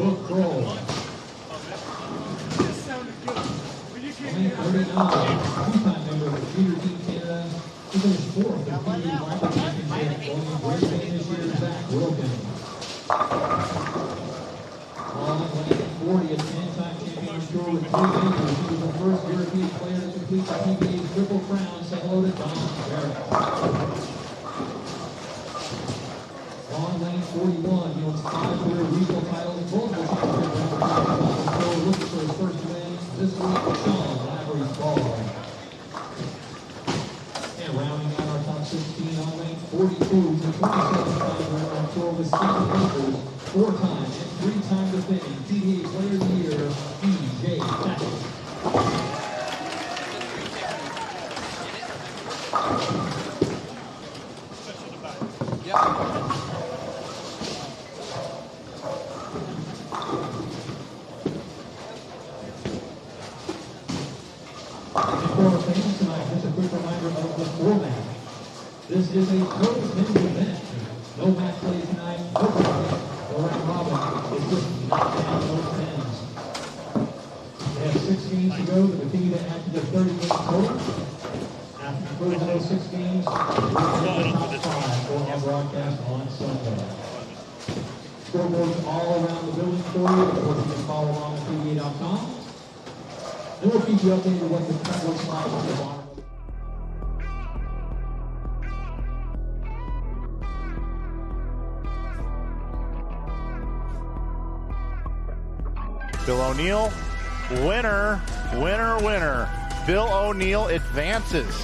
book roll. Lane 39, two-time member of the Junior Team Canada. He finished fourth in PBA Rifle Championship, going great man this year, Zach Wilkin. On lane 40, a 10-time champion on tour with 3 majors. He was the first European player to complete the PBA Triple Crown. Say hello to Don Barrett. On lane 41, he owns 5 career regional titles and multiple championship rounds. So looking for his first win this week, Sean Lavery's ball. And rounding out our top 16 on lane 42, the 27-time winner on tour with 7 majors, 4-time and 3-time defending PBA Player of the Year, DJ Thatcher. This is a total pins event. No match play tonight, no points, no round robin. It's just knock down those pins. They have 6 games to go to continue to add to the 30 games total. After concluding those 6 games, we'll get the top 5 for our broadcast on Sunday. Scoreboards all around the building for you. Of course, you can follow along at PBA.com. And we'll keep you updated with what the cut looks like at the bottom. Bill O'Neill, winner, winner, winner. Bill O'Neill advances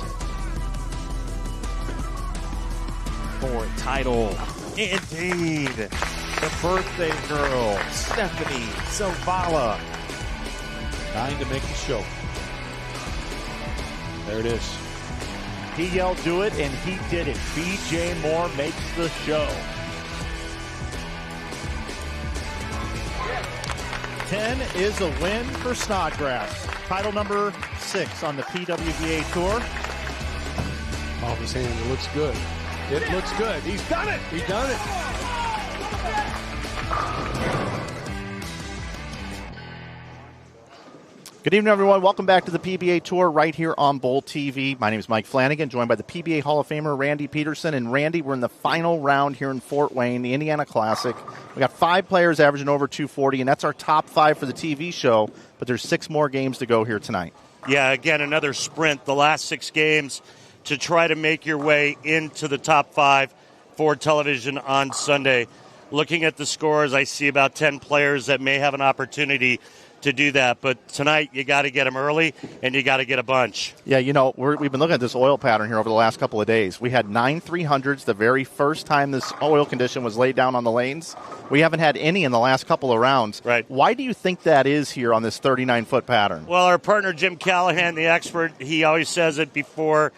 for title. Indeed. The birthday girl, Stephanie Zavala. Trying to make the show. There it is. He yelled, do it, and he did it. BJ Moore makes the show. 10 is a win for Snodgrass. Title number 6 on the PWBA Tour. Off his hand, it looks good. It looks good. He's done it. He's done it. Good evening, everyone. Welcome back to the PBA Tour right here on BowlTV. My name is Mike Flanagan, joined by the PBA Hall of Famer Randy Peterson. And Randy, we're in the final round here in Fort Wayne, the Indiana Classic. We got 5 players averaging over 240, and that's our top 5 for the TV show. But there's 6 more games to go here tonight. Yeah, again, another sprint, the last 6 games to try to make your way into the top 5 for television on Sunday. Looking at the scores, I see about 10 players that may have an opportunity to do that, but tonight you got to get them early and you got to get a bunch. Yeah, you know, we've been looking at this oil pattern here over the last couple of days. We had 9 300s the very first time this oil condition was laid down on the lanes. We haven't had any in the last couple of rounds. Right. Why do you think that is here on this 39-foot pattern? Well, our partner Jim Callahan, the expert, he always says it before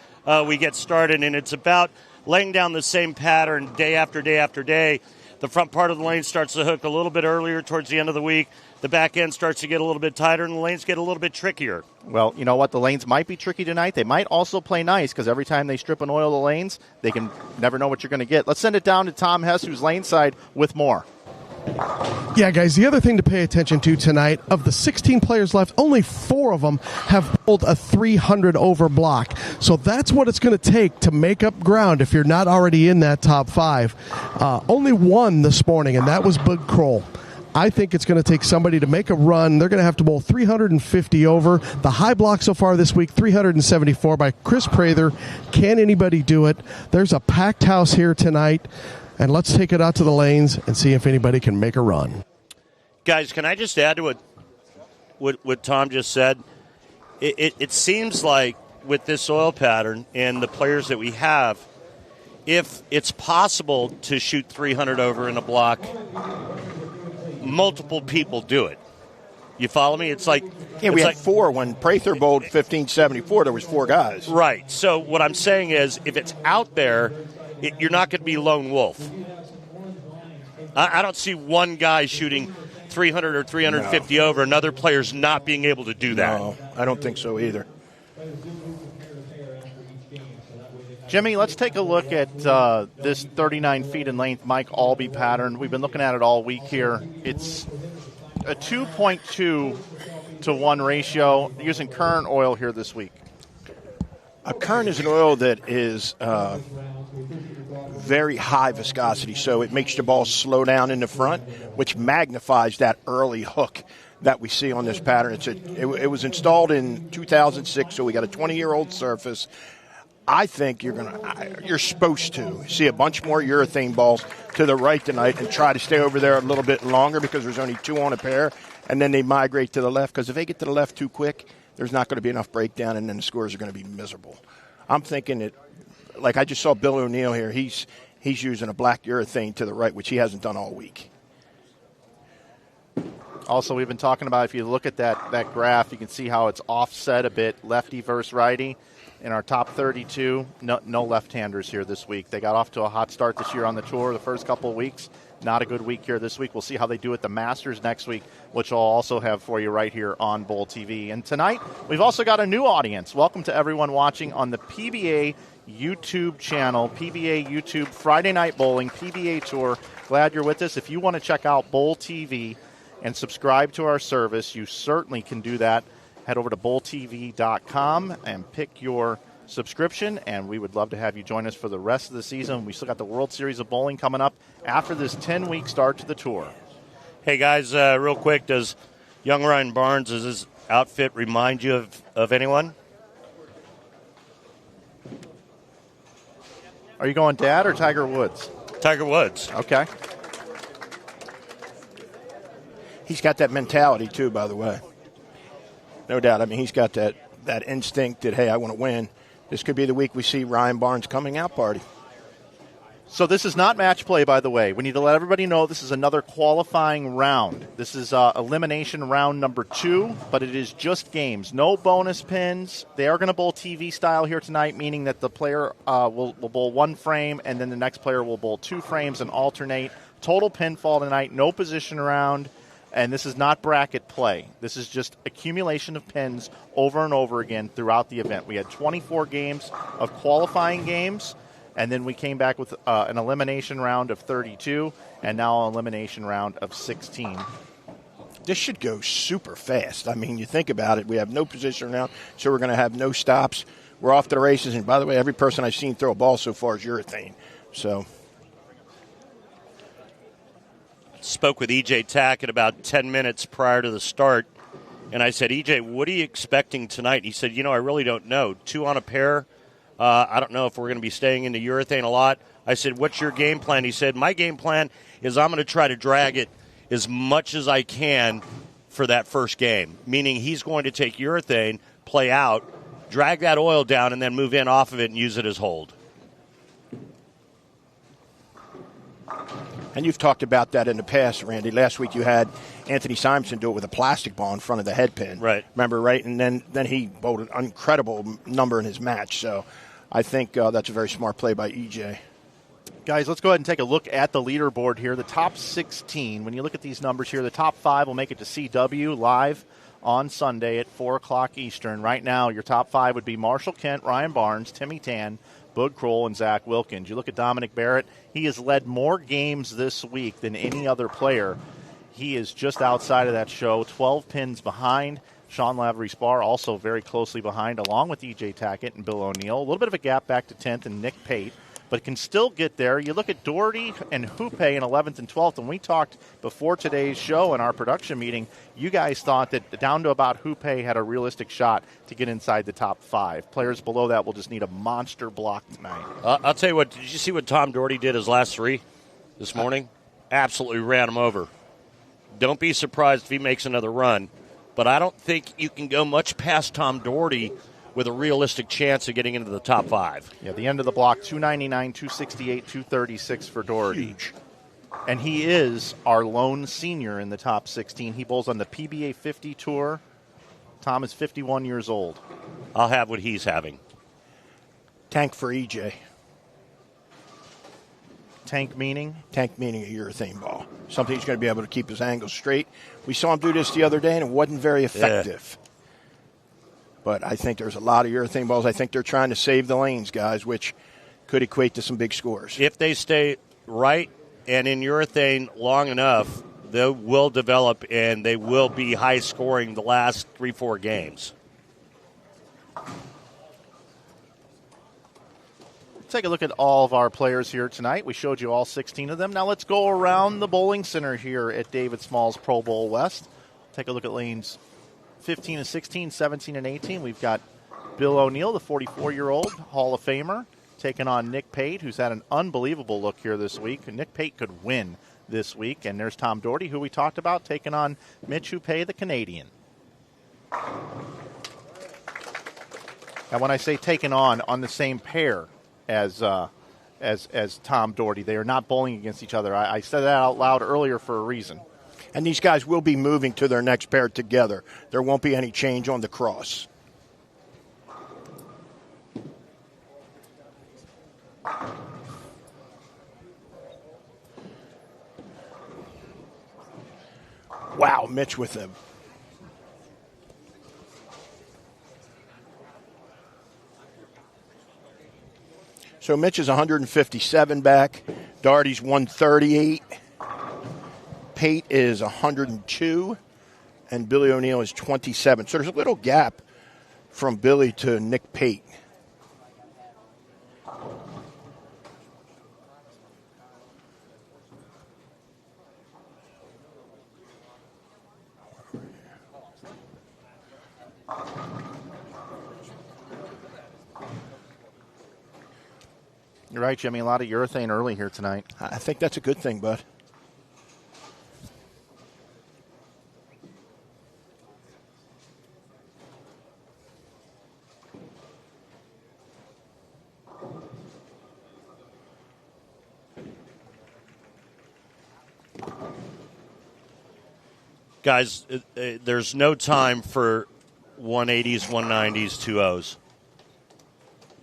we get started, and it's about laying down the same pattern day after day after day. The front part of the lane starts to hook a little bit earlier towards the end of the week. The back end starts to get a little bit tighter, and the lanes get a little bit trickier. Well, you know what? The lanes might be tricky tonight. They might also play nice because every time they strip and oil the lanes, they can never know what you're going to get. Let's send it down to Tom Hess, who's laneside, with more. Yeah, guys, the other thing to pay attention to tonight, of the 16 players left, only 4 of them have bowled a 300 over block. So that's what it's going to take to make up ground if you're not already in that top 5. Only 1 this morning, and that was Bud Kroll. I think it's going to take somebody to make a run. They're going to have to bowl 350 over. The high block so far this week, 374 by Chris Prather. Can anybody do it? There's a packed house here tonight. And let's take it out to the lanes and see if anybody can make a run. Guys, can I just add to what Tom just said? It seems like with this oil pattern and the players that we have, if it's possible to shoot 300 over in a block, multiple people do it. You follow me? It's like... Yeah, we had 4. When Prather bowled 1574, there was 4 guys. Right. So what I'm saying is, if it's out there, you're not going to be lone wolf. I don't see one guy shooting 300 or 350 over, another player's not being able to do that. No, I don't think so either. Jimmy, let's take a look at this 39 feet in length Mike Albee pattern. We've been looking at it all week here. It's a 2.2 to 1 ratio. Using Current oil here this week. A Current is an oil that is very high viscosity, so it makes the ball slow down in the front, which magnifies that early hook that we see on this pattern. It was installed in 2006, so we got a 20-year-old surface. I think you're supposed to see a bunch more urethane balls to the right tonight and try to stay over there a little bit longer because there's only 2 on a pair, and then they migrate to the left, because if they get to the left too quick, there's not going to be enough breakdown, and then the scores are going to be miserable. I'm thinking that, like I just saw Bill O'Neill here, he's using a black urethane to the right, which he hasn't done all week. Also, we've been talking about, if you look at that graph, you can see how it's offset a bit, lefty versus righty. In our top 32, no left-handers here this week. They got off to a hot start this year on the tour the first couple of weeks. Not a good week here this week. We'll see how they do at the Masters next week, which I'll also have for you right here on BowlTV. And tonight, we've also got a new audience. Welcome to everyone watching on the PBA YouTube channel, PBA YouTube Friday Night Bowling, PBA Tour. Glad you're with us. If you want to check out BowlTV and subscribe to our service, you certainly can do that. Head over to bowltv.com and pick your subscription, and we would love to have you join us for the rest of the season. We still got the World Series of Bowling coming up after this 10-week start to the tour. Hey, guys, real quick, does young Ryan Barnes, does his outfit remind you of anyone? Are you going Dad or Tiger Woods? Tiger Woods. Okay. He's got that mentality, too, by the way. No doubt. I mean, he's got that instinct that, hey, I want to win. This could be the week we see Ryan Barnes' coming out party. So this is not match play, by the way. We need to let everybody know this is another qualifying round. This is elimination round number 2, but it is just games. No bonus pins. They are going to bowl TV style here tonight, meaning that the player will bowl 1 frame, and then the next player will bowl 2 frames and alternate. Total pinfall tonight, no position round. And this is not bracket play. This is just accumulation of pins over and over again throughout the event. We had 24 games of qualifying games, and then we came back with an elimination round of 32, and now an elimination round of 16. This should go super fast. I mean, you think about it. We have no position round, so we're going to have no stops. We're off to the races. And by the way, every person I've seen throw a ball so far is urethane. So Spoke with EJ Tackett about 10 minutes prior to the start, and I said, EJ, what are you expecting tonight? He said, I really don't know. 2 on a pair. I don't know if we're going to be staying into urethane a lot. I said, what's your game plan? He said, my game plan is I'm going to try to drag it as much as I can for that first game, meaning he's going to take urethane, play out, drag that oil down, and then move in off of it and use it as hold. And you've talked about that in the past, Randy. Last week you had Anthony Simonson do it with a plastic ball in front of the head pin. Right. Remember, right? And then he bowled an incredible number in his match. So I think that's a very smart play by EJ. Guys, let's go ahead and take a look at the leaderboard here. The top 16, when you look at these numbers here, the top 5 will make it to CW live on Sunday at 4 o'clock Eastern. Right now, your top 5 would be Marshall Kent, Ryan Barnes, Timmy Tan, Bud Kroll, and Zach Wilkins. You look at Dominic Barrett, he has led more games this week than any other player. He is just outside of that show, 12 pins behind. Sean Lavery-Spar also very closely behind, along with EJ Tackett and Bill O'Neill. A little bit of a gap back to 10th and Nick Pate, but can still get there. You look at Doherty and Hoope in 11th and 12th, and we talked before today's show in our production meeting. You guys thought that down to about Hoope had a realistic shot to get inside the top 5. Players below that will just need a monster block tonight. I'll tell you what, did you see what Tom Doherty did his last 3 this morning? Absolutely ran him over. Don't be surprised if he makes another run, but I don't think you can go much past Tom Doherty with a realistic chance of getting into the top 5. Yeah, the end of the block, 299, 268, 236 for Doherty. Huge. And he is our lone senior in the top 16. He bowls on the PBA 50 tour. Tom is 51 years old. I'll have what he's having. Tank for EJ. Tank meaning? Tank meaning a urethane ball. Something he's going to be able to keep his angles straight. We saw him do this the other day, and it wasn't very effective. Yeah. But I think there's a lot of urethane balls. I think they're trying to save the lanes, guys, which could equate to some big scores. If they stay right and in urethane long enough, they will develop and they will be high scoring the last 3-4 games. Take a look at all of our players here tonight. We showed you all 16 of them. Now let's go around the bowling center here at David Small's Pro Bowl West. Take a look at lanes 15 and 16, 17 and 18. We've got Bill O'Neill, the 44-year-old Hall of Famer, taking on Nick Pate, who's had an unbelievable look here this week. Nick Pate could win this week. And there's Tom Doherty, who we talked about, taking on Mitch Hupé, the Canadian. Now when I say taking on the same pair as Tom Doherty. They are not bowling against each other. I said that out loud earlier for a reason. And these guys will be moving to their next pair together. There won't be any change on the cross. Wow, Mitch with them. So Mitch is 157 back. Doherty's 138. Pate is 102. And Billy O'Neill is 27. So there's a little gap from Billy to Nick Pate. You're right, Jimmy. A lot of urethane early here tonight. I think that's a good thing, bud. Guys, there's no time for 180s, 190s, 2-0s.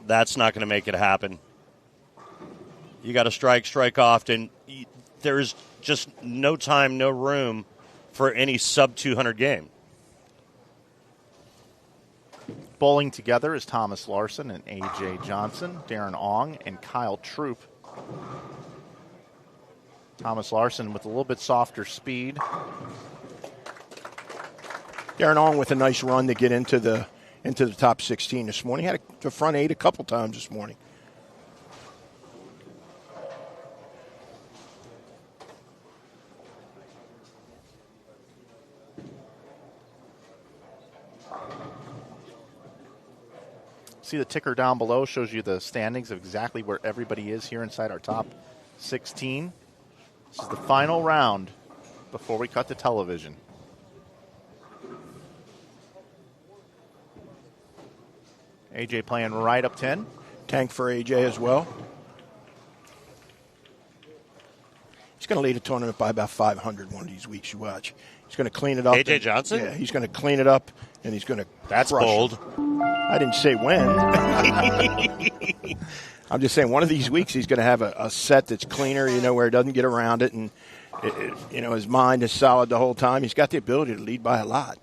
That's not going to make it happen. You got to strike often. There's just no time, no room for any sub-200 game. Bowling together is Thomas Larson and A.J. Johnson, Darren Ong, and Kyle Troop. Thomas Larson with a little bit softer speed. Darren Ong with a nice run to get into the top 16 this morning. Had the front 8 a couple times this morning. See the ticker down below shows you the standings of exactly where everybody is here inside our top 16. This is the final round before we cut to television. AJ playing right up 10. Tank for AJ as well. He's going to lead a tournament by about 500 one of these weeks you watch. He's going to clean it up. AJ Johnson? Yeah, he's going to clean it up, and he's going to That's bold. I didn't say when. I'm just saying one of these weeks he's going to have a set that's cleaner, where he doesn't get around it, and his mind is solid the whole time. He's got the ability to lead by a lot.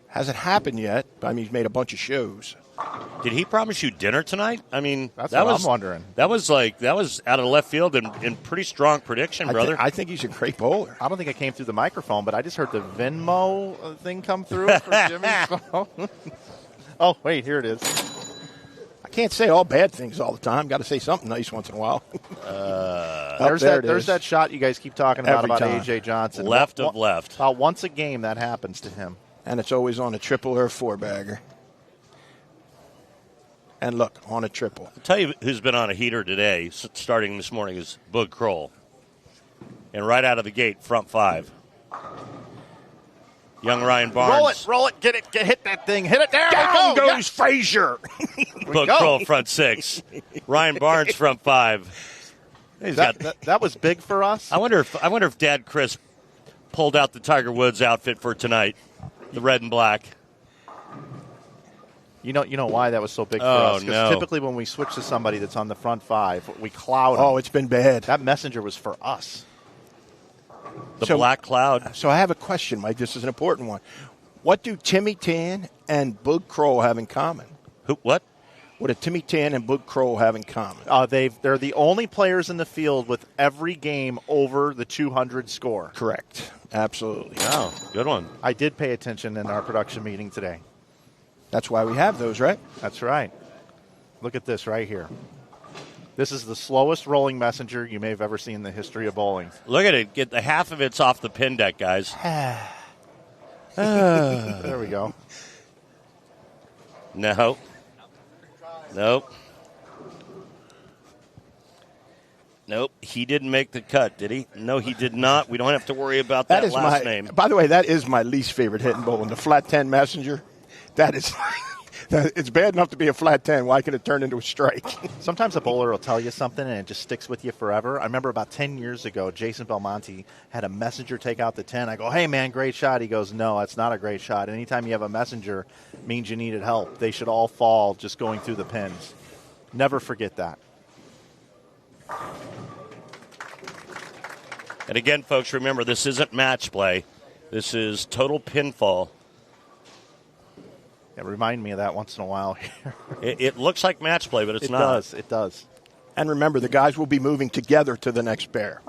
Hasn't happened yet, but he's made a bunch of shows. Did he promise you dinner tonight? I mean, that's what I'm wondering. That was out of left field and pretty strong prediction, brother. I think he's a great bowler. I don't think it came through the microphone, but I just heard the Venmo thing come through for Jimmy's phone. Oh, wait, here it is. I can't say all bad things all the time. Got to say something nice once in a while. There's that shot you guys keep talking about time. A.J. Johnson. Left. About once a game that happens to him. And it's always on a triple or a 4-bagger. And look, on a triple. I'll tell you who's been on a heater today, starting this morning, is Bud Kroll. And right out of the gate, front 5. Young Ryan Barnes. Roll it, hit that thing, hit it, there Down we go. goes Frazier. Bud Kroll, front 6. Ryan Barnes, front 5. That was big for us. I wonder if Dad Chris pulled out the Tiger Woods outfit for tonight, the red and black. You know why that was so big for us? Because typically when we switch to somebody that's on the front 5, we cloud them. Oh, it's been bad. That messenger was for us. The black cloud. So I have a question, Mike. This is an important one. What do Timmy Tan and Bud Kroll have in common? What? What do Timmy Tan and Bud Kroll have in common? They're the only players in the field with every game over the 200 score. Correct. Absolutely. Oh, good one. I did pay attention in our production meeting today. That's why we have those, right? That's right. Look at this right here. This is the slowest rolling messenger you may have ever seen in the history of bowling. Look at it. Get the half of it's off the pin deck, guys. There we go. No. Nope. Nope. He didn't make the cut, did he? No, he did not. We don't have to worry about that last name. By the way, that is my least favorite hit in bowling, the flat 10 messenger. That is, it's bad enough to be a flat 10. Why can it turn into a strike? Sometimes a bowler will tell you something and it just sticks with you forever. I remember about 10 years ago, Jason Belmonte had a messenger take out the 10. I go, hey, man, great shot. He goes, no, that's not a great shot. Anytime you have a messenger, means you needed help. They should all fall just going through the pins. Never forget that. And again, folks, remember, this isn't match play. This is total pinfall. Yeah, remind me of that once in a while here. It looks like match play, but it's not. It does. And remember, the guys will be moving together to the next pair.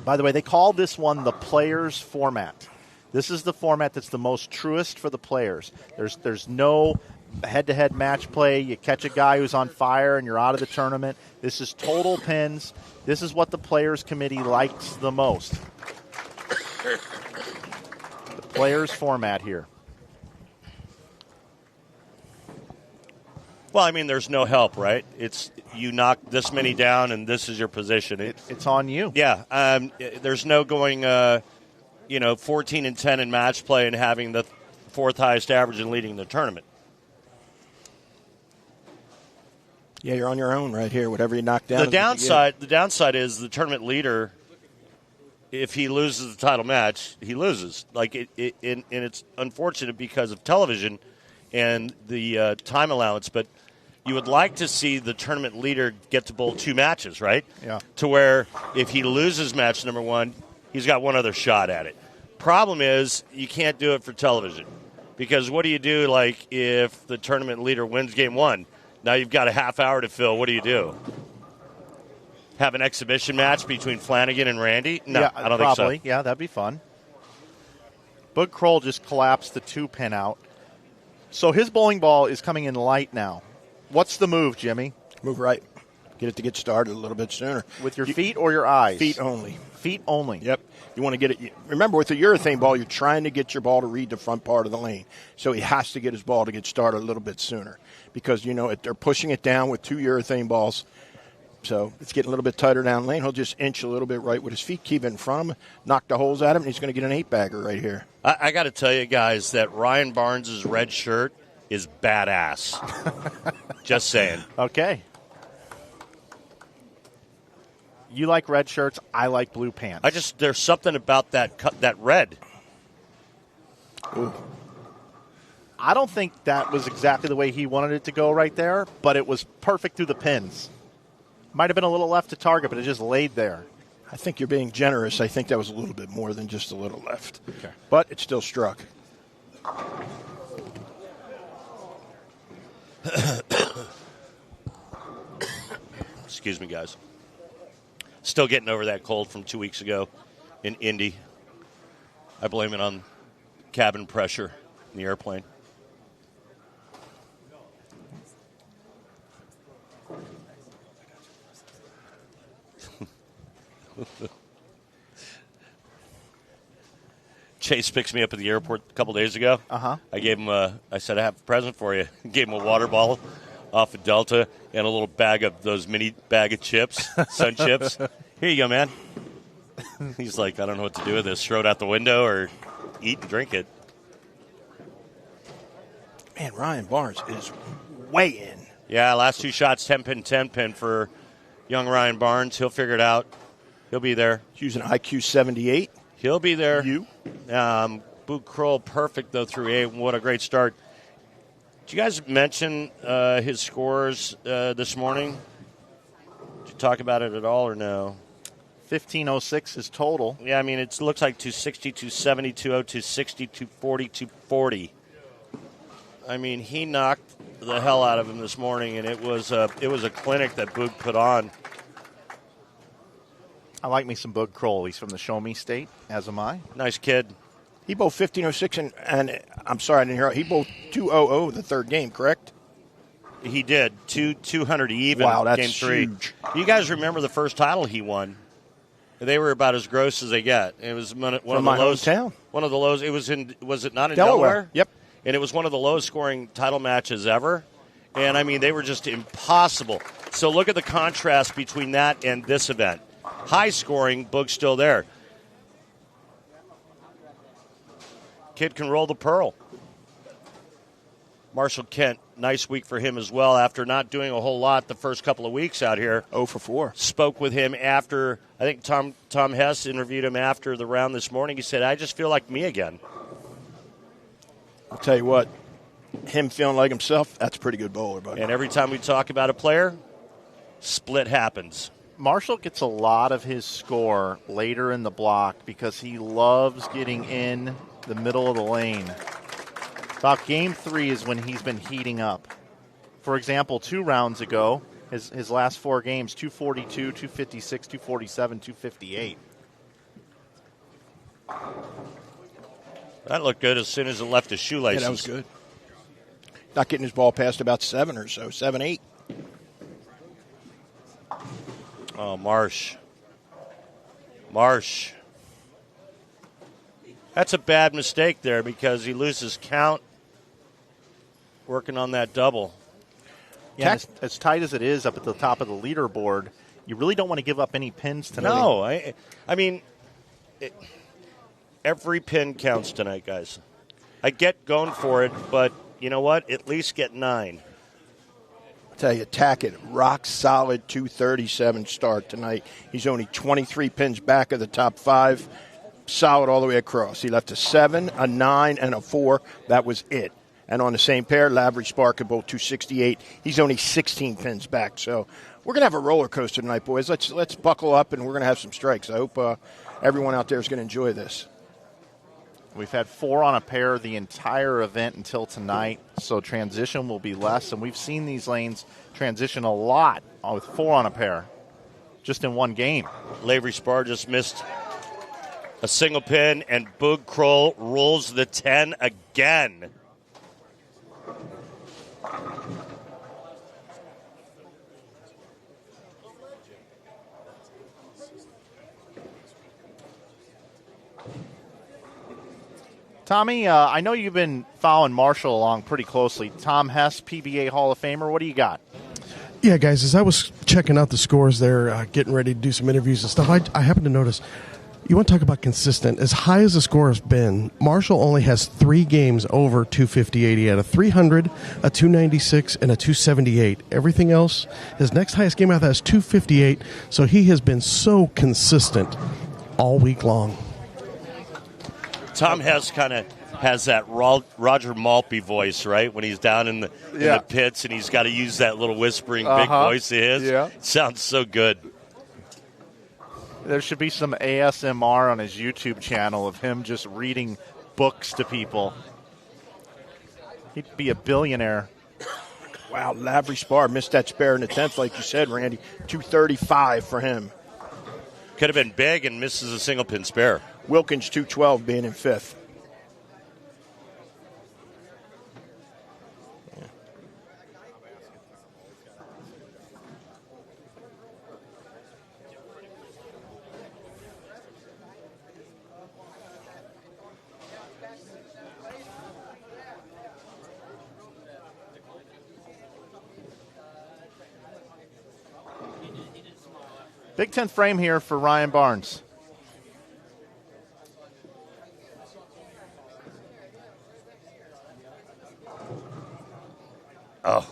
By the way, they call this one the players format. This is the format that's the most truest for the players. There's no head-to-head match play. You catch a guy who's on fire and you're out of the tournament. This is total pins. This is what the players committee likes the most. The players format here. Well, I mean, there's no help, right? It's you knock this many down, and this is your position. It's on you. Yeah. There's no going, 14 and 10 in match play and having the fourth highest average and leading the tournament. Yeah, you're on your own right here. Whatever you knock down. The downside is the tournament leader. If he loses the title match, he loses. And it's unfortunate because of television and the time allowance, but you would like to see the tournament leader get to bowl two matches, right? Yeah. To where if he loses match number one, he's got one other shot at it. Problem is, you can't do it for television because what do you do, like, if the tournament leader wins game one? Now you've got a half hour to fill. What do you do? Have an exhibition match between Flanagan and Randy? No, yeah, I don't probably. think so. Yeah, that'd be fun. Bud Kroll just collapsed the 2-pin out. So his bowling ball is coming in light now. What's the move, Jimmy? Move right. Get it to get started a little bit sooner. With your feet or your eyes? Feet only. Feet only. Yep. You want to get it. Remember, with a urethane ball, you're trying to get your ball to read the front part of the lane. So he has to get his ball to get started a little bit sooner because, they're pushing it down with two urethane balls. So it's getting a little bit tighter down lane. He'll just inch a little bit right with his feet, keep it in front of him, knock the holes at him, and he's going to get an 8-bagger right here. I got to tell you guys that Ryan Barnes' red shirt is badass. Just saying. Okay. You like red shirts. I like blue pants. There's something about that red. Ooh. I don't think that was exactly the way he wanted it to go right there, but it was perfect through the pins. Might have been a little left to target, but it just laid there. I think you're being generous. I think that was a little bit more than just a little left. Okay. But it still struck. Excuse me, guys. Still getting over that cold from 2 weeks ago in Indy. I blame it on cabin pressure in the airplane. Chase picks me up at the airport a couple days ago. Uh-huh. I gave him I said, I have a present for you. Gave him a water bottle off of Delta and a little bag of those mini bag of chips, Sun Chips. Here you go, man. He's like, I don't know what to do with this. Throw it out the window or eat and drink it. Man, Ryan Barnes is way in. Yeah, last two shots, 10-pin for young Ryan Barnes. He'll figure it out. He'll be there. He's using IQ 78. He'll be there. Bud Kroll, perfect, though, through 8. What a great start. Did you guys mention his scores this morning? Did you talk about it at all or no? 1506 is total. Yeah, I mean, it looks like 260, 270, 202, 260, 240, 240. I mean, he knocked the hell out of him this morning, and it was a clinic that Boog put on. I like me some Boog Kroll. He's from the Show Me State, as am I. Nice kid. He bowled 15.06, and I'm sorry I didn't hear. He bowled 2.00 the third game, correct? He did 200 even. Wow, that's game 3. huge. You guys remember the first title he won? They were about as gross as they get. It was one of the lowest. Hometown. One of the lowest. It was in. Was it not in Delaware? Yep. And it was one of the lowest scoring title matches ever. And I mean, they were just impossible. So look at the contrast between that and this event. High scoring, Boog's still there. Kid can roll the pearl. Marshall Kent, nice week for him as well after not doing a whole lot the first couple of weeks out here. 0 for 4. Spoke with him after, I think Tom Hess interviewed him after the round this morning. He said, I just feel like me again. I'll tell you what, him feeling like himself, that's a pretty good bowler, buddy. And every time we talk about a player, split happens. Marshall gets a lot of his score later in the block because he loves getting in the middle of the lane. About game 3 is when he's been heating up. For example, 2 rounds ago, his last 4 games, 242, 256, 247, 258. That looked good as soon as it left his shoelaces. Yeah, that was good. Not getting his ball past about 7 or so, 7, 8. Oh, Marsh. That's a bad mistake there because he loses count working on that double. Yeah, as tight as it is up at the top of the leaderboard, you really don't want to give up any pins tonight. No, I mean, every pin counts tonight, guys. I get going for it, but you know what? At least get 9. I tell you, Tackett, rock solid 237 start tonight. He's only 23 pins back of the top 5. Solid all the way across. He left a 7, a 9, and a 4. That was it. And on the same pair, Lavery Spark at both 268. He's only 16 pins back. So we're going to have a roller coaster tonight, boys. Let's buckle up, and we're going to have some strikes. I hope everyone out there is going to enjoy this. We've had 4 on a pair the entire event until tonight, so transition will be less. And we've seen these lanes transition a lot with 4 on a pair just in one game. Lavery Spar just missed a single pin, and Boog Kroll rolls the 10 again. Tommy, I know you've been following Marshall along pretty closely. Tom Hess, PBA Hall of Famer. What do you got? Yeah, guys, as I was checking out the scores there, getting ready to do some interviews and stuff, I happened to notice, you want to talk about consistent. As high as the score has been, Marshall only has 3 games over 258. He had a 300, a 296, and a 278. Everything else, his next highest game out of that is 258, so he has been so consistent all week long. Tom Hess kind of has that Roger Maltby voice, right? When he's down in the pits and he's got to use that little whispering big voice of his. Yeah. Sounds so good. There should be some ASMR on his YouTube channel of him just reading books to people. He'd be a billionaire. Wow, Lavery Spar missed that spare in the 10th, like you said, Randy. 235 for him. Could have been big and misses a single pin spare. Wilkins 212 being in 5th. Big 10th frame here for Ryan Barnes. Oh.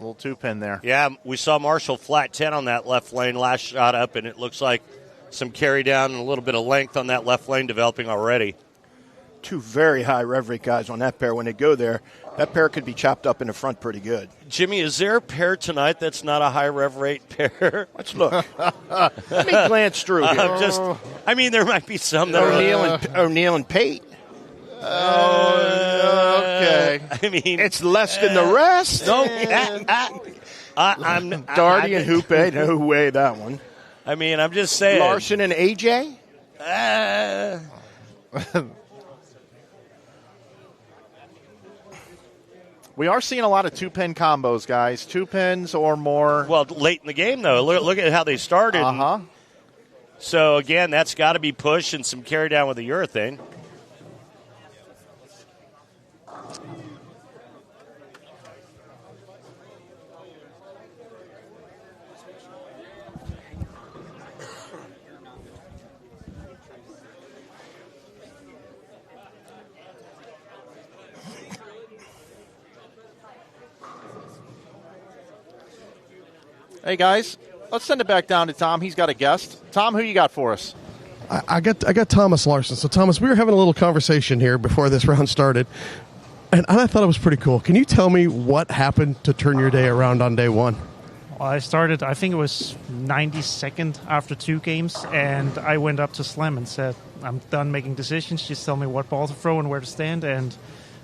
Little 2-pin there. Yeah, we saw Marshall flat 10 on that left lane last shot up, and it looks like some carry down and a little bit of length on that left lane developing already. 2 very high rev rate guys on that pair. When they go there, that pair could be chopped up in the front pretty good. Jimmy, is there a pair tonight that's not a high rev rate pair? Let's look. Let me glance through here. There might be some that O'Neill and Pate. Okay. Okay. I mean, It's less than the rest. no. I'm Darty and Hoope, no way that one. I mean, I'm just saying. Larson and AJ? We are seeing a lot of 2-pin combos, guys. 2 pins or more. Well, late in the game, though. Look at how they started. Uh-huh. So, again, that's got to be push and some carry down with the urethane. Hey, guys, let's send it back down to Tom. He's got a guest. Tom, who you got for us? I got Thomas Larson. So, Thomas, we were having a little conversation here before this round started, and I thought it was pretty cool. Can you tell me what happened to turn your day around on day one? Well, I started, I think it was 92nd after 2 games, and I went up to Slam and said, I'm done making decisions. Just tell me what ball to throw and where to stand, and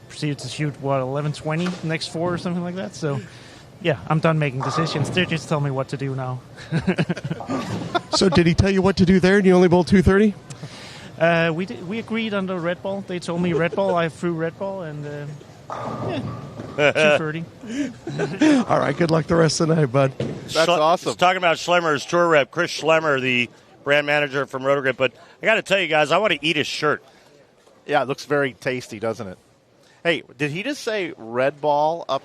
proceeded to shoot, 11-20 next 4 or something like that. So, yeah, I'm done making decisions. They just tell me what to do now. So did he tell you what to do there and you only bowled 230? We agreed on the red ball. They told me red ball. I threw red ball, and 230. All right, good luck the rest of the night, bud. That's awesome. Talking about Schlemmer's tour rep, Chris Schlemmer, the brand manager from Rotogrip. But I got to tell you guys, I want to eat his shirt. Yeah, it looks very tasty, doesn't it? Hey, did he just say red ball up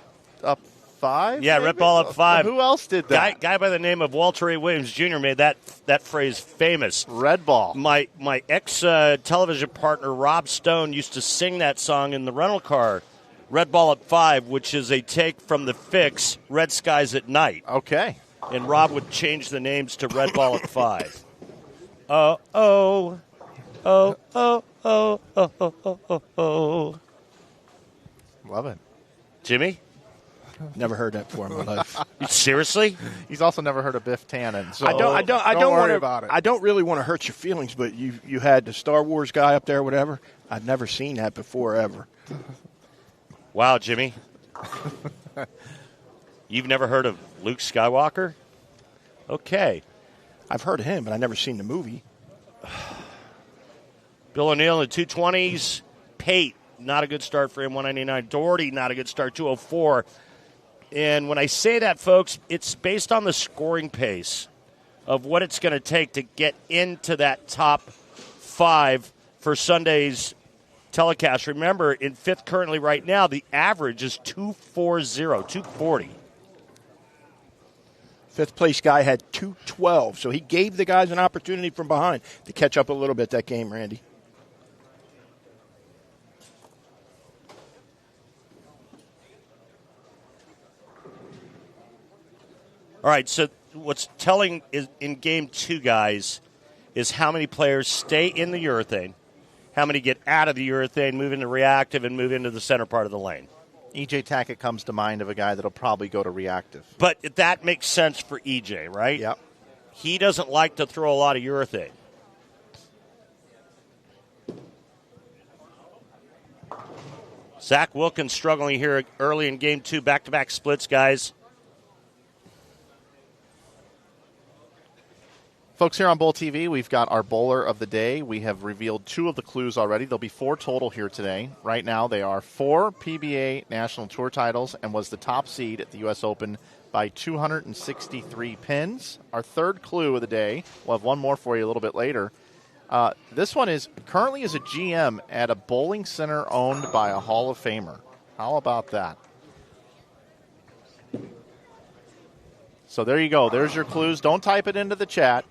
5? Yeah, maybe? red ball up 5. Who else did that? Guy by the name of Walter A. Williams Jr. made that phrase famous. Red ball. My ex television partner Rob Stone used to sing that song in the rental car, Red Ball Up 5, which is a take from the Fix, Red Skies at Night. Okay. And Rob would change the names to Red Ball Up 5. Oh, oh, oh, oh, oh, oh, oh, oh, oh. Love it. Jimmy? Never heard that before in my life. Seriously? He's also never heard of Biff Tannen. So I don't worry wanna, about it. I don't really want to hurt your feelings, but you had the Star Wars guy up there, whatever. I'd never seen that before ever. Wow, Jimmy. You've never heard of Luke Skywalker? Okay. I've heard of him, but I've never seen the movie. Bill O'Neill in the 220s. Pate, not a good start for him, 199. Doherty, not a good start, 204. And when I say that, folks, it's based on the scoring pace of what it's going to take to get into that top 5 for Sunday's telecast. Remember, in 5th currently right now, the average is 240. Fifth place guy had 212, so he gave the guys an opportunity from behind to catch up a little bit that game, Randy. All right, so what's telling is in Game 2, guys, is how many players stay in the urethane, how many get out of the urethane, move into reactive, and move into the center part of the lane. EJ Tackett comes to mind of a guy that'll probably go to reactive. But that makes sense for EJ, right? Yep. He doesn't like to throw a lot of urethane. Zach Wilkins struggling here early in Game 2, back-to-back splits, guys. Folks, here on BowlTV, we've got our bowler of the day. We have revealed 2 of the clues already. There'll be 4 total here today. Right now, they are 4 PBA National Tour titles and was the top seed at the U.S. Open by 263 pins. Our 3rd clue of the day, we'll have one more for you a little bit later. This one is currently is a GM at a bowling center owned by a Hall of Famer. How about that? So there you go. There's your clues. Don't type it into the chat.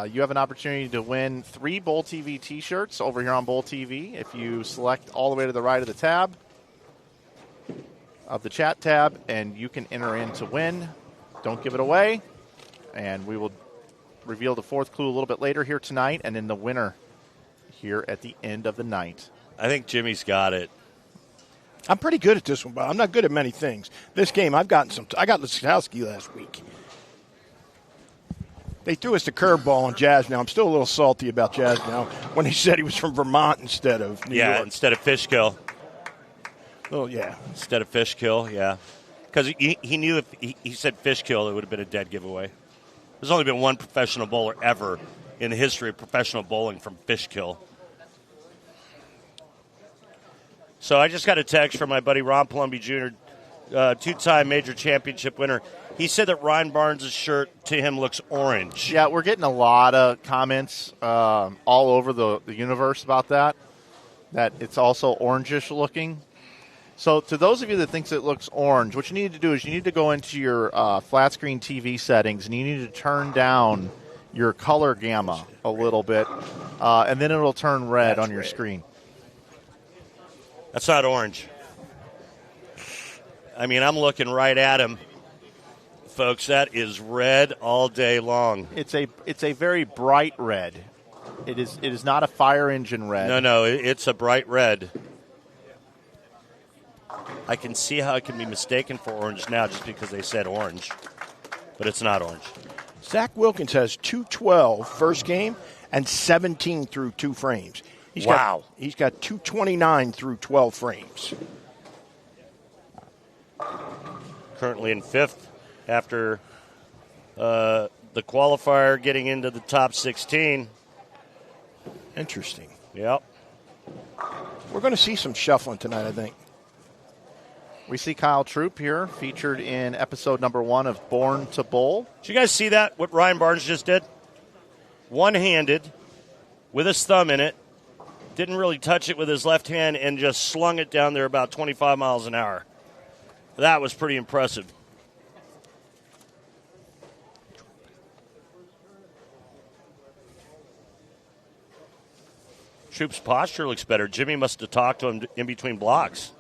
You have an opportunity to win 3 BowlTV T-shirts over here on BowlTV if you select all the way to the right of the tab, of the chat tab, and you can enter in to win. Don't give it away, and we will reveal the 4th clue a little bit later here tonight, and then the winner here at the end of the night. I think Jimmy's got it. I'm pretty good at this one, but I'm not good at many things. This game, I got Leskowski last week. They threw us the curveball on Jazz now. I'm still a little salty about Jazz now when he said he was from Vermont instead of New York. Instead of Fishkill. Oh, yeah. Instead of fish kill, yeah. Because he knew if he said fish kill, it would have been a dead giveaway. There's only been one professional bowler ever in the history of professional bowling from fish kill. So I just got a text from my buddy Ron Palumbi Jr., two-time major championship winner. He said that Ryan Barnes' shirt to him looks orange. Yeah, we're getting a lot of comments all over the universe about that it's also orangish looking. So to those of you that thinks it looks orange, what you need to do is you need to go into your flat screen TV settings, and you need to turn down your color gamma a little bit, and then it'll turn red on your screen. That's not orange. I mean, I'm looking right at him. Folks, that is red all day long. It's a very bright red. It is not a fire engine red. No, it's a bright red. I can see how it can be mistaken for orange now just because they said orange, but it's not orange. Zach Wilkins has 212 first game and 17 through 2 frames. He's got 229 through 12 frames. Currently in 5th after the qualifier getting into the top 16. Interesting. Yep. We're going to see some shuffling tonight, I think. We see Kyle Troop here, featured in episode number 1 of Born to Bowl. Did you guys see that, what Ryan Barnes just did? One-handed, with his thumb in it, didn't really touch it with his left hand, and just slung it down there about 25 miles an hour. That was pretty impressive. Troop's posture looks better. Jimmy must have talked to him in between blocks.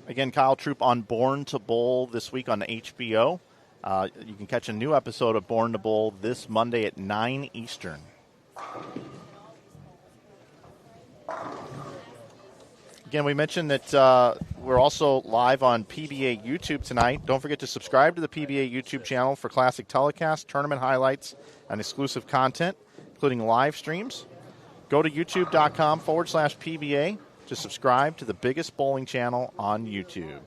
Again, Kyle Troop on Born to Bowl this week on HBO. You can catch a new episode of Born to Bowl this Monday at 9 Eastern. Again, we mentioned that we're also live on PBA YouTube tonight. Don't forget to subscribe to the PBA YouTube channel for classic telecasts, tournament highlights, and exclusive content, including live streams. Go to youtube.com/PBA to subscribe to the biggest bowling channel on YouTube.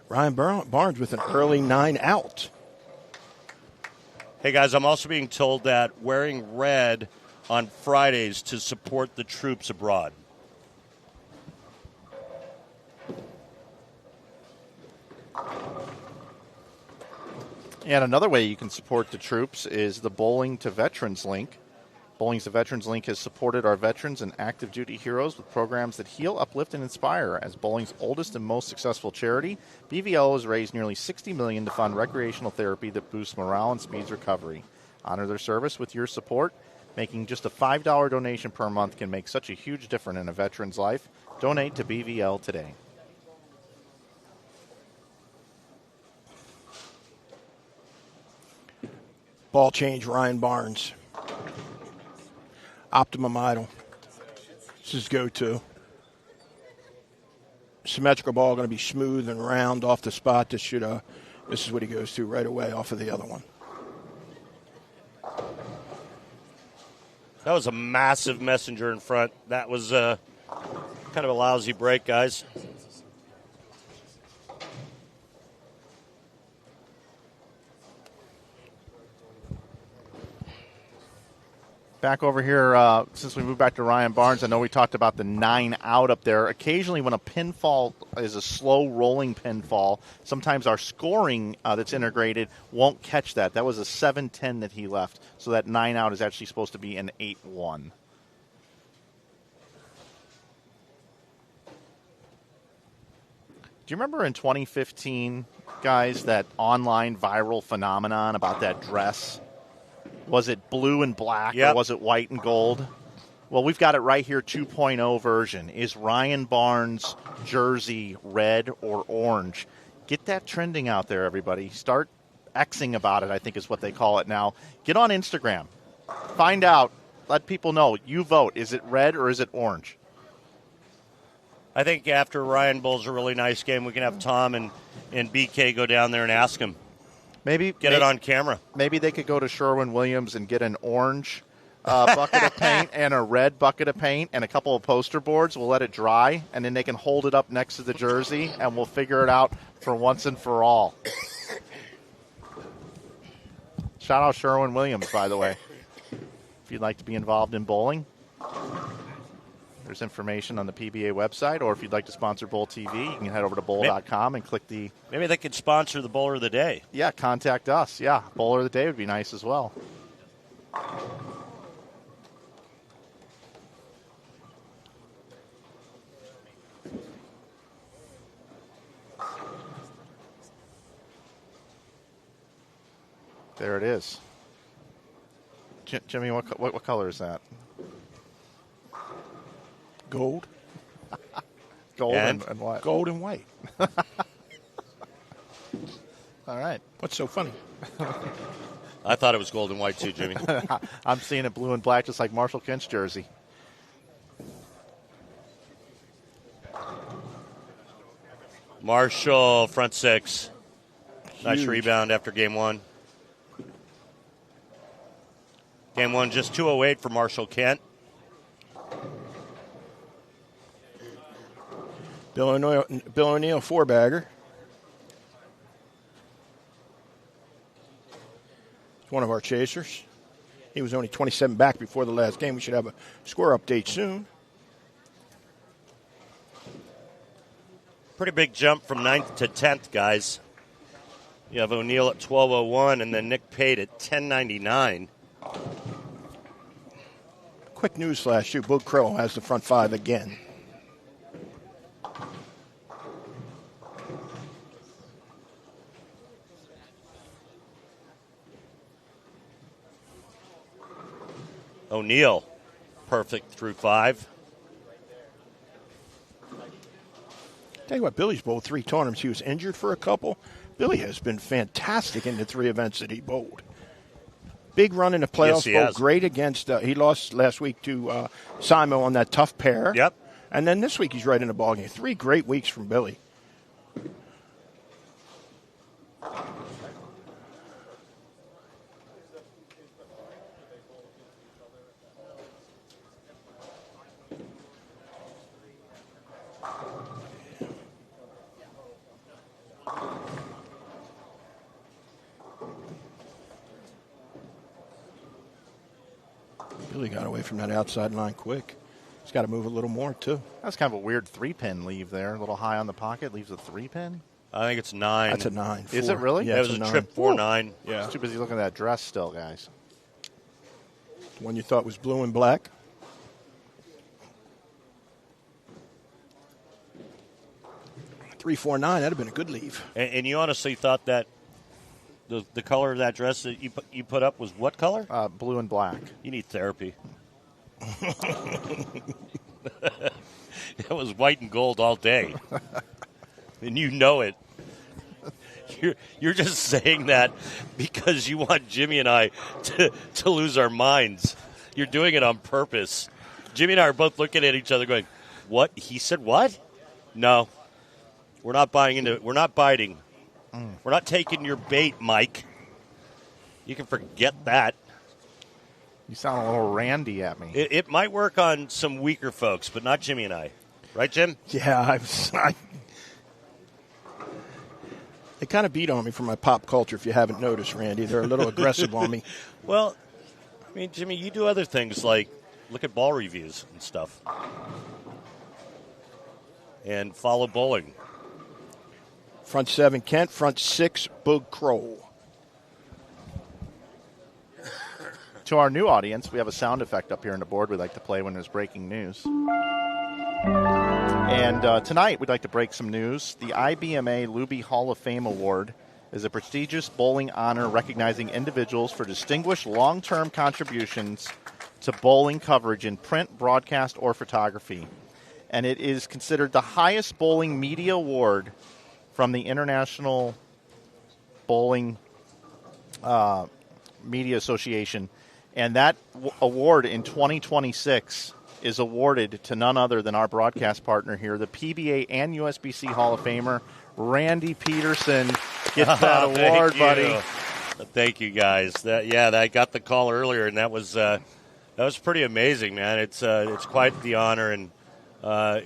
Ryan Barnes with an early 9 out. Hey, guys, I'm also being told that wearing red on Fridays to support the troops abroad. And another way you can support the troops is the Bowling to Veterans link. Bowling to Veterans link has supported our veterans and active duty heroes with programs that heal, uplift, and inspire. As bowling's oldest and most successful charity, BVL has raised nearly $60 million to fund recreational therapy that boosts morale and speeds recovery. Honor their service with your support. Making just a $5 donation per month can make such a huge difference in a veteran's life. Donate to BVL today. Ball change, Ryan Barnes. Optimum idle. This is go-to. Symmetrical ball going to be smooth and round off the spot. This is what he goes to right away off of the other one. That was a massive messenger in front. That was kind of a lousy break, guys. Back over here, since we moved back to Ryan Barnes, I know we talked about the 9 out up there. Occasionally when a pinfall is a slow rolling pinfall, sometimes our scoring that's integrated won't catch that. That was a 7-10 that he left, so that 9 out is actually supposed to be an 8-1. Do you remember in 2015, guys, that online viral phenomenon about that dress? Was it blue and black or was it white and gold? Well, we've got it right here, 2.0 version. Is Ryan Barnes' jersey red or orange? Get that trending out there, everybody. Start Xing about it, I think is what they call it now. Get on Instagram. Find out. Let people know. You vote. Is it red or is it orange? I think after Ryan bowls a really nice game, we can have Tom and BK go down there and ask him. Maybe get it on camera. Maybe they could go to Sherwin-Williams and get an orange bucket of paint and a red bucket of paint and a couple of poster boards. We'll let it dry, and then they can hold it up next to the jersey, and we'll figure it out for once and for all. Shout out Sherwin-Williams, by the way. If you'd like to be involved in bowling, there's information on the PBA website, or if you'd like to sponsor BowlTV, you can head over to bowl.com and click the... Maybe they could sponsor the Bowler of the Day. Yeah, contact us. Yeah, Bowler of the Day would be nice as well. There it is. Jimmy, what color is that? Gold. Gold and what? Gold and white. All right. What's so funny? I thought it was gold and white too, Jimmy. I'm seeing it blue and black just like Marshall Kent's jersey. Marshall, front six. Huge. Nice rebound after game one. Game one, just 208 for Marshall Kent. Bill O'Neill, four-bagger. One of our chasers. He was only 27 back before the last game. We should have a score update soon. Pretty big jump from 9th to 10th, guys. You have O'Neill at 12:01 and then Nick Pate at 10:99. Quick news flash, too. Bud Crow has the front five again. O'Neill, perfect through five. Tell you what, Billy's bowled 3 tournaments. He was injured for a couple. Billy has been fantastic in the 3 events that he bowled. Big run in the playoffs. Yes, bowled great against. He lost last week to Simo on that tough pair. Yep. And then this week he's right in the ballgame. 3 great weeks from Billy. Billy got away from that outside line quick. He's got to move a little more, too. That's kind of a weird 3-pin leave there. A little high on the pocket. Leaves a 3-pin. I think it's 9. That's a 9. Is it really? Yeah, it was a trip 4-9. Yeah. It's too busy looking at that dress still, guys. The one you thought was blue and black. $3-4-9. That'd have been a good leave. And you honestly thought that the color of that dress that you put up was what color? Blue and black. You need therapy. It was white and gold all day. And you know it. You're just saying that because you want Jimmy and I to lose our minds. You're doing it on purpose. Jimmy and I are both looking at each other going, what? He said what? No. We're not buying into it. We're not biting. We're not taking your bait, Mike. You can forget that. You sound a little randy at me. It might work on some weaker folks, but not Jimmy and I. Right, Jim? Yeah, they kind of beat on me for my pop culture, if you haven't noticed, Randy. They're a little aggressive on me. Well, I mean, Jimmy, you do other things like look at ball reviews and stuff. And follow bowling. Front 7, Kent. Front 6, Bug Crow. To our new audience, we have a sound effect up here on the board we like to play when there's breaking news. And tonight, we'd like to break some news. The IBMA Luby Hall of Fame Award is a prestigious bowling honor recognizing individuals for distinguished long-term contributions to bowling coverage in print, broadcast, or photography. And it is considered the highest bowling media award from the International Bowling Media Association. And that award in 2026 is awarded to none other than our broadcast partner here, the PBA and USBC Hall of Famer, Randy Peterson. Gets that award, buddy. Thank you, guys. I got the call earlier, and that was pretty amazing, man. It's quite the honor and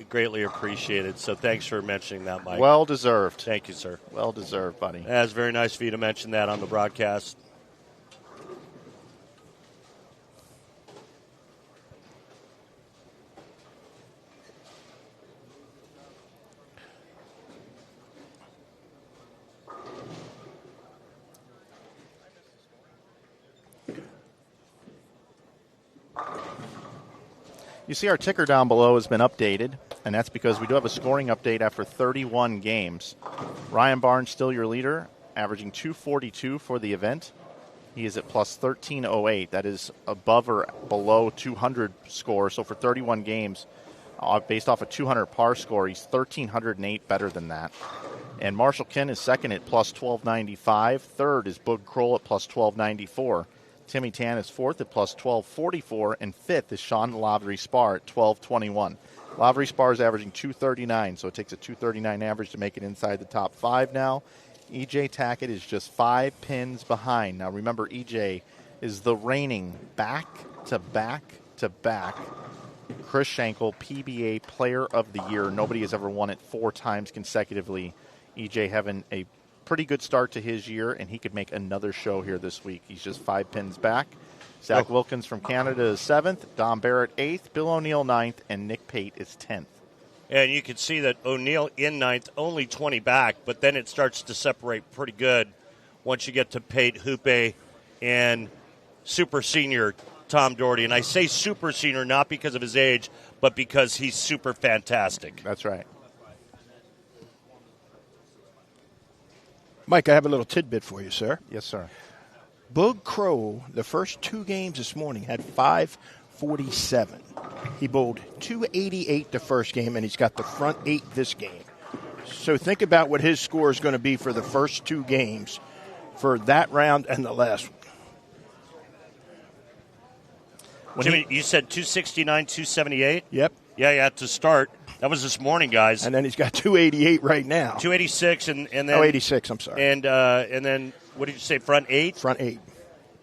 greatly appreciated. So thanks for mentioning that, Mike. Well deserved. Thank you, sir. Well deserved, buddy. That's very nice of you to mention that on the broadcast. You see our ticker down below has been updated, and that's because we do have a scoring update after 31 games. Ryan Barnes still your leader, averaging 242 for the event. He is at plus 1308. That is above or below 200 score. So for 31 games, based off a 200 par score, he's 1,308 better than that. And Marshall Ken is second at plus 1295. Third is Bud Kroll at plus 1294. Timmy Tan is fourth at plus 1244, and fifth is Sean Lavery Spar at 1221. Lavery Spar is averaging 239, so it takes a 239 average to make it inside the top five now. EJ Tackett is just 5 pins behind. Now remember, EJ is the reigning back-to-back-to-back Chris Schenkel PBA Player of the Year. Nobody has ever won it 4 times consecutively. EJ having a pretty good start to his year, and he could make another show here this week. He's just 5 pins back. Zach Wilkins from Canada is 7th, Don Barrett 8th, Bill O'Neill 9th, and Nick Pate is 10th. And you can see that O'Neill in 9th, only 20 back, but then it starts to separate pretty good once you get to Pate, Hoope, and super senior Tom Doherty. And I say super senior not because of his age, but because he's super fantastic. That's right. Mike, I have a little tidbit for you, sir. Yes, sir. Bud Kroll, the first 2 games this morning, had 547. He bowled 288 the first game, and he's got the front 8 this game. So think about what his score is going to be for the first 2 games for that round and the last one. Jimmy, you said 269, 278? Yep. Yeah, to start. That was this morning, guys. And then he's got 288 right now. 286 and then 86, I'm sorry. And then what did you say, front 8? Front 8.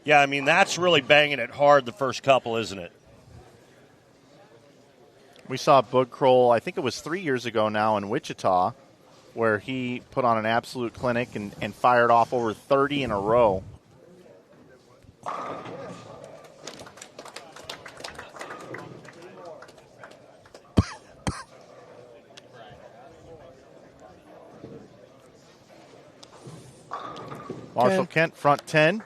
Yeah, I mean, that's really banging it hard the first couple, isn't it? We saw Bud Kroll, I think it was 3 years ago now in Wichita, where he put on an absolute clinic and fired off over 30 in a row. Marshall Kent, front 10.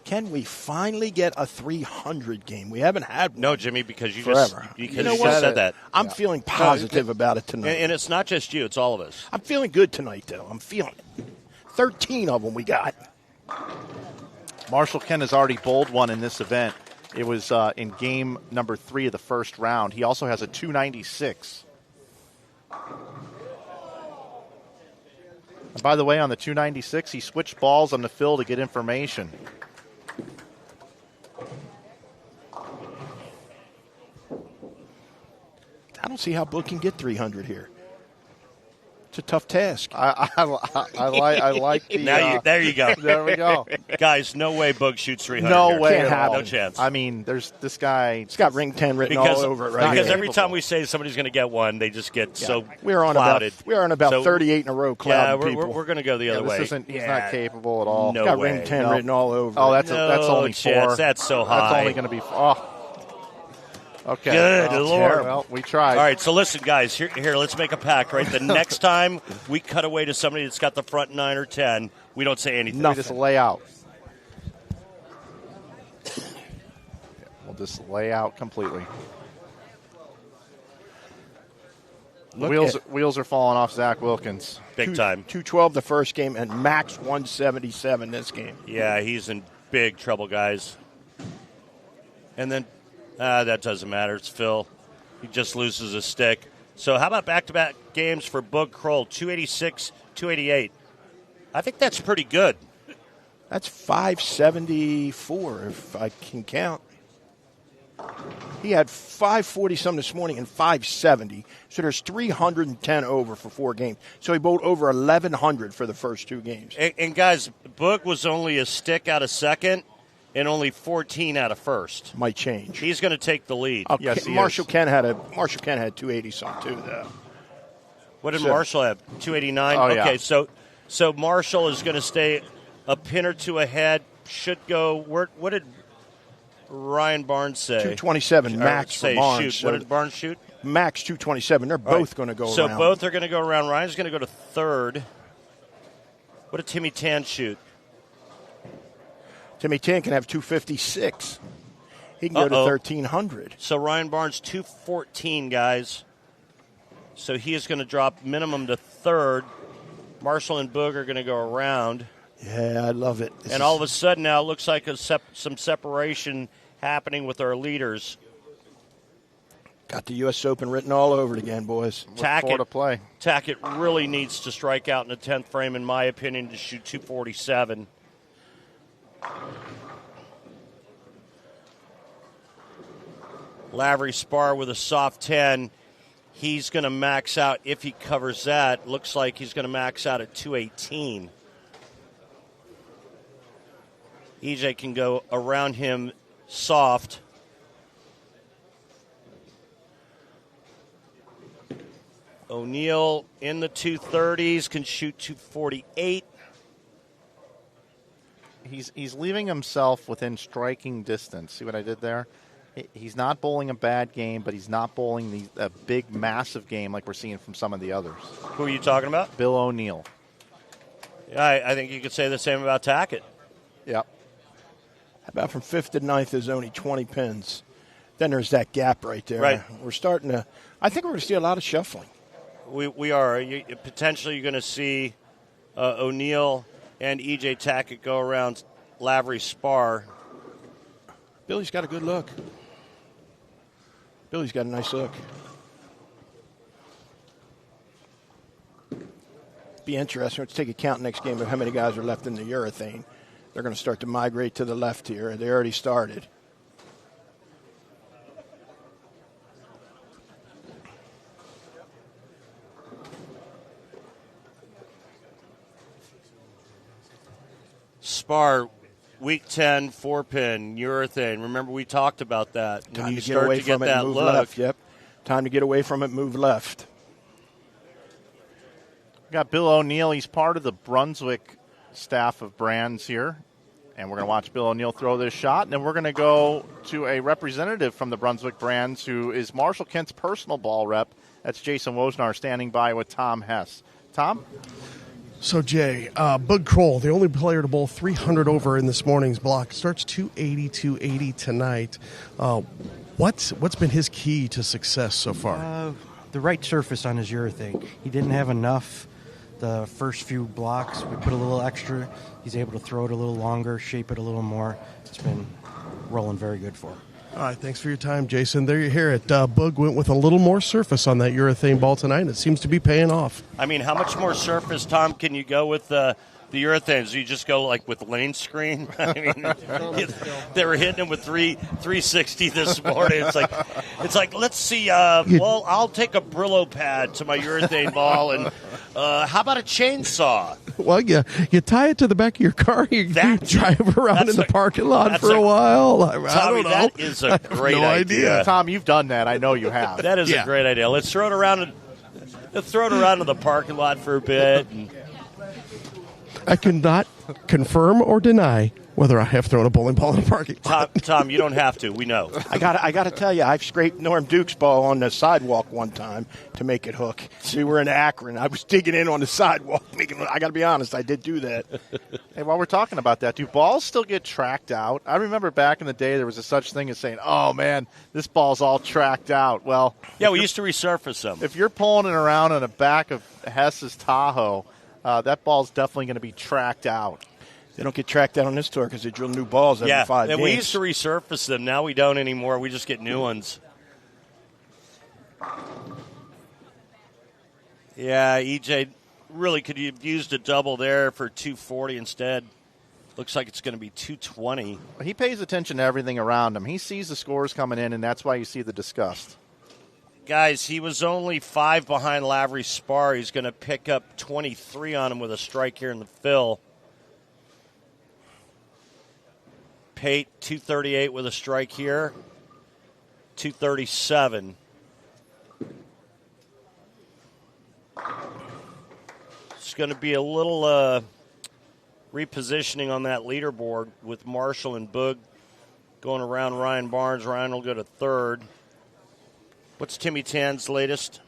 Can we finally get a 300 game? We haven't had one. No, Jimmy, because you forever. just You know just what? said that. I'm feeling positive about it tonight. And it's not just you; it's all of us. I'm feeling good tonight, though. I'm feeling it. 13 of them we got. Marshall Kent has already bowled one in this event. It was in game number 3 of the first round. He also has a 296. And by the way, on the 296, he switched balls on the fill to get information. I don't see how Book can get 300 here. It's a tough task. I like the. Now there you go. There we go. Guys, no way Boog shoots 300. No here. way. Can't happen. No chance. I mean, there's this guy. It's got ring 10 written all over it right Because here. every time we say somebody's going to get one, they just get so We're on clouded. about So, 38 in a row clouding Yeah, people. we're going to go the other way. He's not capable at all. No got way. ring 10 No. written all over Oh, it. that's only chance. 4. That's so That's high. only going to be. Oh. Okay. Good Well, Lord. Well, we tried. All right, so listen, guys. Here, let's make a pact, right? The next time we cut away to somebody that's got the front 9 or 10, we don't say anything. We just lay out. We'll just lay out completely. Wheels are falling off Zach Wilkins. Big time. 212 the first game and max 177 this game. Yeah, he's in big trouble, guys. And then that doesn't matter. It's Phil. He just loses a stick. So how about back-to-back games for Boog Kroll? 286, 288. I think that's pretty good. That's 574 if I can count. He had 540-some this morning and 570. So there's 310 over for 4 games. So he bowled over 1,100 for the first 2 games. And guys, Boog was only a stick out of second and only 14 out of first. Might change. He's going to take the lead. Yes, he Marshall is. Kent had 280-some too, though. What did So- Marshall have? 289? Oh, yeah. Okay, so Marshall is going to stay a pin or two ahead. Should go, what did Ryan Barnes say? 227 max for Barnes. Shoot. What did Barnes shoot? Max 227. They're both going to go So around. both are going to go around. Ryan's going to go to third. What did Timmy Tan shoot? Timmy Tan can have 256. He can go to 1,300. So Ryan Barnes, 214, guys. So he is going to drop minimum to third. Marshall and Boog are going to go around. Yeah, I love it. And all of a sudden now it looks like some separation happening with our leaders. Got the U.S. Open written all over it again, boys. With 4 to play. Tackett really needs to strike out in the 10th frame, in my opinion, to shoot 247. Lavery Spar with a soft 10. He's going to max out, if he covers that, looks like he's going to max out at 218. EJ can go around him soft. O'Neal in the 230s, can shoot 248. He's leaving himself within striking distance. See what I did there? He's not bowling a bad game, but he's not bowling a big, massive game like we're seeing from some of the others. Who are you talking about? Bill O'Neal. Yeah, I think you could say the same about Tackett. Yep. How about from 5th to 9th, there's only 20 pins. Then there's that gap right there. Right. We're starting to – I think we're going to see a lot of shuffling. We are. Potentially you're going to see O'Neal and EJ Tackett go around Lavery Spar. Billy's got a good look. Billy's got a nice look. Be interesting. Let's take a count next game of how many guys are left in the urethane. They're going to start to migrate to the left here. They already started. Spar, week 10, 4-pin, urethane. Remember, we talked about that. When Time you to get start away to get from it that and move look, left. Yep. Time to get away from it, move left. We got Bill O'Neal. He's part of the Brunswick staff of brands here. And we're going to watch Bill O'Neal throw this shot. And then we're going to go to a representative from the Brunswick brands who is Marshall Kent's personal ball rep. That's Jason Woznar standing by with Tom Hess. Tom? So, Jay, Boog Kroll, the only player to bowl 300 over in this morning's block, starts 280 tonight. What's been his key to success so far? The right surface on his urethane. He didn't have enough the first few blocks. We put a little extra. He's able to throw it a little longer, shape it a little more. It's been rolling very good for him. All right, thanks for your time, Jason. There you hear it. Boog went with a little more surface on that urethane ball tonight, and it seems to be paying off. I mean, how much more surface, Tom, can you go with the urethanes? You just go like with lane screen? I mean, they were hitting him with 360 this morning. It's like let's see. Well, I'll take a Brillo pad to my urethane ball, and How about a chainsaw? Well, you tie it to the back of your car. You drive around in the parking lot for a while. I Tommy, don't know. that is a great idea. Tom, you've done that. I know you have. That is a great idea. Let's throw it around. Let's throw it around in the parking lot for a bit. I cannot confirm or deny whether I have thrown a bowling ball in a parking lot. Tom, you don't have to. We know. I got to tell you, I've scraped Norm Duke's ball on the sidewalk one time to make it hook. We were in Akron. I was digging in on the sidewalk. I got to be honest, I did do that. Hey, while we're talking about that, do balls still get tracked out? I remember back in the day there was a such thing as saying, oh, man, this ball's all tracked out. Well, yeah, we used to resurface them. If you're pulling it around on the back of Hess's Tahoe, that ball's definitely going to be tracked out. They don't get tracked out on this tour because they drill new balls every 5 games. Yeah, we used to resurface them. Now we don't anymore. We just get new ones. Yeah, EJ really could have used a double there for 240 instead. Looks like it's going to be 220. He pays attention to everything around him. He sees the scores coming in, and that's why you see the disgust. Guys, he was only 5 behind Lavery Spar. He's going to pick up 23 on him with a strike here in the fill. Pate, 238 with a strike here. 237. It's going to be a little repositioning on that leaderboard with Marshall and Boog going around Ryan Barnes. Ryan will go to third. What's Timmy Tan's latest?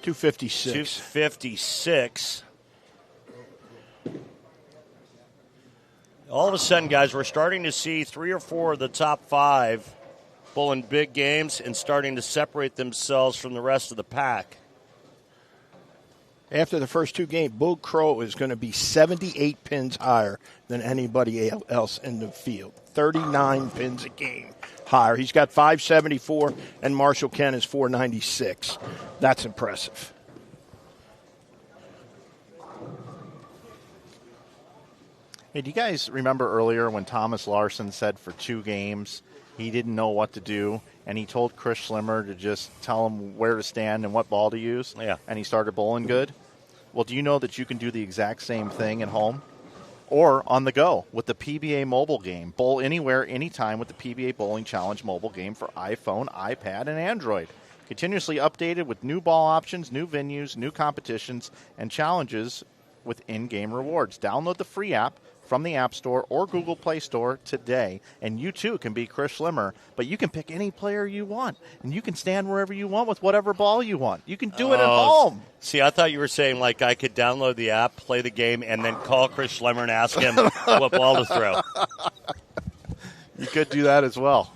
256. 256. All of a sudden, guys, we're starting to see 3 or 4 of the top 5 bowling big games and starting to separate themselves from the rest of the pack. After the first 2 games, Boog Crow is going to be 78 pins higher than anybody else in the field. 39 pins a game higher. He's got 574, and Marshall Ken is 496. That's impressive. Hey, do you guys remember earlier when Thomas Larson said for 2 games he didn't know what to do, and he told Chris Schlimmer to just tell him where to stand and what ball to use, and he started bowling good? Well, do you know that you can do the exact same thing at home or on the go with the PBA mobile game? Bowl anywhere, anytime with the PBA Bowling Challenge mobile game for iPhone, iPad, and Android. Continuously updated with new ball options, new venues, new competitions, and challenges with in-game rewards. Download the free app from the App Store or Google Play Store today, and you too can be Chris Schlimmer, but you can pick any player you want, and you can stand wherever you want with whatever ball you want. You can do it at home. See, I thought you were saying like I could download the app, play the game, and then call Chris Schlimmer and ask him what ball to throw. You could do that as well.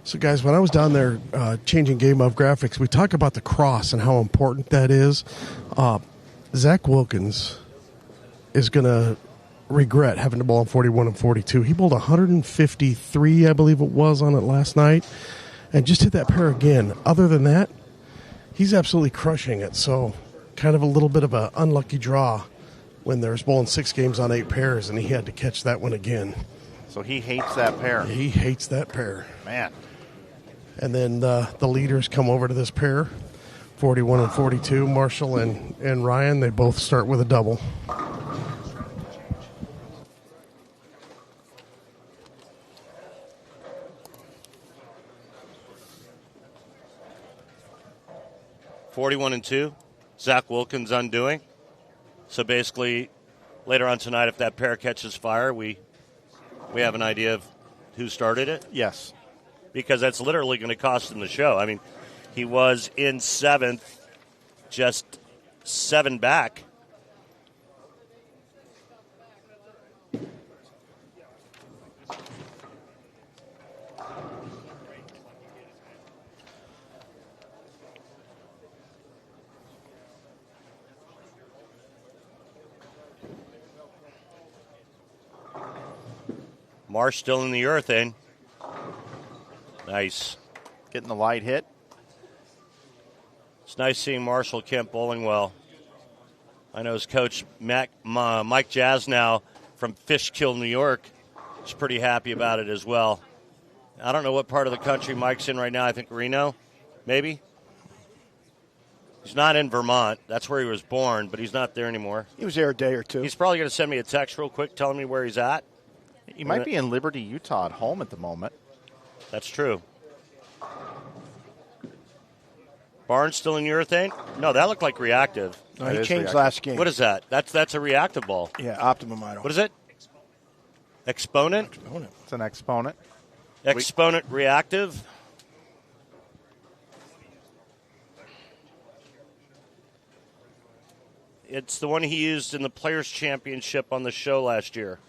So, guys, when I was down there changing game of graphics, we talk about the cross and how important that is. Zach Wilkins is going to regret having to bowl on 41 and 42. He bowled 153, I believe it was, on it last night, and just hit that pair again. Other than that, he's absolutely crushing it. So kind of a little bit of an unlucky draw when there's bowling 6 games on 8 pairs, and he had to catch that one again. So he hates that pair. He hates that pair. Man. And then the leaders come over to this pair. 41 and 42, Marshall and Ryan, they both start with a double. (41-2), Zach Wilkins undoing. So basically, later on tonight, if that pair catches fire, we have an idea of who started it? Yes. Because that's literally going to cost him the show. I mean, he was in 7th, just 7 back. Marsh still in the earth, in. Nice. Getting the light hit. It's nice seeing Marshall Kemp bowling well. I know his coach, Mike Jasnow from Fishkill, New York, is pretty happy about it as well. I don't know what part of the country Mike's in right now. I think Reno, maybe? He's not in Vermont. That's where he was born, but he's not there anymore. He was there a day or two. He's probably going to send me a text real quick telling me where he's at. He might be in Liberty, Utah at home at the moment. That's true. Barnes still in urethane? No, that looked like reactive. No, he changed last game. What is that? That's a reactive ball. Yeah, Optimum Idol. What is it? Exponent? It's an exponent. Exponent reactive? It's the one he used in the Players' Championship on the show last year.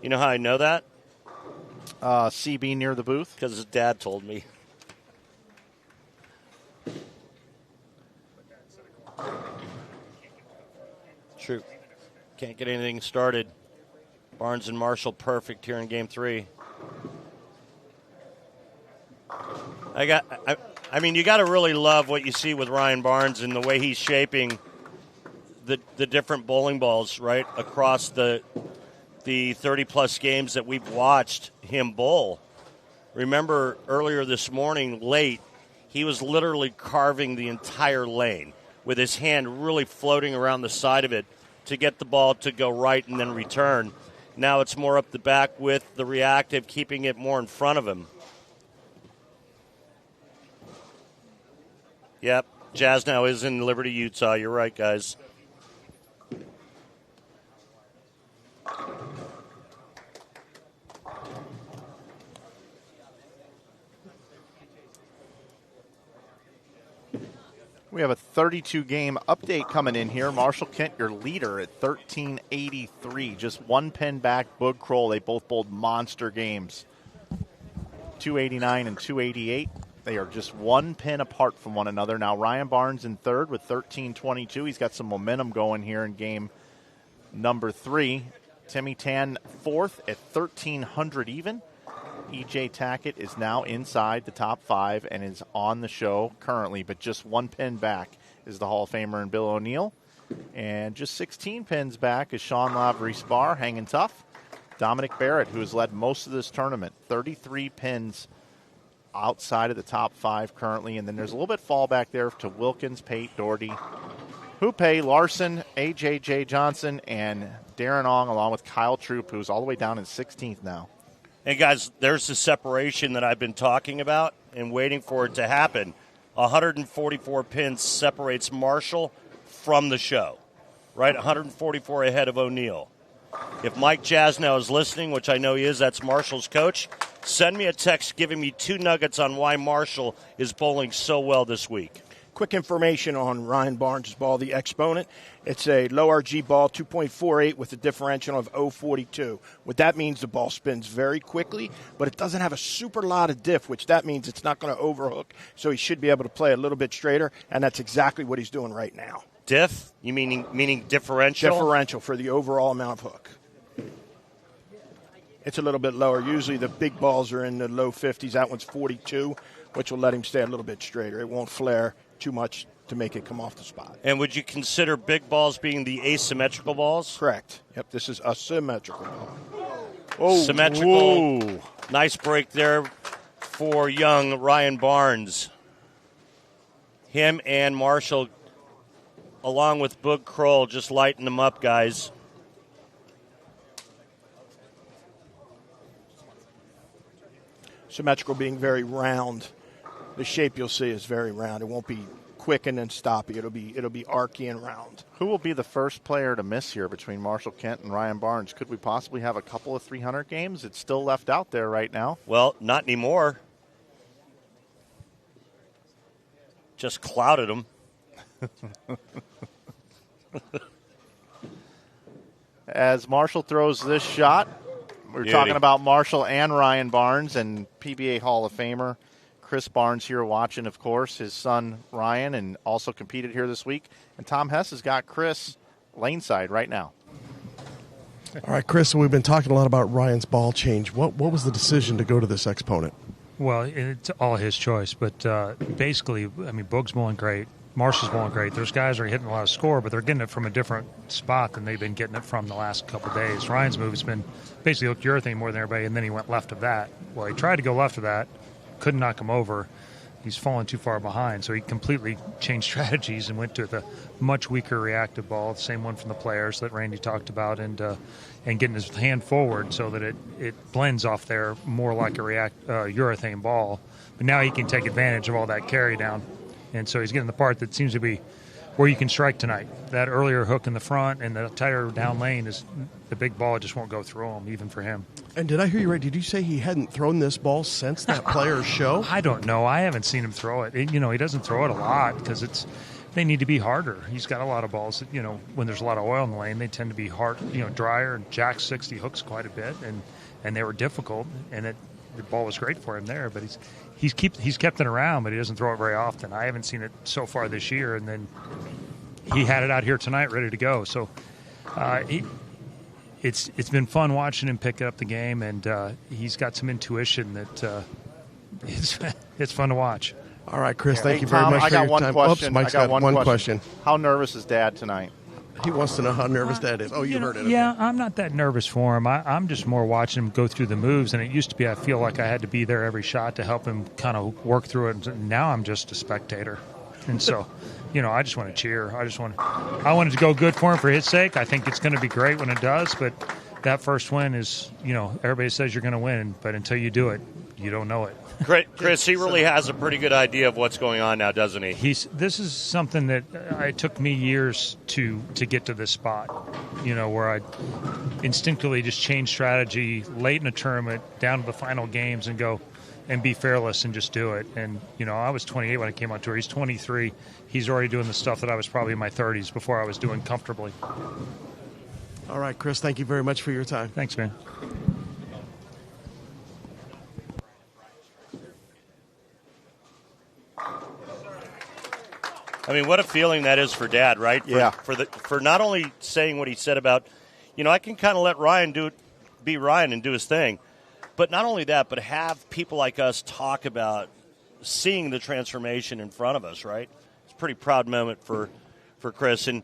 You know how I know that? CB near the booth? Because his dad told me. True. Can't get anything started. Barnes and Marshall perfect here in Game 3. I mean, you got to really love what you see with Ryan Barnes and the way he's shaping the different bowling balls, right, across the 30-plus games that we've watched him bowl. Remember earlier this morning, late, he was literally carving the entire lane with his hand really floating around the side of it to get the ball to go right and then return. Now it's more up the back with the reactive, keeping it more in front of him. Yep, Jazz now is in Liberty, Utah. You're right, guys. We have a 32-game update coming in here. Marshall Kent, your leader at 1383. Just one pin back. Boog Kroll, they both bowled monster games. 289 and 288. They are just one pin apart from one another. Now Ryan Barnes in third with 1322. He's got some momentum going here in game number 3. Timmy Tan fourth at 1300 even. E.J. Tackett is now inside the top 5 and is on the show currently, but just one pin back is the Hall of Famer and Bill O'Neill. And just 16 pins back is Sean Lavery-Spar, hanging tough. Dominic Barrett, who has led most of this tournament, 33 pins outside of the top 5 currently. And then there's a little bit fall back there to Wilkins, Pate, Doherty, Hoope, Larson, A.J. Johnson, and Darren Ong, along with Kyle Troop, who's all the way down in 16th now. And, guys, there's the separation that I've been talking about and waiting for it to happen. 144 pins separates Marshall from the show, right? 144 ahead of O'Neill. If Mike Jasnow is listening, which I know he is, that's Marshall's coach, send me a text giving me 2 nuggets on why Marshall is bowling so well this week. Quick information on Ryan Barnes' ball, the Exponent. It's a low RG ball, 2.48 with a differential of 0.42. What that means, the ball spins very quickly, but it doesn't have a super lot of diff, which that means it's not going to overhook, so he should be able to play a little bit straighter, and that's exactly what he's doing right now. Diff? You meaning differential? Differential for the overall amount of hook. It's a little bit lower. Usually the big balls are in the low 50s. That one's 42, which will let him stay a little bit straighter. It won't flare too much to make it come off the spot. And would you consider big balls being the asymmetrical balls? Correct. Yep, this is a symmetrical ball. Oh, symmetrical. Whoa. Nice break there for young Ryan Barnes. Him and Marshall, along with Boog Kroll, just lighting them up, guys. Symmetrical being very round. The shape you'll see is very round. It won't be quick and then stoppy. It'll be archy and round. Who will be the first player to miss here between Marshall Kent and Ryan Barnes? Could we possibly have a couple of 300 games? It's still left out there right now. Well, not anymore. Just clouded him. As Marshall throws this shot, we're talking about Marshall and Ryan Barnes and PBA Hall of Famer Chris Barnes here watching, of course, his son Ryan, and also competed here this week. And Tom Hess has got Chris laneside right now. All right, Chris, so we've been talking a lot about Ryan's ball change. What was the decision to go to this Exponent? Well, it's all his choice, but basically, I mean, Boog's bowling great. Marshall's bowling great. There's guys that are hitting a lot of score, but they're getting it from a different spot than they've been getting it from the last couple of days. Ryan's move has been basically hooked urethane more than everybody, and then he went left of that. Well, he tried to go left of that, couldn't knock him over. he's fallen too far behind. So he completely changed strategies and went to the much weaker reactive ball, the same one from the players that Randy talked about, and getting his hand forward so that it blends off there more like a urethane ball. But now he can take advantage of all that carry down. And so he's getting the part that seems to be where you can strike tonight. That earlier hook in the front and the tighter down lane is the big ball just won't go through him, even for him. And did I hear you right? Did you say he hadn't thrown this ball since that player's show? I don't know. I haven't seen him throw it. He doesn't throw it a lot because they need to be harder. He's got a lot of balls that, when there's a lot of oil in the lane, they tend to be hard, drier. And Jack 60 hooks quite a bit, and they were difficult, and the ball was great for him there. But he's kept it around, but he doesn't throw it very often. I haven't seen it so far this year, and then he had it out here tonight ready to go. So it's been fun watching him pick up the game, and he's got some intuition that it's fun to watch. All right, Chris, thank you Tom, very much I for got your one time. question. Oops, Mike's I got one question. How nervous is Dad tonight? He wants to know how nervous Dad is. Oh, you heard it. Yeah, I'm not that nervous for him. I'm just more watching him go through the moves, and it used to be I feel like I had to be there every shot to help him kind of work through it. And now I'm just a spectator. And so, I just want to cheer. I wanted to go good for him for his sake. I think it's going to be great when it does, but that first win is, everybody says you're going to win, but until you do it, you don't know it. Chris, he really has a pretty good idea of what's going on now, doesn't he? This is something that it took me years to get to this spot, where I instinctively just change strategy late in a tournament, down to the final games, and go and be fearless and just do it. And, I was 28 when I came on tour. He's 23. He's already doing the stuff that I was probably in my 30s before I was doing comfortably. All right, Chris, thank you very much for your time. Thanks, man. I mean, what a feeling that is for Dad, right? Yeah. For not only saying what he said about, I can kind of let Ryan be Ryan and do his thing, but not only that, but have people like us talk about seeing the transformation in front of us, right? It's a pretty proud moment for Chris. And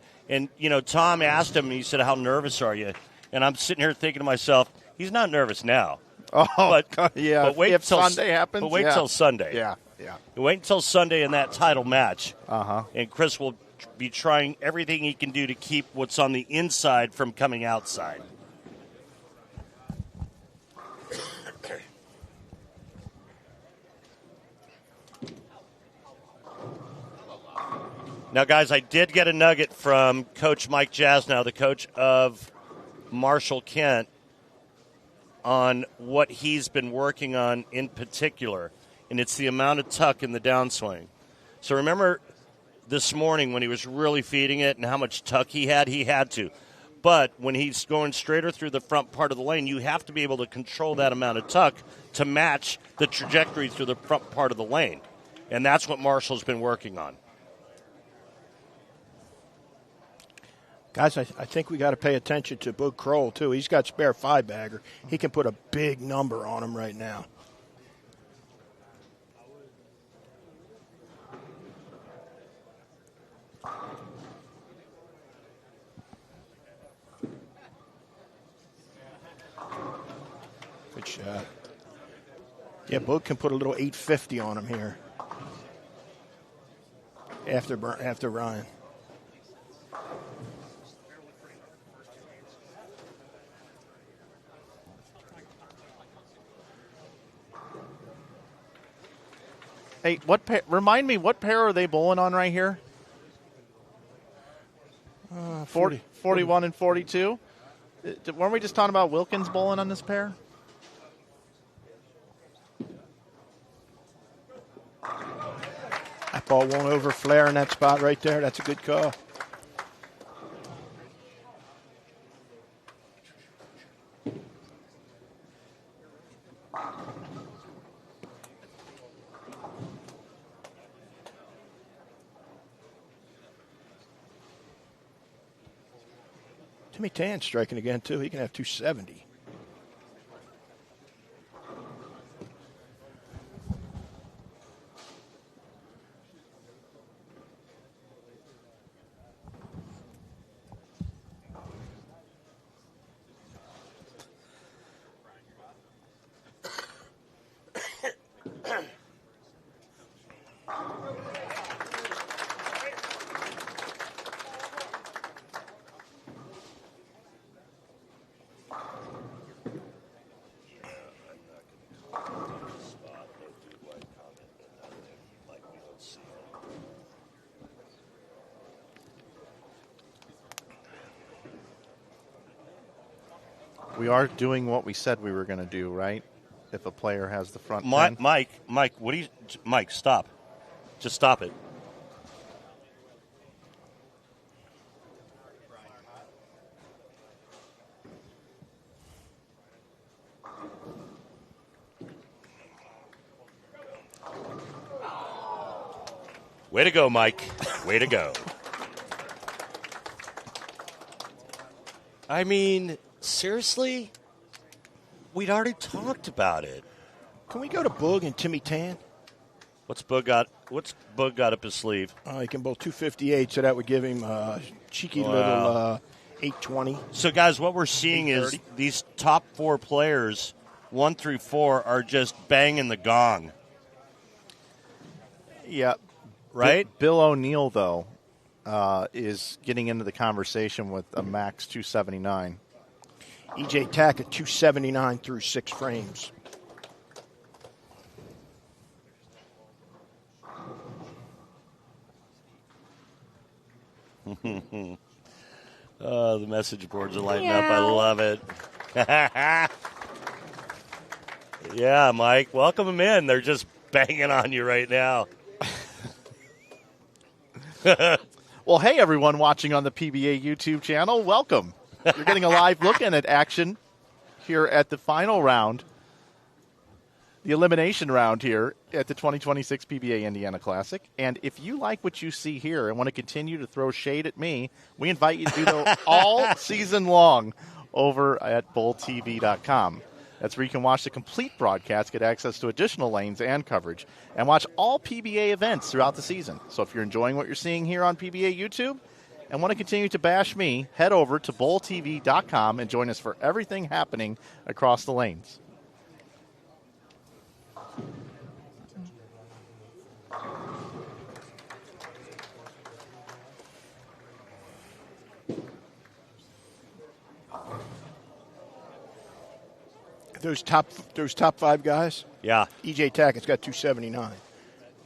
Tom asked him, he said, how nervous are you? And I'm sitting here thinking to myself, he's not nervous now. Oh, but, yeah. But wait if till Sunday happens. But wait till Sunday. Yeah. Wait until Sunday in that title match. Uh-huh. And Chris will be trying everything he can do to keep what's on the inside from coming outside. Now, guys, I did get a nugget from Coach Mike Jasnow, the coach of Marshall Kent, on what he's been working on in particular, and it's the amount of tuck in the downswing. So remember this morning when he was really feeding it and how much tuck he had to. But when he's going straighter through the front part of the lane, you have to be able to control that amount of tuck to match the trajectory through the front part of the lane. And that's what Marshall's been working on. Guys, I think we got to pay attention to Boog Kroll, too. He's got spare 5-bagger. He can put a big number on him right now. Good shot. Yeah, Boog can put a little 850 on him here after Ryan. Hey, remind me, what pair are they bowling on right here? 41 and 42? Weren't we just talking about Wilkins bowling on this pair? That ball won't overflare in that spot right there. That's a good call. Timmy Tan striking again, too. He can have 270. We are doing what we said we were going to do, right? If a player has the front 10. Mike, what do you? Mike, stop. Just stop it. Way to go, Mike. Way to go. I mean, seriously? We'd already talked about it. Can we go to Boog and Timmy Tan? What's Boog got up his sleeve? He can bowl 258, so that would give him a cheeky little 820. So, guys, what we're seeing is these top 4 players, 1 through 4, are just banging the gong. Yeah. Right? Bill O'Neill, though, is getting into the conversation with a max 279. EJ Tack at 279 through 6 frames. Oh, the message boards are lighting up. I love it. Yeah, Mike, welcome them in. They're just banging on you right now. Well, hey, everyone watching on the PBA YouTube channel, welcome. You're getting a live look in at action here at the final round, the elimination round here at the 2026 PBA Indiana Classic. And if you like what you see here and want to continue to throw shade at me, we invite you to do so all season long over at BowlTV.com. That's where you can watch the complete broadcast, get access to additional lanes and coverage, and watch all PBA events throughout the season. So if you're enjoying what you're seeing here on PBA YouTube and want to continue to bash me, head over to BowlTV.com and join us for everything happening across the lanes. Those top 5 guys? Yeah. EJ Tackett's got 279.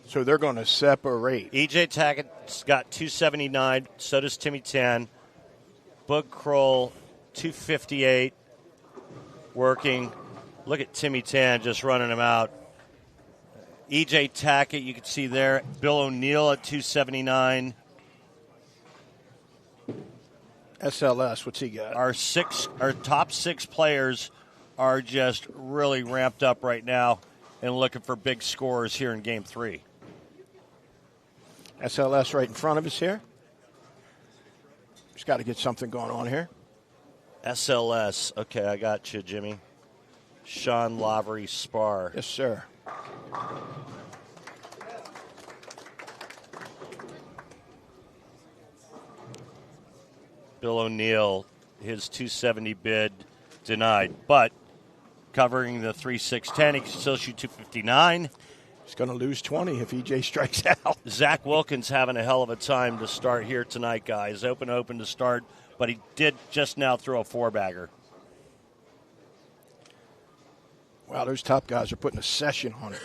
So they're going to separate. EJ Tackett's got 279. So does Timmy Tan. Boog Kroll, 258. Working. Look at Timmy Tan just running him out. EJ Tackett, you can see there. Bill O'Neill at 279. SLS, what's he got? Our top 6 players are just really ramped up right now and looking for big scores here in Game 3. SLS right in front of us here. Just got to get something going on here. SLS. Okay, I got you, Jimmy. Sean Lavery Spar. Yes, sir. Bill O'Neill, his 270 bid denied, but covering the 3-6-10, he can still shoot 259. He's going to lose 20 if EJ strikes out. Zach Wilkins having a hell of a time to start here tonight, guys. Open to start, but he did just now throw a 4-bagger. Wow, those top guys are putting a session on it.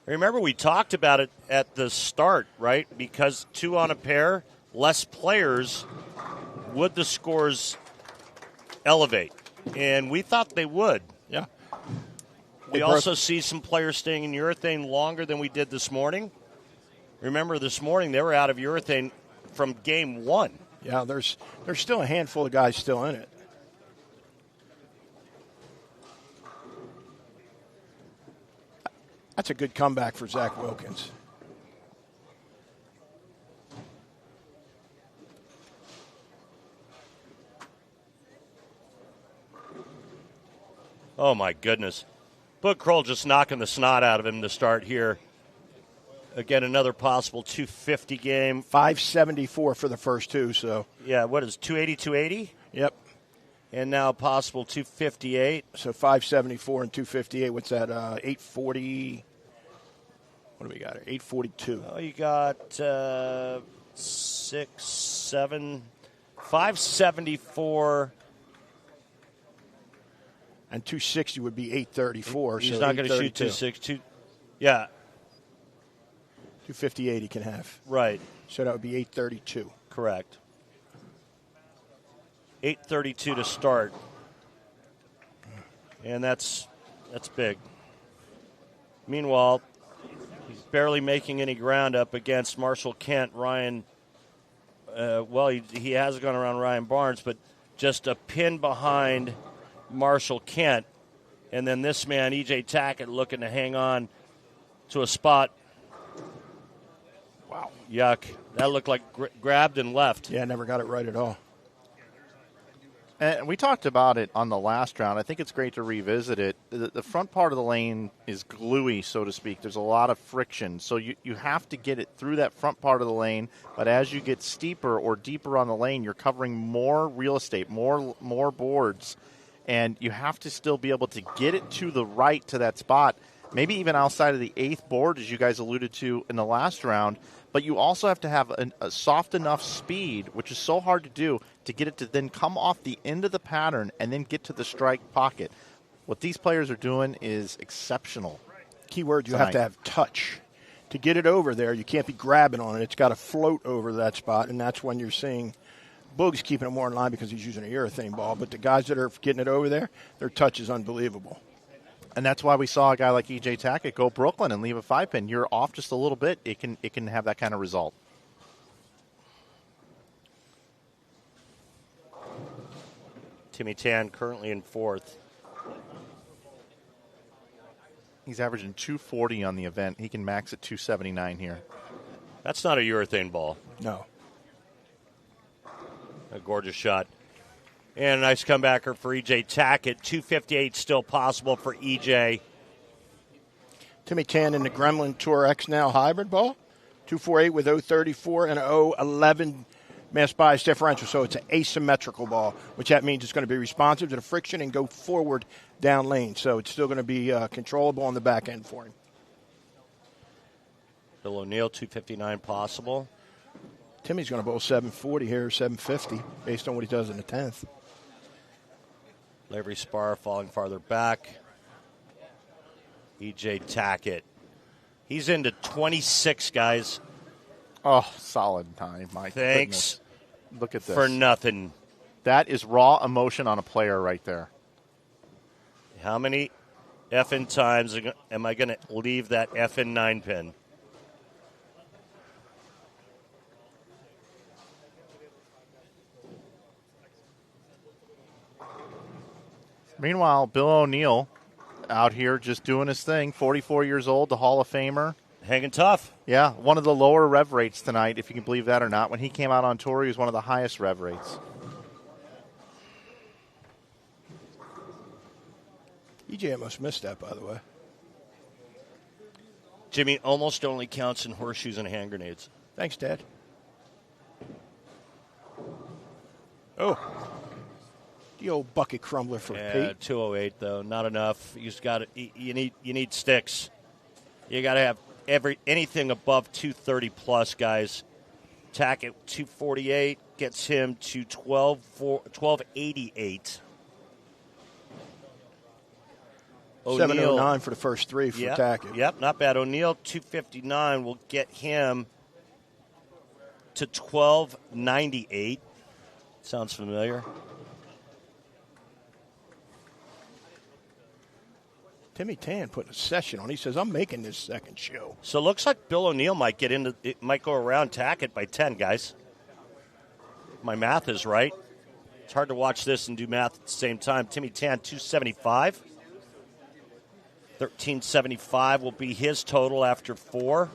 Remember, we talked about it at the start, right? Because 2 on a pair, less players, would the scores elevate? And we thought they would. Yeah. We also see some players staying in urethane longer than we did this morning. Remember, this morning they were out of urethane from Game 1. Yeah, there's still a handful of guys still in it. That's a good comeback for Zach Wilkins. Oh, my goodness. Boog Kroll just knocking the snot out of him to start here. Again, another possible 250 game. 574 for the first 2, so. Yeah, what is 280, 280? Yep. And now possible 258. So 574 and 258. What's that? 840. What do we got here? 842. Oh, you got 6, 7, 574. And 260 would be 834. He's so not going to shoot 262. Yeah. 258 he can have. Right. So that would be 832. Correct. 8:32 to start. And that's big. Meanwhile, he's barely making any ground up against Marshall Kent. Ryan, he has gone around Ryan Barnes, but just a pin behind Marshall Kent. And then this man, E.J. Tackett, looking to hang on to a spot. Wow. Yuck. That looked like grabbed and left. Yeah, never got it right at all. And we talked about it on the last round. I think it's great to revisit it. The front part of the lane is gluey, so to speak. There's a lot of friction. So you have to get it through that front part of the lane. But as you get steeper or deeper on the lane, you're covering more real estate, more boards. And you have to still be able to get it to the right to that spot, maybe even outside of the 8th board, as you guys alluded to in the last round. But you also have to have a soft enough speed, which is so hard to do, to get it to then come off the end of the pattern and then get to the strike pocket. What these players are doing is exceptional. Keyword, you have to have touch. To get it over there, you can't be grabbing on it. It's got to float over that spot, and that's when you're seeing Boog's keeping it more in line because he's using an urethane ball. But the guys that are getting it over there, their touch is unbelievable. And that's why we saw a guy like E.J. Tackett go Brooklyn and leave a 5-pin. You're off just a little bit, it can have that kind of result. Timmy Tan currently in 4th. He's averaging 240 on the event. He can max at 279 here. That's not a urethane ball. No. A gorgeous shot. And a nice comebacker for E.J. Tackett. 258 still possible for E.J. Timmy Tan in the Gremlin Tour X Now hybrid ball. 248 with 034 and 011 mass bias differential. So it's an asymmetrical ball, which that means it's going to be responsive to the friction and go forward down lane. So it's still going to be controllable on the back end for him. Bill O'Neill, 259 possible. Timmy's going to bowl 740 here, 750, based on what he does in the 10th. Lavery Spar falling farther back. E.J. Tackett. He's into 26, guys. Oh, solid time, Mike. Thanks. Goodness. Look at this. For nothing. That is raw emotion on a player right there. How many effing times am I going to leave that effing 9-pin? Meanwhile, Bill O'Neill out here just doing his thing, 44 years old, the Hall of Famer. Hanging tough. Yeah, one of the lower rev rates tonight, if you can believe that or not. When he came out on tour, he was one of the highest rev rates. EJ must missed that, by the way. Jimmy almost only counts in horseshoes and hand grenades. Thanks, Dad. Oh. The old bucket crumbler for Pete. 208 though, not enough. You just got you need sticks. You got to have anything above 230 plus, guys. Tackett 248 gets him to 1288. 709 for the first three for Tackett. Yep, not bad. O'Neill 259 will get him to 1298. Sounds familiar. Timmy Tan putting a session on. He says, I'm making this second show. So it looks like Bill O'Neill might go around Tackett by 10, guys. My math is right. It's hard to watch this and do math at the same time. Timmy Tan, 275. 1375 will be his total after after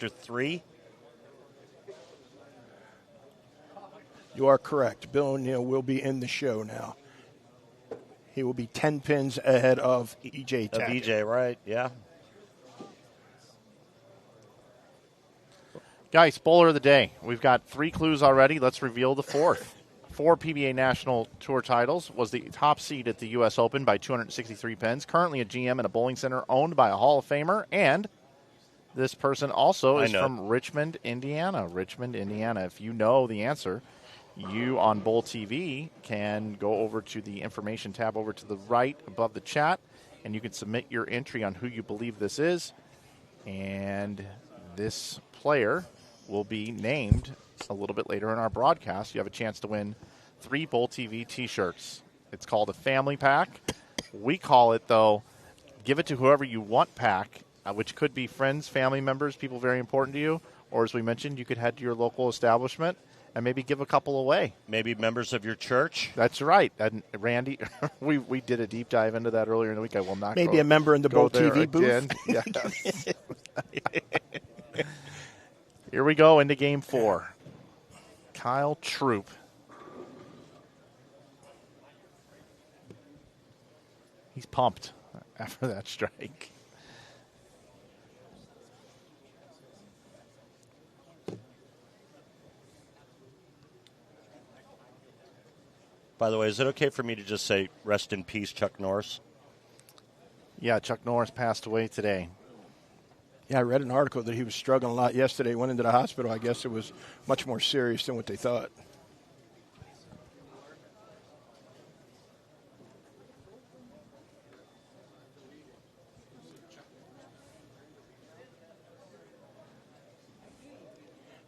3. You are correct. Bill O'Neill will be in the show now. He will be 10 pins ahead of E.J. Tackett. Of E.J., right, yeah. Guys, bowler of the day. We've got 3 clues already. Let's reveal the 4th. 4 PBA National Tour titles, was the top seed at the U.S. Open by 263 pins, currently a GM in a bowling center owned by a Hall of Famer, and this person also is from Richmond, Indiana. Richmond, Indiana. If you know the answer, you on BowlTV can go over to the information tab over to the right above the chat, and you can submit your entry on who you believe this is. And this player will be named a little bit later in our broadcast. You have a chance to win 3 BowlTV t-shirts. It's called a family pack. We call it, though, give it to whoever you want pack, which could be friends, family members, people very important to you. Or as we mentioned, you could head to your local establishment and maybe give a couple away. Maybe members of your church. That's right. And Randy, we did a deep dive into that earlier in the week. I will not maybe a member in the BowlTV booth. Yes. Here we go into game 4. Kyle Troop. He's pumped after that strike. By the way, is it okay for me to just say rest in peace, Chuck Norris? Yeah, Chuck Norris passed away today. Yeah, I read an article that he was struggling a lot yesterday. Went into the hospital. I guess it was much more serious than what they thought.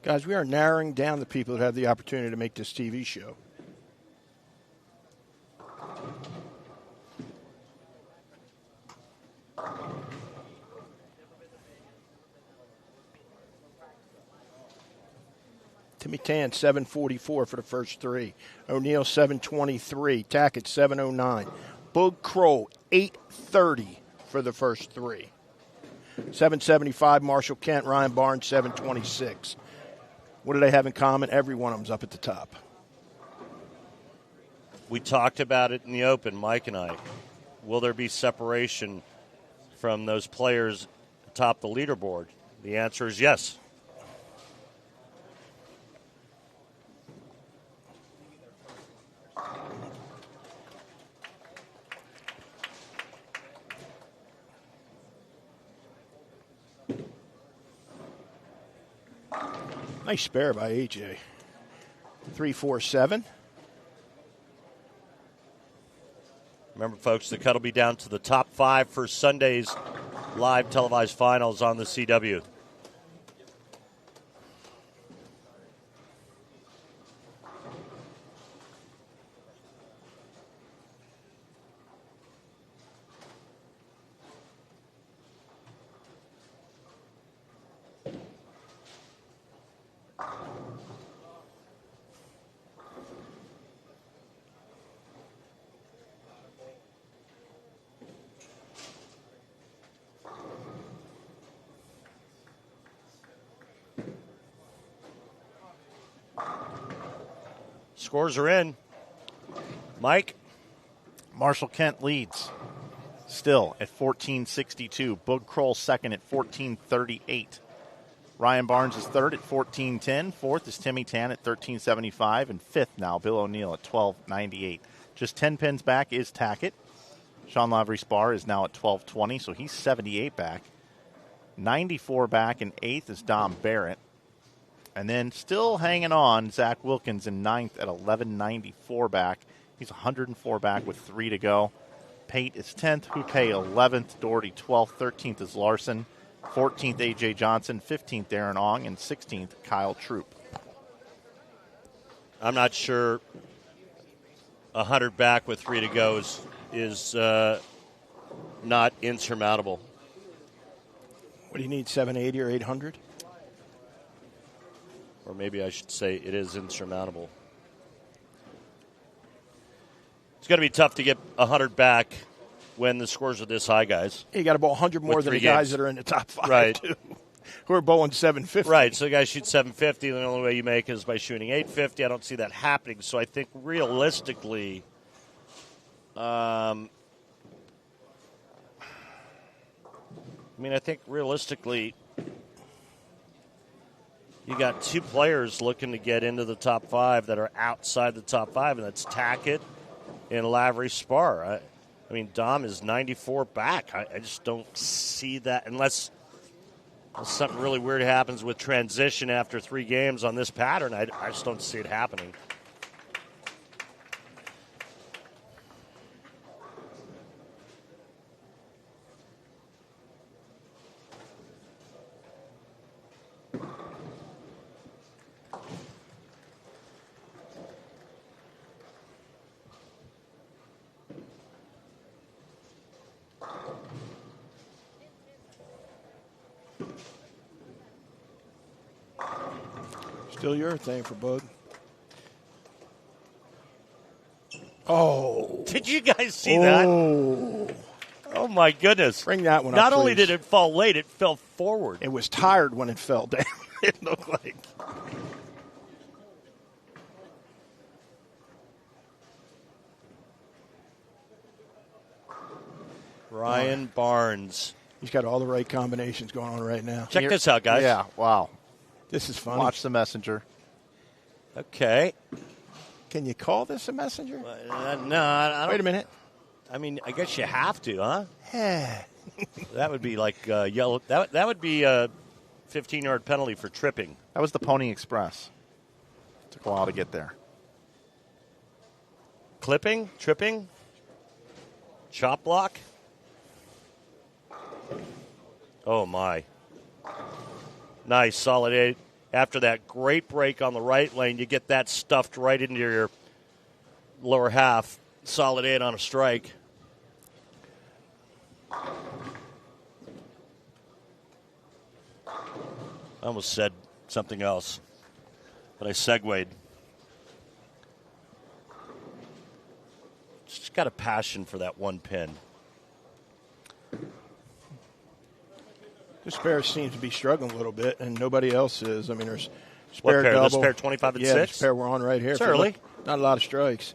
Guys, we are narrowing down the people that have the opportunity to make this TV show. Timmy Tan, 744 for the first 3. O'Neill, 723. Tackett, 709. Boog Kroll, 830 for the first 3. 775, Marshall Kent. Ryan Barnes, 726. What do they have in common? Every one of them's up at the top. We talked about it in the open, Mike and I. Will there be separation from those players atop the leaderboard? The answer is yes. Nice spare by AJ. 3-4-7. Remember, folks, the cut will be down to the top 5 for Sunday's live televised finals on the CW. Scores are in. Mike? Marshall Kent leads still at 14.62. Boog Kroll second at 14.38. Ryan Barnes is third at 14.10. Fourth is Timmy Tan at 13.75. And fifth now, Bill O'Neill at 12.98. Just 10 pins back is Tackett. Sean Lavery Spar is now at 12.20, so he's 78 back. 94 back in eighth is Dom Barrett. And then still hanging on, Zach Wilkins in ninth at 11.94 back. He's 104 back with 3 to go. Pate is 10th, Houpe 11th, Doherty 12th, 13th is Larson, 14th A.J. Johnson, 15th Aaron Ong, and 16th Kyle Troop. I'm not sure 100 back with 3 to go is not insurmountable. What do you need, 780 or 800? Or maybe I should say it is insurmountable. It's going to be tough to get 100 back when the scores are this high, guys. You got to bowl 100 more than the guys that are in the top 5, right? Too, who are bowling 750. Right, so the guys shoot 750. The only way you make is by shooting 850. I don't see that happening. So I think realistically, you got 2 players looking to get into the top 5 that are outside the top 5, and that's Tackett and Lavery Spar. I mean, Dom is 94 back. I just don't see that unless something really weird happens with transition after 3 games on this pattern. I just don't see it happening. Still your thing for Bug. Oh. Did you guys see that? Oh, my goodness. Bring that one up, Not only please. did it fall late, it fell forward. It was tired when it fell down, it looked like. Ryan Barnes. He's got all the right combinations going on right now. Check this out, guys. Yeah, wow. This is funny. Watch the messenger. Okay. Can you call this a messenger? No, I don't. Wait a minute. I mean, I guess you have to, huh? That would be like yellow. That would be a 15-yard penalty for tripping. That was the Pony Express. Took a while to get there. Clipping? Tripping? Chop block? Oh, my. Nice, solid 8. After that great break on the right lane, you get that stuffed right into your lower half. Solid 8 on a strike. I almost said something else, but I segued. Just got a passion for that one pin. This pair seems to be struggling a little bit, and nobody else is. I mean, there's What spare pair? double. This pair 25 and 6? This pair we're on right here. It's If you early. look, not a lot of strikes.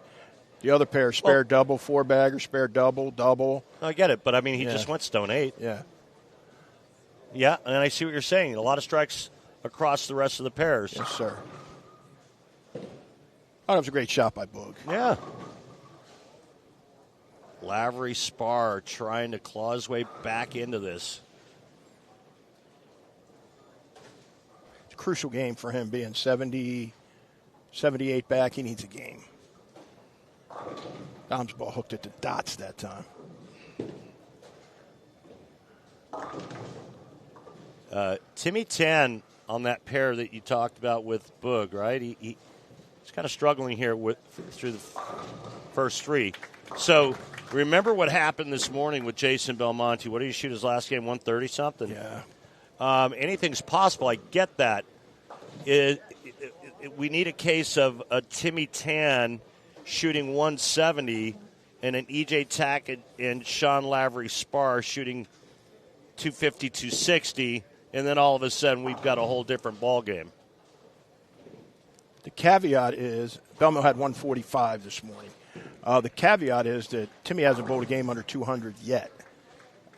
The other pair, spare double, 4-bagger, spare double, double. I get it, but I mean, he just went stone 8. Yeah. Yeah, and I see what you're saying. A lot of strikes across the rest of the pairs. Yes, sir. Oh, that was a great shot by Boog. Yeah. Lavery Spar trying to claw his way back into this. It's a crucial game for him, being 70, 78 back. He needs a game. Dom's ball hooked at the dots that time. Timmy Tan on that pair that you talked about with Boog, right? He's kind of struggling here through the first 3. So remember what happened this morning with Jason Belmonte. What did he shoot his last game? 130 something. Yeah. Anything's possible. I get that. We need a case of a Timmy Tan shooting 170 and an EJ Tackett and Sean Lavery Spar shooting 250, 260, and then all of a sudden we've got a whole different ball game. The caveat is Belmo had 145 this morning. The caveat is that Timmy hasn't bowled a game under 200 yet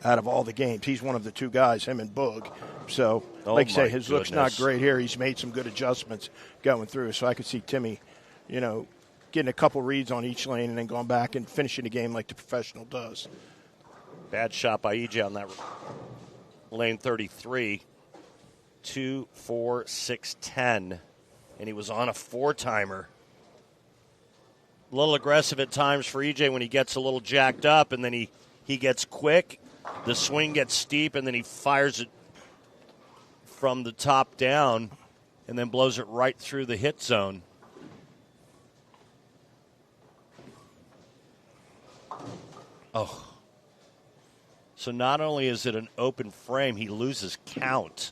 out of all the games. He's one of the two guys, him and Boog. So, like you say, his look's not great here. He's made some good adjustments going through. So I could see Timmy, getting a couple reads on each lane and then going back and finishing the game like the professional does. Bad shot by EJ on that lane 33. 2, 4, 6, 10. And he was on a 4-timer. A little aggressive at times for EJ when he gets a little jacked up, and then he gets quick. The swing gets steep, and then he fires it from the top down and then blows it right through the hit zone. Oh. So not only is it an open frame, he loses count.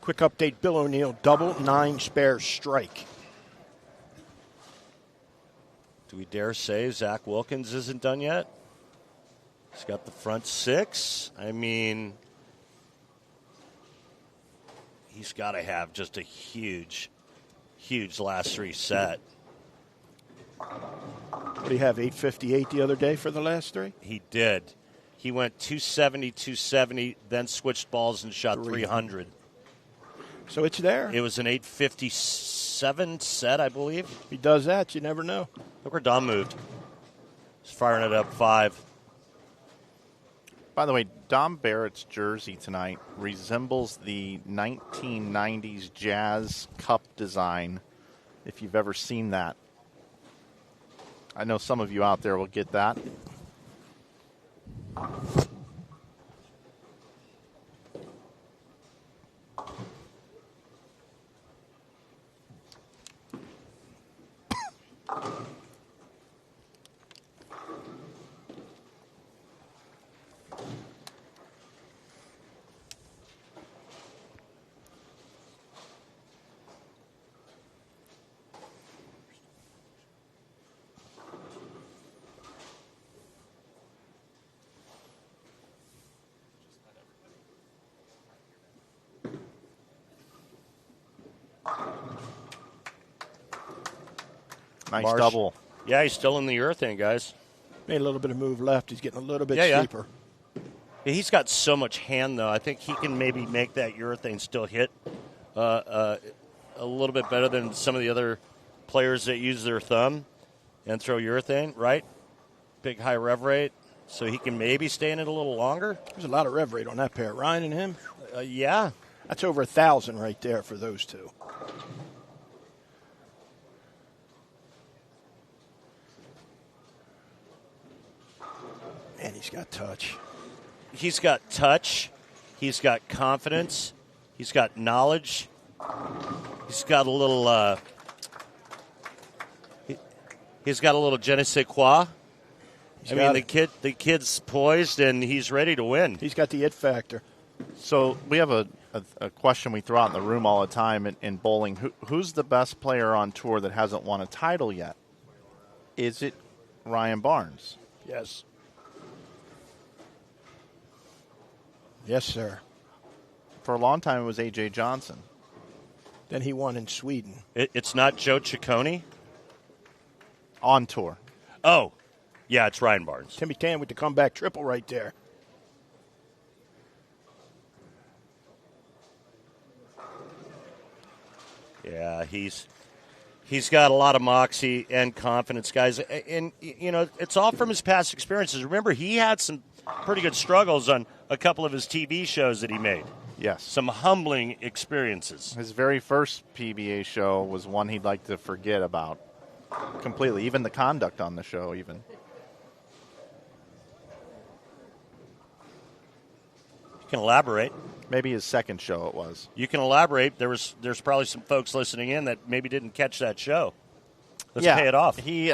Quick update, Bill O'Neill, double, 9 spare strike. Do we dare say Zach Wilkins isn't done yet? He's got the front 6. I mean, he's got to have just a huge, huge last 3 set. What did he have, 858 the other day for the last 3? He did. He went 270, 270, then switched balls and shot 300. So it's there. It was an 857 set, I believe. If he does that, you never know. Look where Dom moved. He's firing it up 5. By the way, Dom Barrett's jersey tonight resembles the 1990s Jazz Cup design, if you've ever seen that. I know some of you out there will get that. Nice Marsh. double. Yeah, he's still in the urethane, guys. Made a little bit of move left. He's getting a little bit Yeah. steeper. Yeah, he's got so much hand, though. I think he can maybe make that urethane still hit a little bit better than some of the other players that use their thumb and throw urethane, right? Big high rev rate, so he can maybe stay in it a little longer. There's a lot of rev rate on that pair. Ryan and him. Yeah. That's over 1,000 right there for those two. And he's got touch. He's got touch. He's got confidence. He's got knowledge. He's got a little. He's got a little je ne sais quoi. The kid's poised and he's ready to win. He's got the it factor. So we have a question we throw out in the room all the time in bowling. Who's the best player on tour that hasn't won a title yet? Is it Ryan Barnes? Yes. Yes, sir. For a long time, it was A.J. Johnson. Then he won in Sweden. It's not Joe Ciccone? On tour. Oh, yeah, it's Ryan Barnes. Timmy Tan with the comeback triple right there. Yeah, he's got a lot of moxie and confidence, guys. And, you know, it's all from his past experiences. Remember, he had some pretty good struggles on a couple of his TV shows that he made. Yes. Some humbling experiences. His very first PBA show was one he'd like to forget about completely, even the conduct on the show even. You can elaborate. Maybe his second show it was. You can elaborate. There's probably some folks listening in that maybe didn't catch that show. Let's yeah, pay it off. He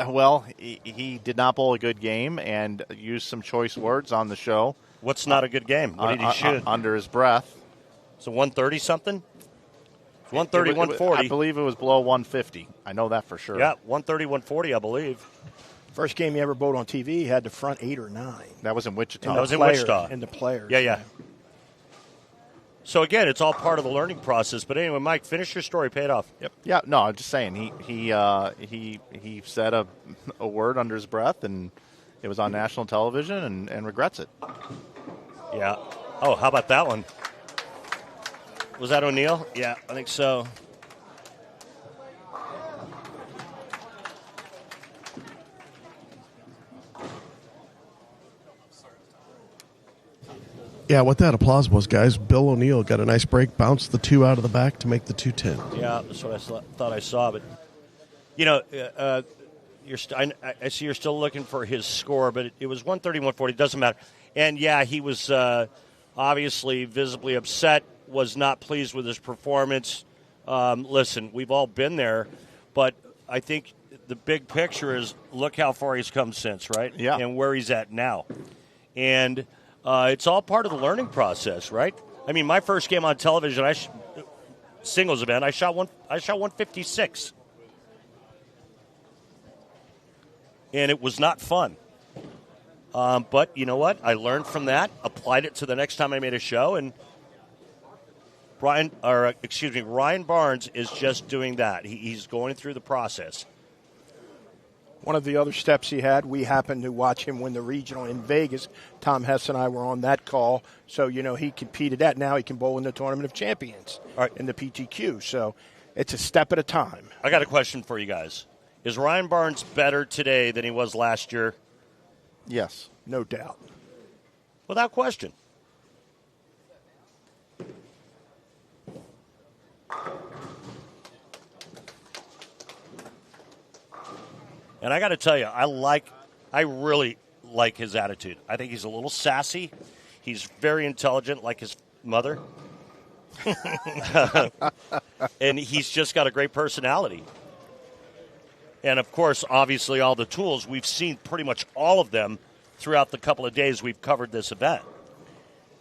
did not bowl a good game and used some choice words on the show. What's not a good game? What did he shoot? Under his breath. So 130 something? 130, 140. I believe it was below 150. I know that for sure. Yeah, 130, 140, I believe. First game he ever bowled on TV, he had the front 8 or 9. That was in Wichita. That was in Wichita. In the players. Yeah. So, again, it's all part of the learning process. But anyway, Mike, finish your story. Pay it off. Yep. Yeah, no, I'm just saying. He said a word under his breath, and it was on national television, and regrets it. Yeah. Oh, how about that one? Was that O'Neill? Yeah, I think so. Yeah, what that applause was, guys, Bill O'Neill got a nice break, bounced the 2 out of the back to make the 210. Yeah, that's what I thought I saw. But, you know, I see you're still looking for his score, but it was 130, 140. It doesn't matter. And, yeah, he was obviously visibly upset, was not pleased with his performance. Listen, we've all been there, but I think the big picture is look how far he's come since, right? Yeah. And where he's at now. And it's all part of the learning process, right? I mean, my first game on television, singles event, I shot 156. And it was not fun. But you know what? I learned from that, applied it to the next time I made a show, and Ryan Barnes is just doing that. He's going through the process. One of the other steps he had, we happened to watch him win the regional in Vegas. Tom Hess and I were on that call. So, you know, he competed that. Now he can bowl in the Tournament of Champions in the PTQ. So it's a step at a time. I got a question for you guys. Is Ryan Barnes better today than he was last year? Yes. No doubt. Without question. And I got to tell you, I really like his attitude. I think he's a little sassy. He's very intelligent, like his mother. And he's just got a great personality. And, of course, obviously all the tools. We've seen pretty much all of them throughout the couple of days we've covered this event.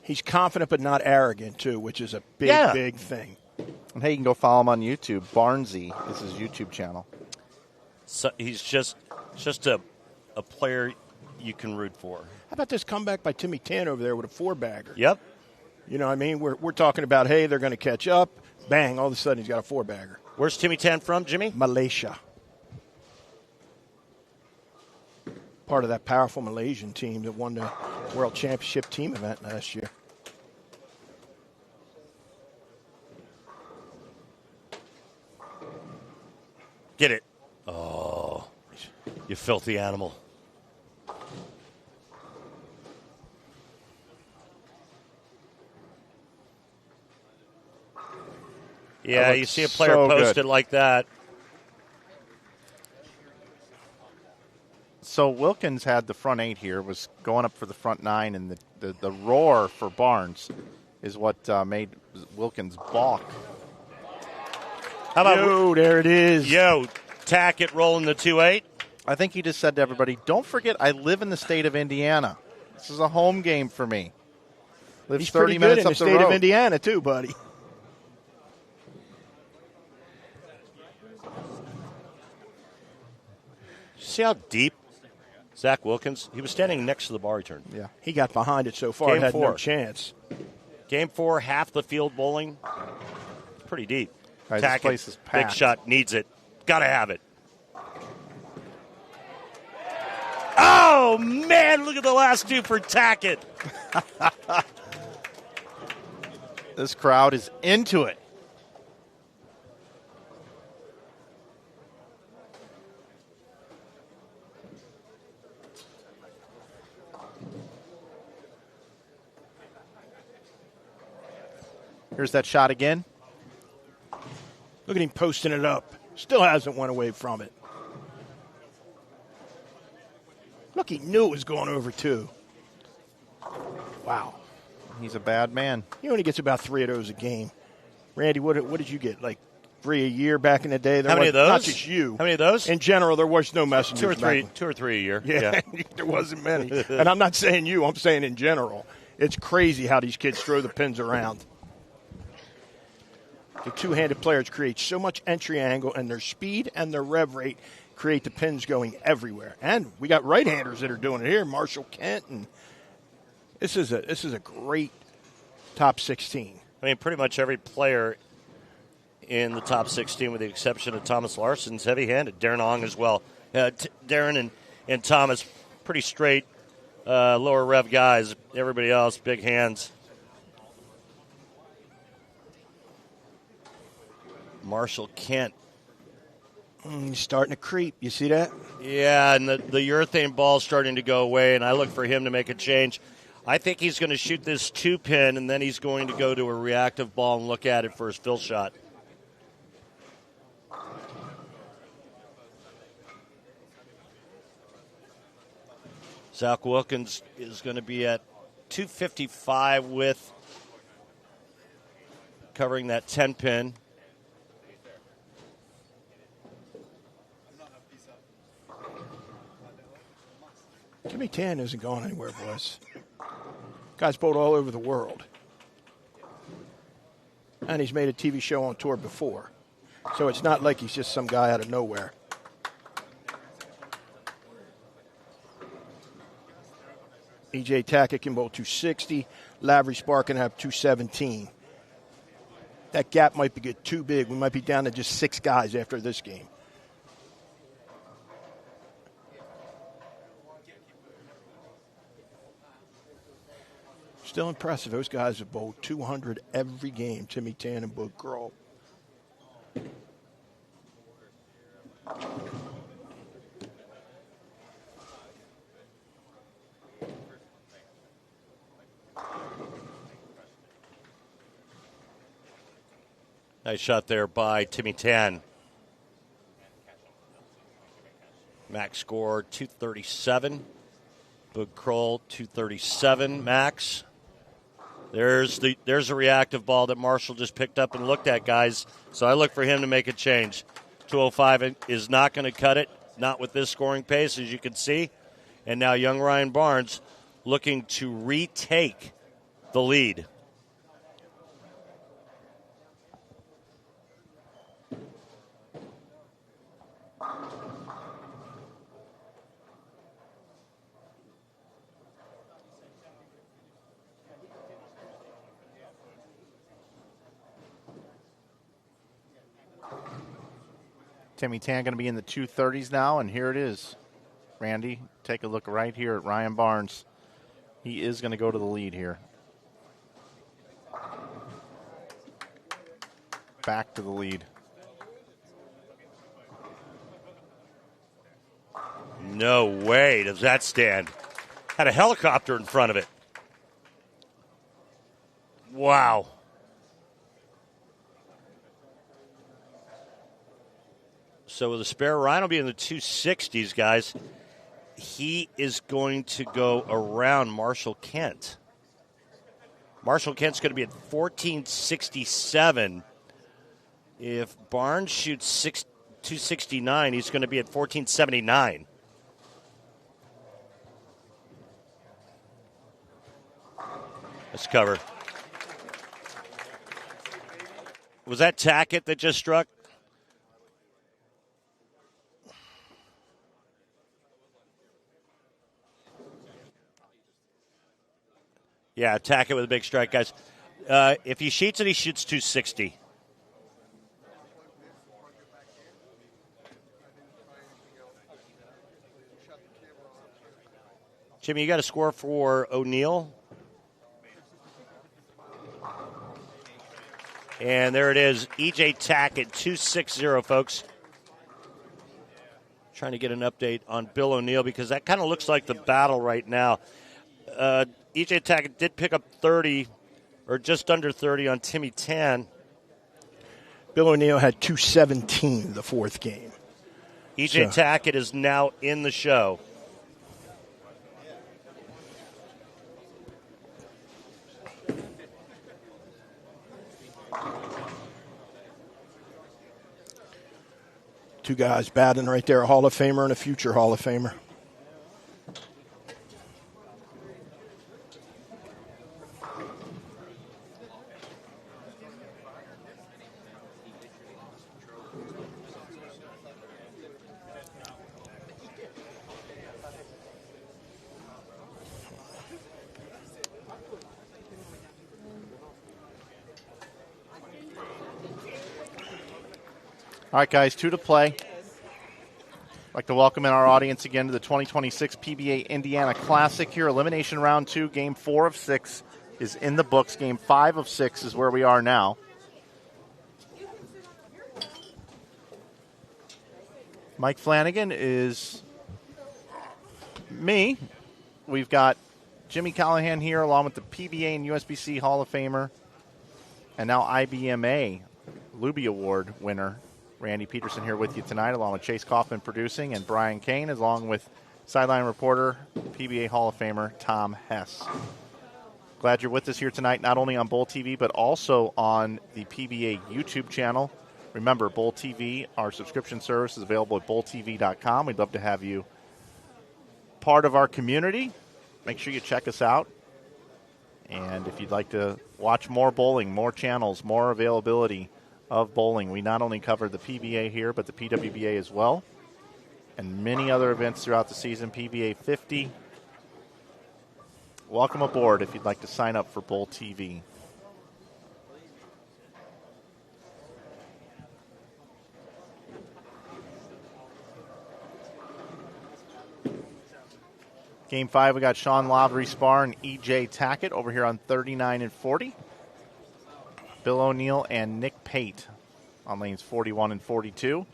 He's confident but not arrogant, too, which is a big thing. And hey, you can go follow him on YouTube. Barnesy is his YouTube channel. So he's just a player you can root for. How about this comeback by Timmy Tan over there with a 4-bagger? Yep. You know what I mean? We're talking about, hey, they're going to catch up. Bang, all of a sudden he's got a 4-bagger. Where's Timmy Tan from, Jimmy? Malaysia. part of that powerful Malaysian team that won the World Championship team event last year. Get it. Oh, you filthy animal. Yeah, you see a player post it like that. So Wilkins had the front 8 here, was going up for the front 9, and the roar for Barnes is what made Wilkins balk. How about there it is. Tackett rolling the 2-8. I think he just said to everybody, don't forget I live in the state of Indiana. This is a home game for me. Lives He's 30 pretty minutes good in up the the state road. of Indiana too, buddy. See how deep Zach Wilkins? He was standing next to the bar he turned. Yeah, he got behind it so far Game and had 4. no chance. Game 4, half the field bowling. Pretty deep. Guys, this Tackett, place is big packed. shot, needs it. Got to have it. Oh, man, look at the last 2 for Tackett. This crowd is into it. Here's that shot again. Look at him posting it up. Still hasn't went away from it. Look, he knew it was going over too. Wow. He's a bad man. He only gets about 3 of those a game. Randy, what did you get? Like 3 a year back in the day? How many of those? Not just you. How many of those? In general, there was no messengers. 2 or 3 a year. Yeah. There wasn't many. And I'm not saying you. I'm saying in general. It's crazy how these kids throw the pins around. The two-handed players create so much entry angle, and their speed and their rev rate create the pins going everywhere. And we got right-handers that are doing it here. Marshall Kent, and this is a great top 16. I mean, pretty much every player in the top 16, with the exception of Thomas Larson's heavy-handed. Darren Ong as well. Darren and Thomas, pretty straight, lower rev guys. Everybody else, big hands. Marshall Kent. He's starting to creep. You see that? Yeah, and the urethane ball's starting to go away, and I look for him to make a change. I think he's going to shoot this 2-pin, and then he's going to go to a reactive ball and look at it for his fill shot. Zach Wilkins is going to be at 255 with covering that 10-pin. Timmy Tan isn't going anywhere, boys. Guy's bowled all over the world. And he's made a TV show on tour before. So it's not like he's just some guy out of nowhere. E.J. Tackett can bowl 260. Lavery Spark can have 217. That gap might be get too big. We might be down to just 6 guys after this game. Still impressive. Those guys have bowled 200 every game, Timmy Tan and Bud Kroll. Nice shot there by Timmy Tan. Max score 237. Bud Kroll 237. Max. There's a reactive ball that Marshall just picked up and looked at, guys. So I look for him to make a change. 205 is not going to cut it, not with this scoring pace, as you can see. And now young Ryan Barnes looking to retake the lead. Timmy Tan going to be in the 230s now, and here it is. Randy, take a look right here at Ryan Barnes. He is going to go to the lead here. Back to the lead. No way does that stand. Had a helicopter in front of it. Wow. So with a spare Ryan will be in the 260s, guys. He is going to go around Marshall Kent. Marshall Kent's going to be at 1467. If Barnes shoots 269, he's going to be at 1479. Let's cover. Was that Tackett that just struck? Yeah, Tackett with a big strike, guys. If he shoots it, he shoots 260. Jimmy, you got a score for O'Neill? And there it is, E.J. Tackett, 260, folks. Trying to get an update on Bill O'Neill because that kind of looks like the battle right now. E.J. Tackett did pick up 30, or just under 30 on Timmy Tan. Bill O'Neill had 217 the fourth game. E.J. Tackett is now in the show. Two guys batting right there, a Hall of Famer and a future Hall of Famer. All right, guys, 2 to play. I'd like to welcome in our audience again to the 2026 PBA Indiana Classic here. Elimination round 2, game 4 of 6 is in the books. Game 5 of 6 is where we are now. Mike Flanagan is me. We've got Jimmy Callahan here along with the PBA and USBC Hall of Famer and now IBMA Luby Award winner Randy Peterson here with you tonight, along with Chase Kaufman producing and Brian Kane, along with sideline reporter, PBA Hall of Famer Tom Hess. Glad you're with us here tonight, not only on BowlTV, but also on the PBA YouTube channel. Remember, BowlTV, our subscription service, is available at bowltv.com. We'd love to have you part of our community. Make sure you check us out. And if you'd like to watch more bowling, more channels, more availability of bowling, we not only cover the PBA here, but the PWBA as well, and many other events throughout the season, PBA 50. Welcome aboard if you'd like to sign up for BowlTV. Game 5, we got Sean Lavery Spar and E.J. Tackett over here on 39 and 40. Bill O'Neill and Nick Pate on lanes 41 and 42.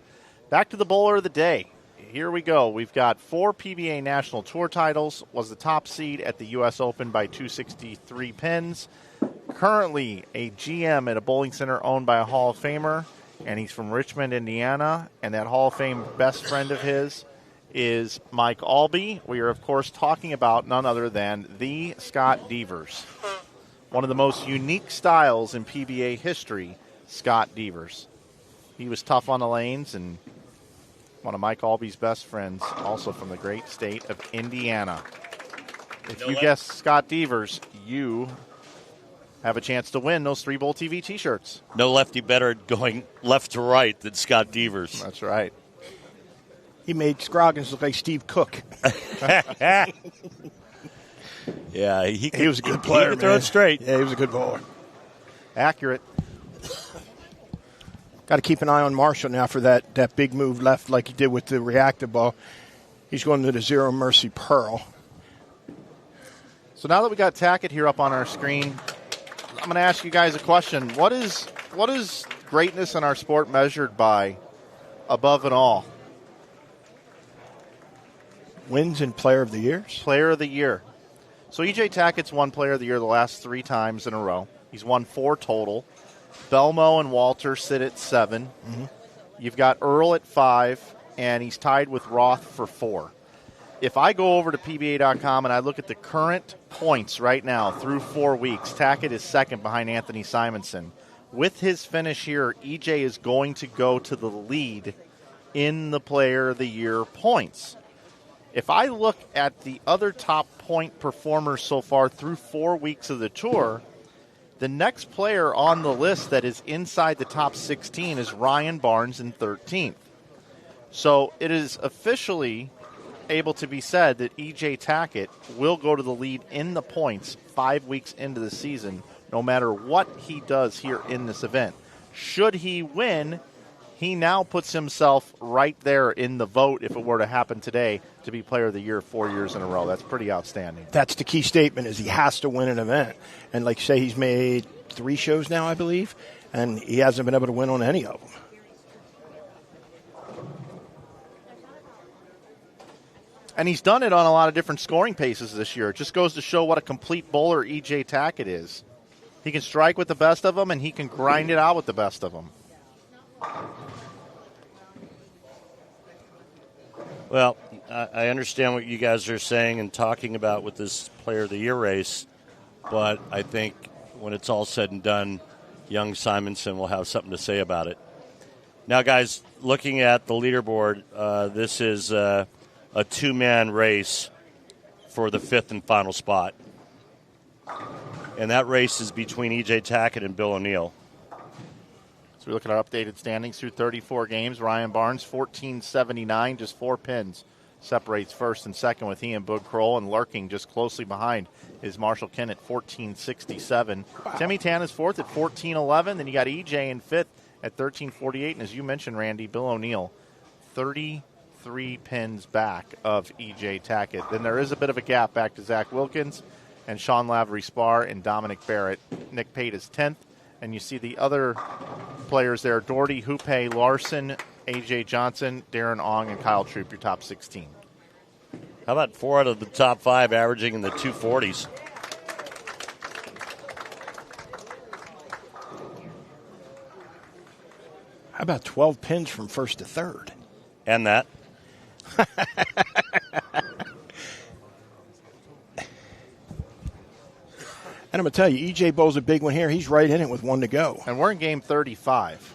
Back to the bowler of the day. Here we go. We've got 4 PBA National Tour titles, was the top seed at the U.S. Open by 263 pins. Currently a GM at a bowling center owned by a Hall of Famer, and he's from Richmond, Indiana, and that Hall of Fame best friend of his is Mike Albee. We are, of course, talking about none other than the Scott Devers. One of the most unique styles in PBA history, Scott Devers. He was tough on the lanes and one of Mike Albee's best friends, also from the great state of Indiana. If you guess Scott Devers, you have a chance to win those 3 BowlTV T-shirts. No lefty better going left to right than Scott Devers. That's right. He made Scroggins look like Steve Cook. Yeah, he was a good player. He could throw it straight. Yeah, he was a good bowler. Accurate. Got to keep an eye on Marshall now for that big move left like he did with the reactive ball. He's going to the Zero Mercy Pearl. So now that we got Tackett here up on our screen, I'm going to ask you guys a question. What is greatness in our sport measured by, above and all? Wins and Player of the Year. Player of the Year. So E.J. Tackett's won Player of the Year the last 3 times in a row. He's won 4 total. Belmo and Walter sit at 7. Mm-hmm. You've got Earl at 5, and he's tied with Roth for 4. If I go over to PBA.com and I look at the current points right now through 4 weeks, Tackett is second behind Anthony Simonson. With his finish here, EJ is going to go to the lead in the Player of the Year points. If I look at the other top point performers so far through 4 weeks of the tour, the next player on the list that is inside the top 16 is Ryan Barnes in 13th. So it is officially able to be said that E.J. Tackett will go to the lead in the points 5 weeks into the season, no matter what he does here in this event. Should he win, he now puts himself right there in the vote, if it were to happen today, to be Player of the Year 4 years in a row. That's pretty outstanding. That's the key statement, is he has to win an event. And like you say, he's made 3 shows now, I believe, and he hasn't been able to win on any of them. And he's done it on a lot of different scoring paces this year. It just goes to show what a complete bowler E.J. Tackett is. He can strike with the best of them, and he can grind it out with the best of them. Well, I understand what you guys are saying and talking about with this Player of the Year race, but I think when it's all said and done, young Simonson will have something to say about it. Now, guys, looking at the leaderboard, this is a 2-man race for the 5th and final spot. And that race is between E.J. Tackett and Bill O'Neill. So we look at our updated standings through 34 games. Ryan Barnes, 1479, just 4 pins. Separates first and second with he and Boog Kroll, and lurking just closely behind is Marshall Kinn at 1467. Wow. Timmy Tan is 4th at 1411. Then you got E.J. in 5th at 1348. And as you mentioned, Randy, Bill O'Neill, 33 pins back of E.J. Tackett. Then there is a bit of a gap back to Zach Wilkins and Sean Lavery Spar and Dominic Barrett. Nick Pate is 10th. And you see the other players there, Doherty, Hoope, Larson, A.J. Johnson, Darren Ong, and Kyle Troop, your top 16. How about 4 out of the top 5 averaging in the 240s? How about 12 pins from first to third? And that. And I'm going to tell you, E.J. bowls a big one here. He's right in it with 1 to go. And we're in game 35.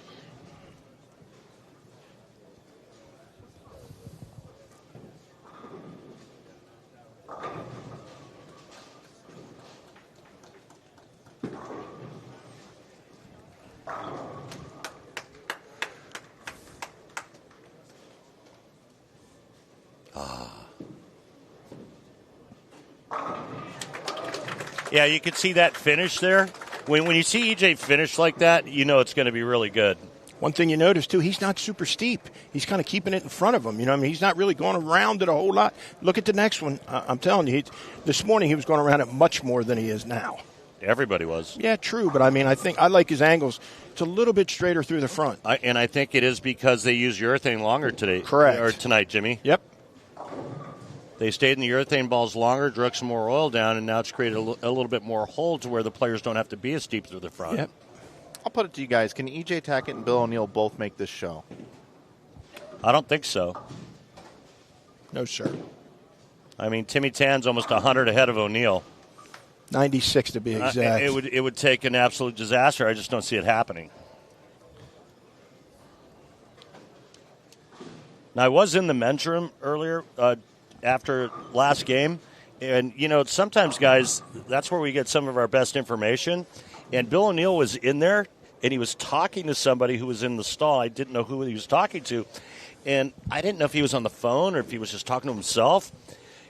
Yeah, you can see that finish there. When you see EJ finish like that, you know it's going to be really good. One thing you notice, too, he's not super steep. He's kind of keeping it in front of him. You know, I mean, he's not really going around it a whole lot. Look at the next one. I'm telling you, this morning he was going around it much more than he is now. Everybody was. Yeah, true, but I mean, I like his angles. It's a little bit straighter through the front. And I think it is because they used urethane longer today. Correct. Or tonight, Jimmy. Yep. They stayed in the urethane balls longer, drug some more oil down, and now it's created a little bit more hold to where the players don't have to be as steep through the front. Yep. I'll put it to you guys. Can E.J. Tackett and Bill O'Neill both make this show? I don't think so. No, sir. I mean, Timmy Tan's almost 100 ahead of O'Neill. 96 to be exact. It would take an absolute disaster. I just don't see it happening. Now, I was in the men's room earlier after last game, and, you know, sometimes, guys, that's where we get some of our best information. And Bill O'Neill was in there, and he was talking to somebody who was in the stall. I didn't know who he was talking to, and I didn't know if he was on the phone or if he was just talking to himself.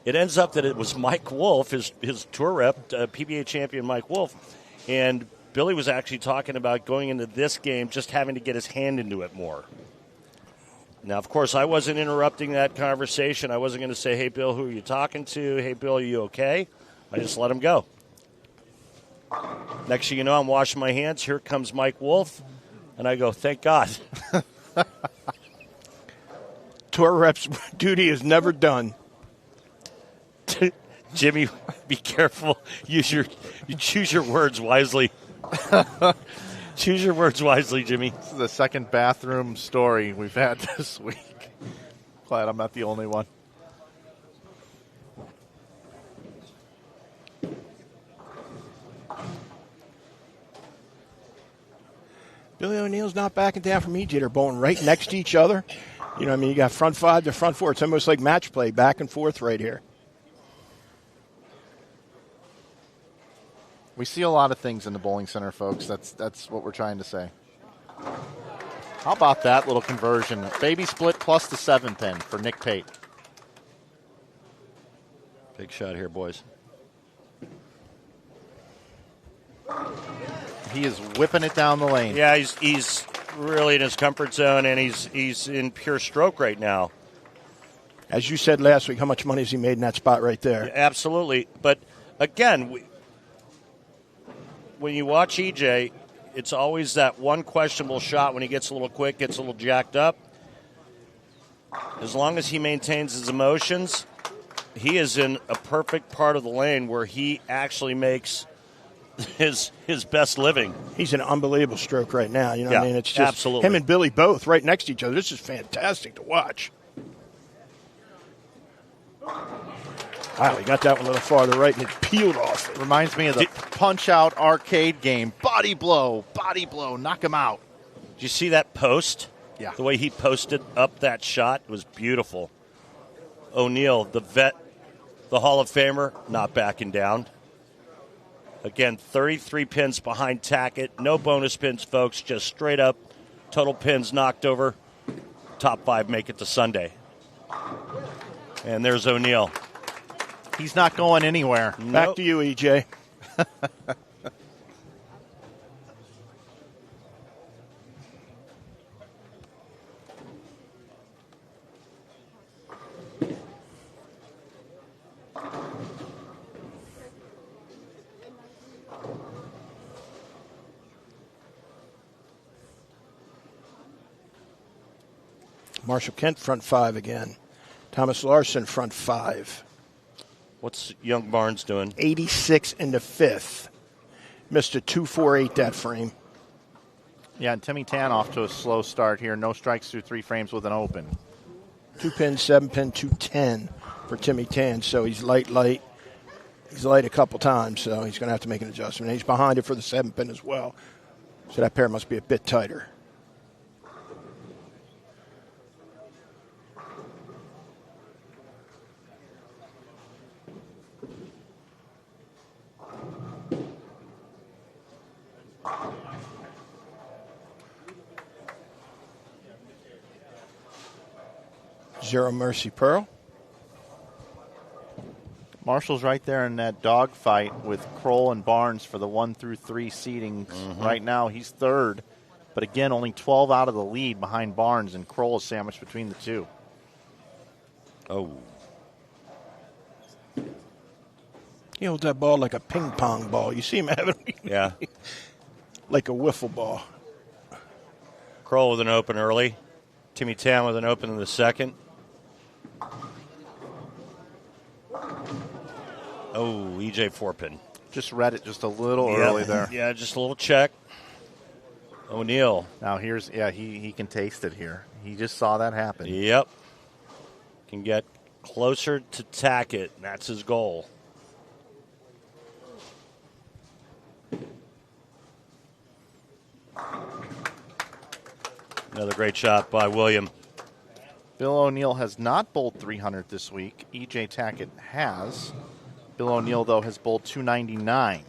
It ends up that it was Mike Wolf, his tour rep, PBA champion Mike Wolf, and Billy was actually talking about going into this game just having to get his hand into it more. Now, of course, I wasn't interrupting that conversation. I wasn't going to say, hey, Bill, who are you talking to? Hey, Bill, are you okay? I just let him go. Next thing you know, I'm washing my hands. Here comes Mike Wolf. And I go, thank God. Tour rep's duty is never done. Jimmy, be careful. You choose your words wisely. Choose your words wisely, Jimmy. This is the second bathroom story we've had this week. Glad I'm not the only one. Billy O'Neill's not backing down from EJ. They're bowling right next to each other. You know what I mean? You got front five to front four. It's almost like match play, back and forth right here. We see a lot of things in the bowling center, folks. That's what we're trying to say. How about that little conversion? Baby split plus the 7-pin for Nick Pate. Big shot here, boys. He is whipping it down the lane. Yeah, he's really in his comfort zone, and he's in pure stroke right now. As you said last week, how much money has he made in that spot right there? Yeah, absolutely. But, again, when you watch EJ, it's always that one questionable shot when he gets a little quick, gets a little jacked up. As long as he maintains his emotions, he is in a perfect part of the lane where he actually makes his best living. He's an unbelievable stroke right now. You know what I mean? It's just absolutely. Him and Billy both right next to each other. This is fantastic to watch. Wow, he got that one a little farther right and it peeled off. It reminds me of the Punch-Out arcade game. Body blow, knock him out. Did you see that post? Yeah. The way he posted up that shot was beautiful. O'Neill, the vet, the Hall of Famer, not backing down. Again, 33 pins behind Tackett. No bonus pins, folks. Just straight up total pins knocked over. Top 5 make it to Sunday. And there's O'Neill. He's not going anywhere. Nope. Back to you, EJ. Marshall Kent, front 5 again. Thomas Larson, front 5. What's Young Barnes doing? 86 in the 5th. Missed a 2-4-8 that frame. Yeah, and Timmy Tan off to a slow start here. No strikes through 3 frames with an open. 2-pin, 7-pin, 210 for Timmy Tan. So he's light. He's light a couple times, so he's going to have to make an adjustment. And he's behind it for the 7-pin as well. So that pair must be a bit tighter. Zero Mercy Pearl. Marshall's right there in that dogfight with Kroll and Barnes for the 1 through 3 seedings. Mm-hmm. Right now he's 3rd, but again only 12 out of the lead behind Barnes, and Kroll is sandwiched between the 2. Oh. He holds that ball like a ping pong ball. You see him having yeah, like a wiffle ball. Kroll with an open early. Timmy Tan with an open in the 2nd. Oh, EJ 4-pin. Just read it just a little early there. Yeah, just a little check. O'Neill. Now he can taste it here. He just saw that happen. Yep. Can get closer to Tackett. That's his goal. Another great shot by William. Bill O'Neill has not bowled 300 this week. EJ Tackett has. Bill O'Neill, though, has bowled 299.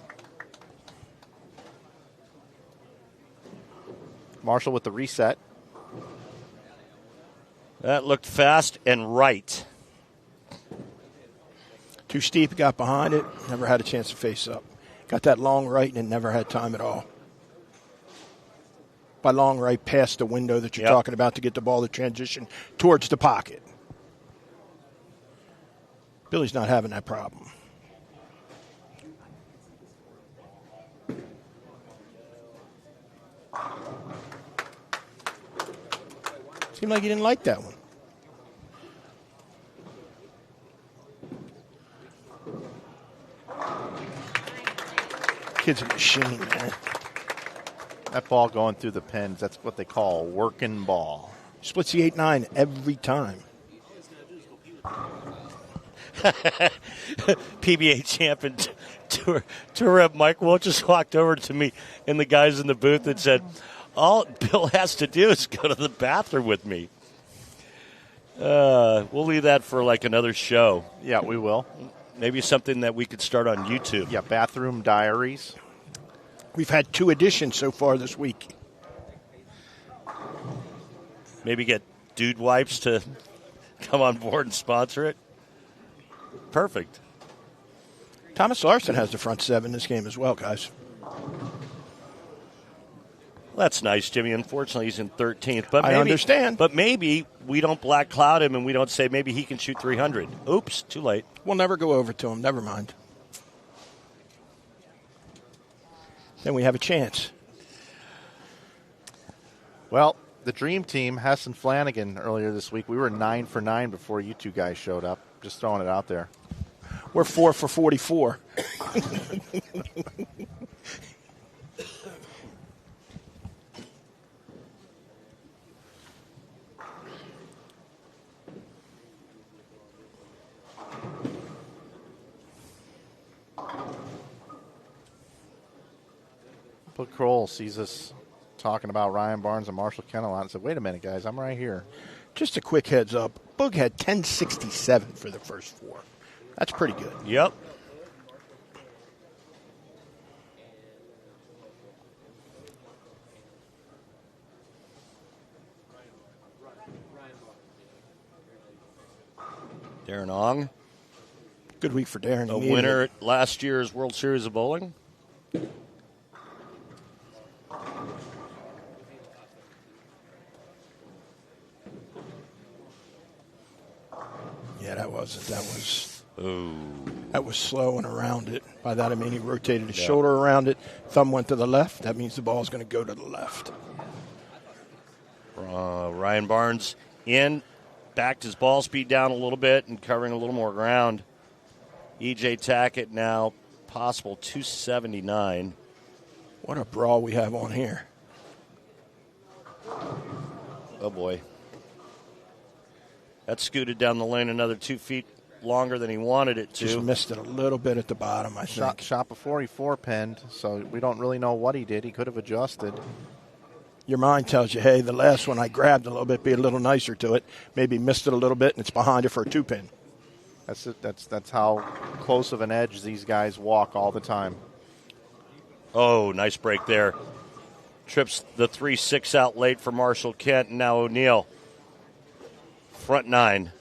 Marshall with the reset. That looked fast and right. Too steep, got behind it, never had a chance to face up. Got that long right and it never had time at all. by long right past the window that you're talking about to get the ball to transition towards the pocket. Billy's not having that problem. Seemed like he didn't like that one. Kid's a machine, man. That ball going through the pins, that's what they call a working ball. Splits the 8-9 every time. PBA champion tour rep Mike Wolf just walked over to me and the guys in the booth and said, all Bill has to do is go to the bathroom with me. We'll leave that for like another show. Yeah, we will. Maybe something that we could start on YouTube. Yeah, bathroom diaries. We've had 2 editions so far this week. Maybe get Dude Wipes to come on board and sponsor it. Perfect. Thomas Larson has the front 7 this game as well, guys. Well, that's nice, Jimmy. Unfortunately, he's in 13th. But I understand. But maybe we don't black cloud him and we don't say maybe he can shoot 300. Oops, too late. We'll never go over to him. Never mind. Then we have a chance. Well, the dream team, Hess and Flanagan, earlier this week, we were 9 for 9 before you two guys showed up. Just throwing it out there. We're 4 for 44. But Kroll sees us talking about Ryan Barnes and Marshall Kent a lot and said, wait a minute, guys, I'm right here. Just a quick heads up. Boog had 1067 for the first 4. That's pretty good. Yep. Darren Ong. Good week for Darren. A winner at last year's World Series of Bowling. Yeah, that was slow and around it. By that I mean he rotated his shoulder around it. Thumb went to the left. That means the ball is going to go to the left. Ryan Barnes backed his ball speed down a little bit and covering a little more ground. EJ Tackett now possible 279. What a brawl we have on here. Oh, boy. That scooted down the lane another 2 feet longer than he wanted it to. Just missed it a little bit at the bottom, I think. Shot before he 4-pinned, so we don't really know what he did. He could have adjusted. Your mind tells you, hey, the last one I grabbed a little bit, be a little nicer to it. Maybe missed it a little bit, and it's behind it for a 2-pin. That's it. That's how close of an edge these guys walk all the time. Oh, nice break there. Trips the 3-6 out late for Marshall Kent, and now O'Neill. Front 9.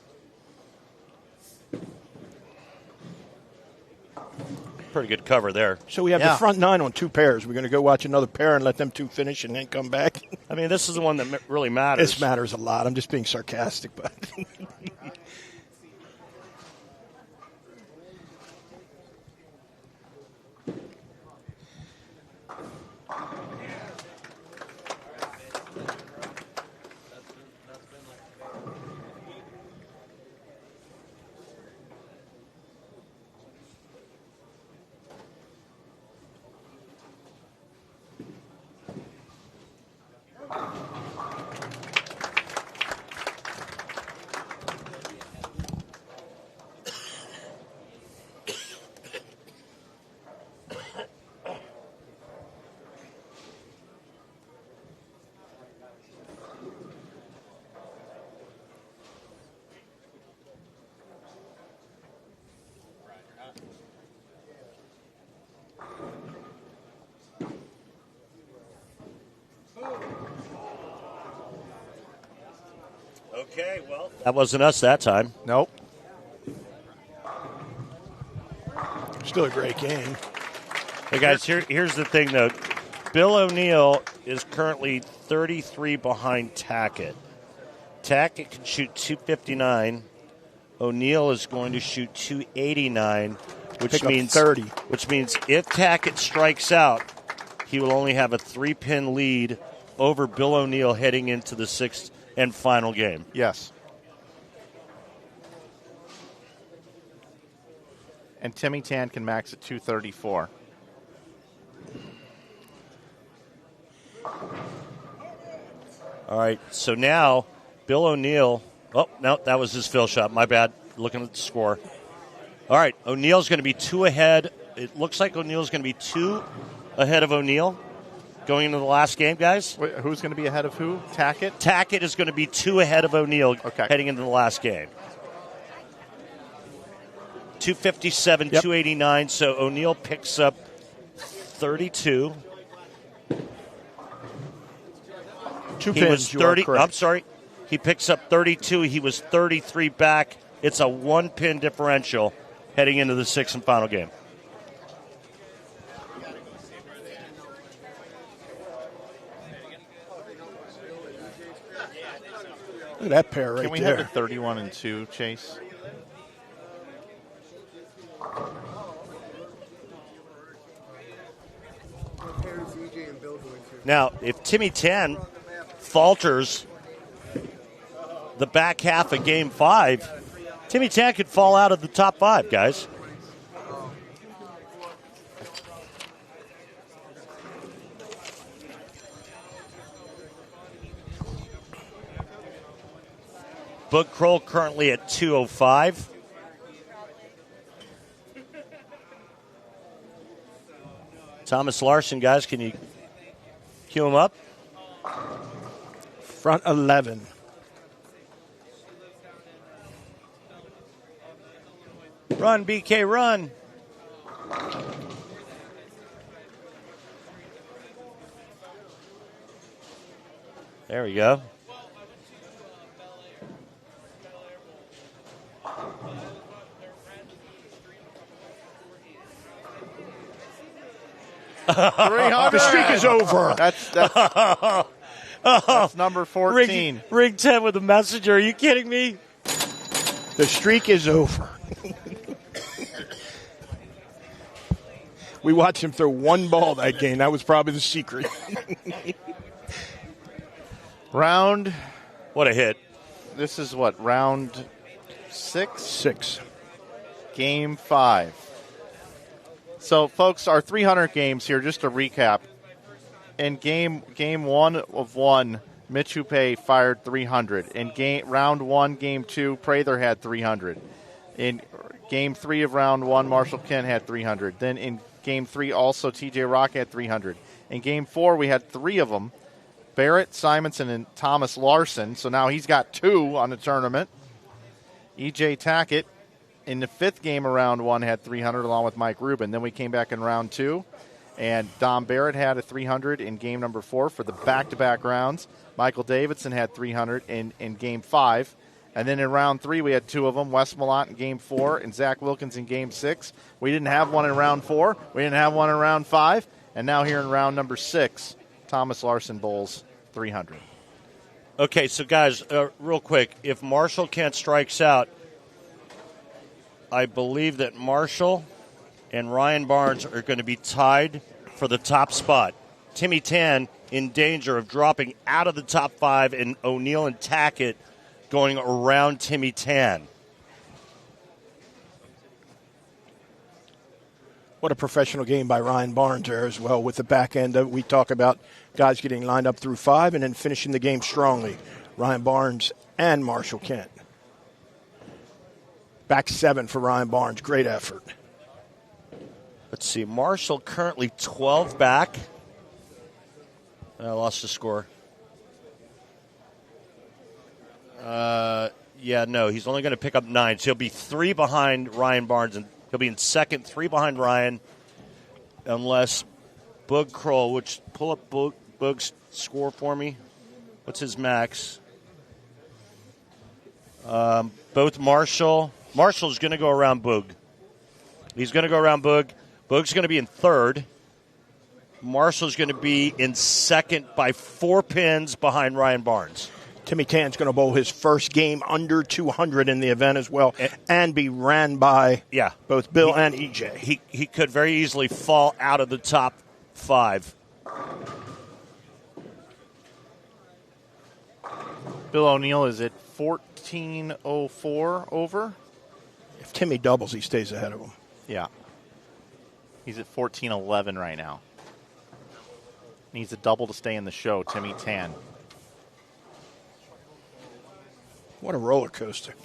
Pretty good cover there. So we have the front 9 on 2 pairs. We're going to go watch another pair and let them 2 finish and then come back. I mean, this is the one that really matters. This matters a lot. I'm just being sarcastic, but Okay, well, that wasn't us that time. Nope. still a great game. Hey, guys, here's the thing, though. Bill O'Neill is currently 33 behind Tackett. Tackett can shoot 259. O'Neal is going to shoot 289, which means 30. Which means if Tackett strikes out, he will only have a 3-pin lead over Bill O'Neal heading into the sixth and final game. Yes. And Timmy Tan can max at 234. All right, so now Bill O'Neal. Oh, no, that was his fill shot. My bad. Looking at the score. All right, O'Neal's going to be 2 ahead. It looks like O'Neal's going to be 2 ahead of O'Neal going into the last game, guys. Wait, who's going to be ahead of who? Tackett? Tackett is going to be 2 ahead of O'Neal heading into the last game. 257, 289, so O'Neal picks up 32. 2 He pins, was you are 30. correct. I'm sorry. He picks up 32. He was 33 back. It's a 1-pin differential heading into the sixth and final game. Look at that pair right Can we there. have the 31 and 2, Chase? Now, if Timmy Tan falters the back half of Game 5, Timmy Tan could fall out of the top 5, guys. Boog Kroll currently at 205. Thomas Larson, guys, can you cue him up? Front 11. Run, BK, run. There we go. The streak is over. That's number 14. Ring 10 with a messenger. Are you kidding me? The streak is over. We watched him throw one ball that game. That was probably the secret. Round. What a hit. This is what, round 6? 6. Game 5. So, folks, our 300 games here, just to recap. In game 1 of 1, Mitch Hupé fired 300. In round 1, game 2, Prather had 300. In game 3 of round 1, Marshall Kent had 300. Then in game 3, also TJ Rock had 300. In game 4, we had 3 of them. Barrett, Simonson, and Thomas Larson. So now he's got 2 on the tournament. E.J. Tackett in the 5th game of round 1 had 300 along with Mike Rubin. Then we came back in round 2, and Dom Barrett had a 300 in game number 4 for the back-to-back rounds. Michael Davidson had 300 in game 5. And then in round 3, we had 2 of them, Wes Malott in game 4 and Zach Wilkins in game 6. We didn't have one in round 4. We didn't have one in round 5. And now here in round number 6, Thomas Larson bowls 300. Okay, so guys, real quick, if Marshall Kent strikes out, I believe that Marshall and Ryan Barnes are going to be tied for the top spot. Timmy Tan in danger of dropping out of the top 5, and O'Neal and Tackett going around Timmy Tan. What a professional game by Ryan Barnes there as well. With the back end of it, we talk about guys getting lined up through 5 and then finishing the game strongly. Ryan Barnes and Marshall Kent. Back 7 for Ryan Barnes. Great effort. Let's see. Marshall currently 12 back. I lost the score. He's only going to pick up 9. So he'll be 3 behind Ryan Barnes, and he'll be in second, 3 behind Ryan, unless Boog Kroll, which pull up Boog's score for me. What's his max? Both Marshall's going to go around Boog. He's going to go around Boog. Boog's going to be in 3rd. Marshall's going to be in second by 4 pins behind Ryan Barnes. Timmy Tan's going to bowl his first game under 200 in the event as well, and be ran by both Bill and EJ. He could very easily fall out of the top 5. Bill O'Neill is at 14:04 over. If Timmy doubles, he stays ahead of him. Yeah. He's at 14:11 right now. Needs a double to stay in the show, Timmy Tan. What a roller coaster.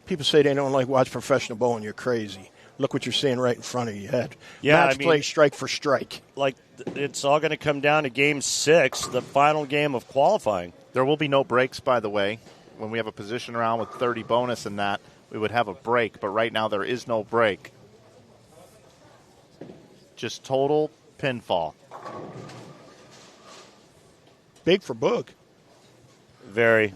People say they don't like watch professional bowling. You're crazy. Look what you're seeing right in front of your head. Match play, strike for strike. Like, it's all going to come down to Game 6, the final game of qualifying. There will be no breaks, by the way. When we have a position round with 30 bonus in that, we would have a break. But right now there is no break. Just total pinfall. Big for Boog. Very.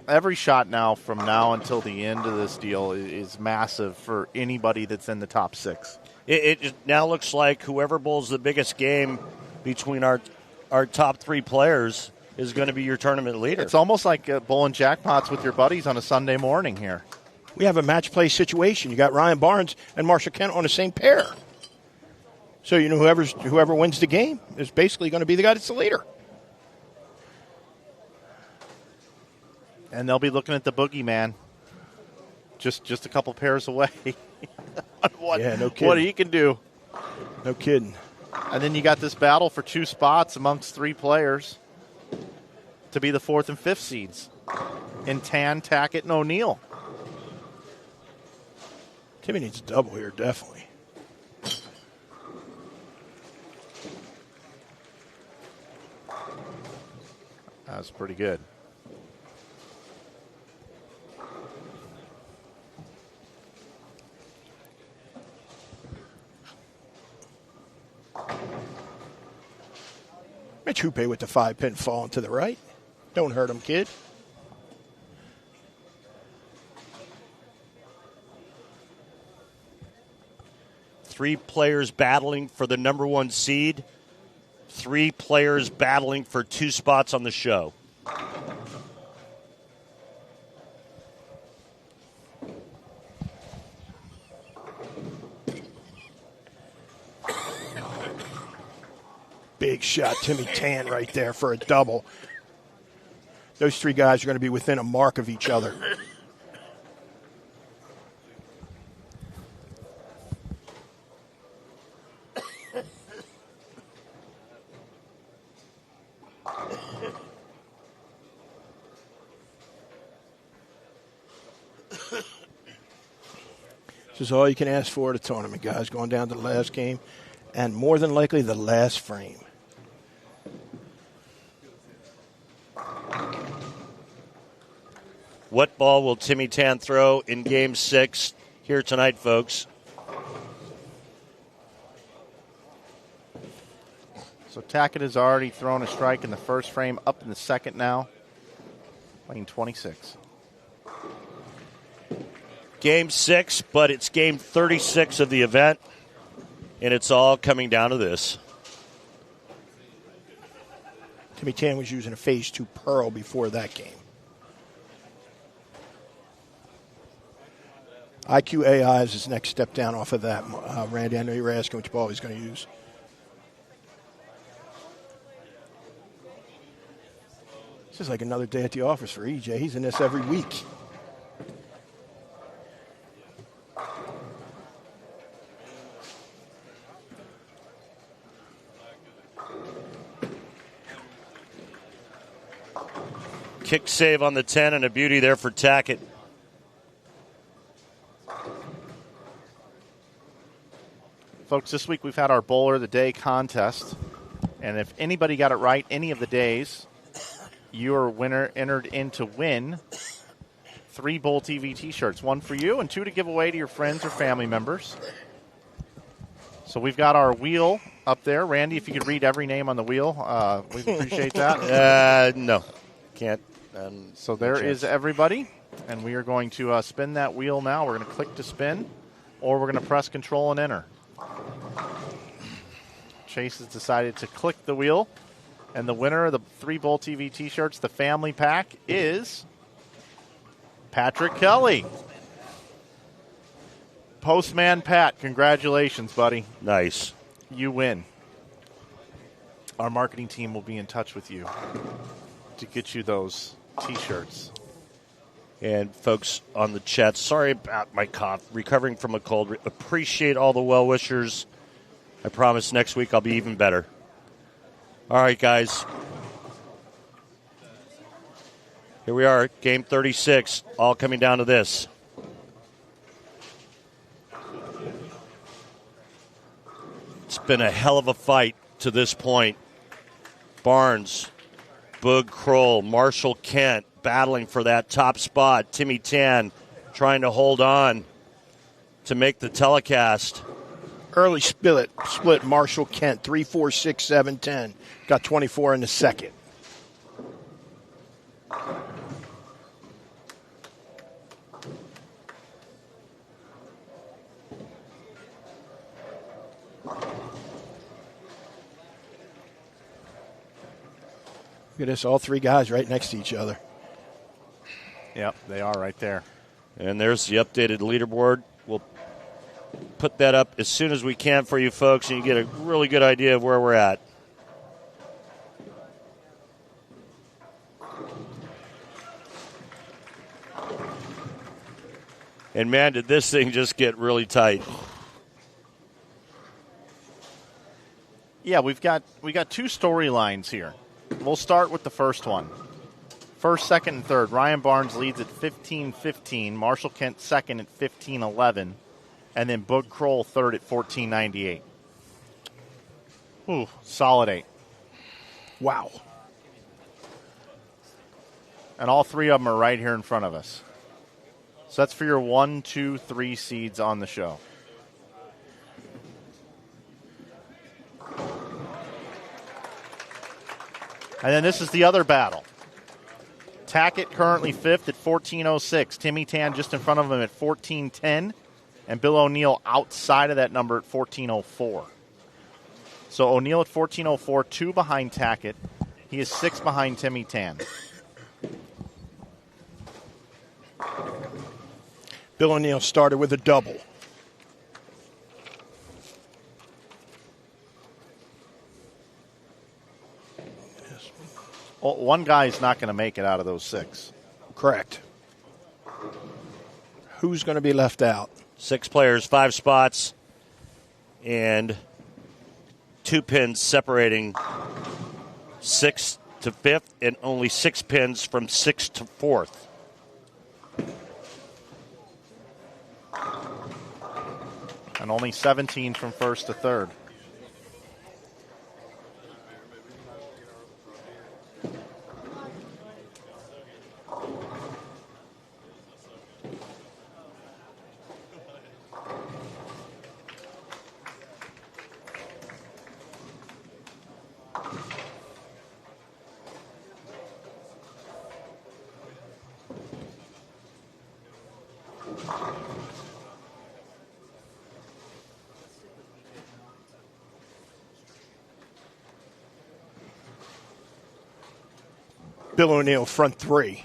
Every shot now from now until the end of this deal is massive for anybody that's in the top 6. It now looks like whoever bowls the biggest game between our top 3 players is going to be your tournament leader. It's almost like bowling jackpots with your buddies on a Sunday morning here. We have a match play situation. You got Ryan Barnes and Marshall Kent on the same pair. So you know whoever wins the game is basically going to be the guy that's the leader. And they'll be looking at the boogeyman just a couple pairs away. No kidding. What he can do. No kidding. And then you got this battle for 2 spots amongst 3 players to be the 4th and 5th seeds in Tan, Tackett, and O'Neill. Timmy needs a double here, definitely. That's pretty good. Mitch Hoope with the 5-pin falling to the right. Don't hurt him, kid. Three players battling for the number 1 seed. 3 players battling for 2 spots on the show. Big shot, Timmy Tan right there for a double. Those 3 guys are going to be within a mark of each other. This is all you can ask for at a tournament, guys. Going down to the last game, and more than likely the last frame. What ball will Timmy Tan throw in Game 6 here tonight, folks? So Tackett has already thrown a strike in the first frame, up in the second now, playing 26. Game 6, but it's Game 36 of the event, and it's all coming down to this. Timmy Tan was using a phase 2 pearl before that game. IQ AI is his next step down off of that. Randy, I know you were asking which ball he's going to use. This is like another day at the office for EJ. He's in this every week. Kick save on the 10 and a beauty there for Tackett. Folks, this week we've had our Bowler of the Day contest. And if anybody got it right any of the days, you are entered in to win 3 BowlTV t-shirts. 1 for you and 2 to give away to your friends or family members. So we've got our wheel up there. Randy, if you could read every name on the wheel, we'd appreciate that. No, can't. So there is everybody. And we are going to spin that wheel now. We're going to click to spin, or we're going to press Control and Enter. Chase has decided to click the wheel. And the winner of the 3 BowlTV t-shirts, the family pack, is Patrick Kelly. Postman Pat, congratulations, buddy. Nice. You win. Our marketing team will be in touch with you to get you those t-shirts. And folks on the chat, sorry about my cough. Recovering from a cold. Appreciate all the well-wishers. I promise next week I'll be even better. All right, guys. Here we are, game 36, all coming down to this. It's been a hell of a fight to this point. Barnes, Boog Kroll, Marshall Kent battling for that top spot. Timmy Tan trying to hold on to make the telecast. Early split Marshall Kent, 3, 4, 6, 7, 10. Got 24 in the second. Look at this, all 3 guys right next to each other. Yep, they are right there. And there's the updated leaderboard. We'll put that up as soon as we can for you folks, and you get a really good idea of where we're at. And man, did this thing just get really tight. Yeah, we got 2 storylines here. We'll start with the first one. First, second, and third. Ryan Barnes leads at 15-15. Marshall Kent second at 15-11. And then Boog Kroll third at 14.98. Ooh, solid 8. Wow. And all 3 of them are right here in front of us. So that's for your 1, 2, 3 seeds on the show. And then this is the other battle. Tackett currently 5th at 14.06. Timmy Tan just in front of him at 14.10. And Bill O'Neill outside of that number at 14.04. So O'Neill at 14.04, 2 behind Tackett. He is 6 behind Timmy Tan. Bill O'Neill started with a double. Well, one guy's not going to make it out of those 6. Correct. Who's going to be left out? 6 players, 5 spots, and 2 pins separating 6th to 5th, and only 6 pins from 6th to 4th. And only 17 from 1st to 3rd. Bill O'Neill, front 3.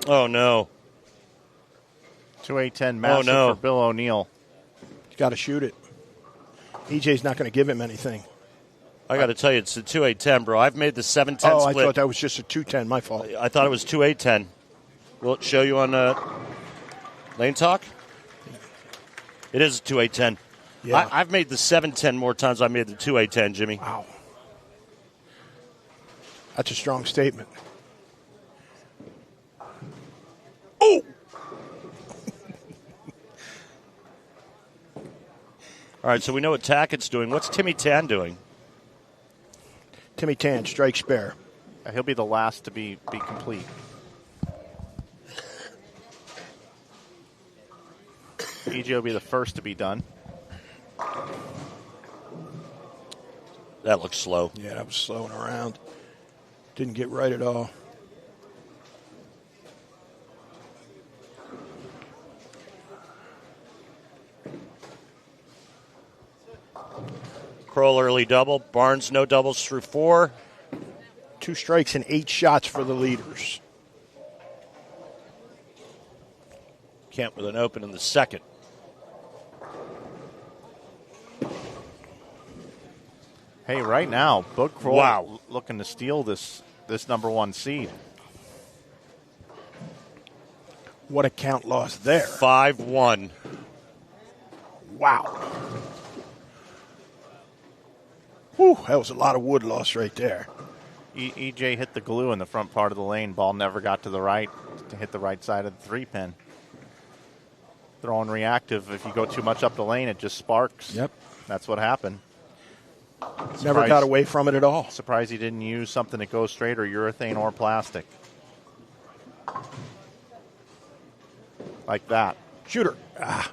Oh, no. 2-8-10 massive for Bill O'Neill. He's got to shoot it. EJ's not going to give him anything. I got to tell you, it's a 2-8-10, bro. I've made the 7-10 split. split. I thought that was just a 2-10. My fault. I thought it was 2-8-10. Will it show you on Lane Talk? It is a 2-8-10. Yeah. I've made the 7-10 more times than I made the 2-8-10, Jimmy. Wow. That's a strong statement. Oh! All right, so we know what Tackett's doing. What's Timmy Tan doing? Timmy Tan, strike spare. He'll be the last to be complete. EJ will be the first to be done. That looks slow. Yeah, that was slowing around. Didn't get right at all. Kroll early double. Barnes no doubles through 4. 2 strikes and 8 shots for the leaders. Kent with an open in the second. Hey, right now, Bud Kroll Wow. looking to steal this number 1 seed. What a count loss there. 5-1. Wow. Whew, that was a lot of wood loss right there. EJ hit the glue in the front part of the lane. Ball never got to the right to hit the right side of the 3-pin. Throwing reactive, if you go too much up the lane, it just sparks. Yep. That's what happened. Never got away from it at all. Surprised he didn't use something that goes straight or urethane or plastic. Like that. Shooter. Ah.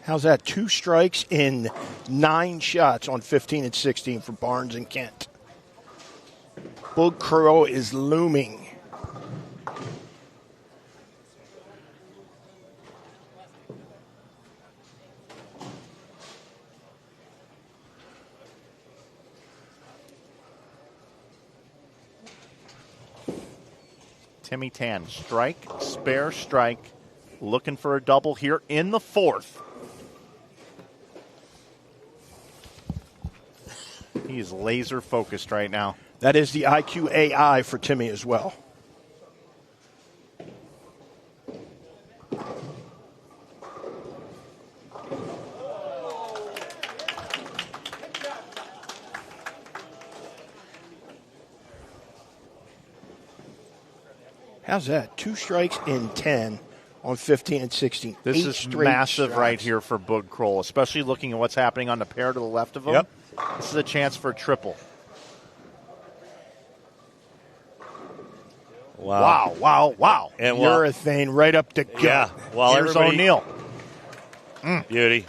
How's that? 2 strikes in 9 shots on 15 and 16 for Barnes and Kent. Bud Kroll is looming. Timmy Tan, strike, spare strike, looking for a double here in the 4th. He is laser focused right now. That is the IQ AI for Timmy as well. How's that? 2 strikes in 10 on 15 and 16. This 8 is straight massive shots. right here for Bud Kroll, especially looking at what's happening on the pair to the left of him. Yep. This is a chance for a triple. Wow. And Urethane right up the gut. Yeah. While Here's everybody, O'Neal. Beauty.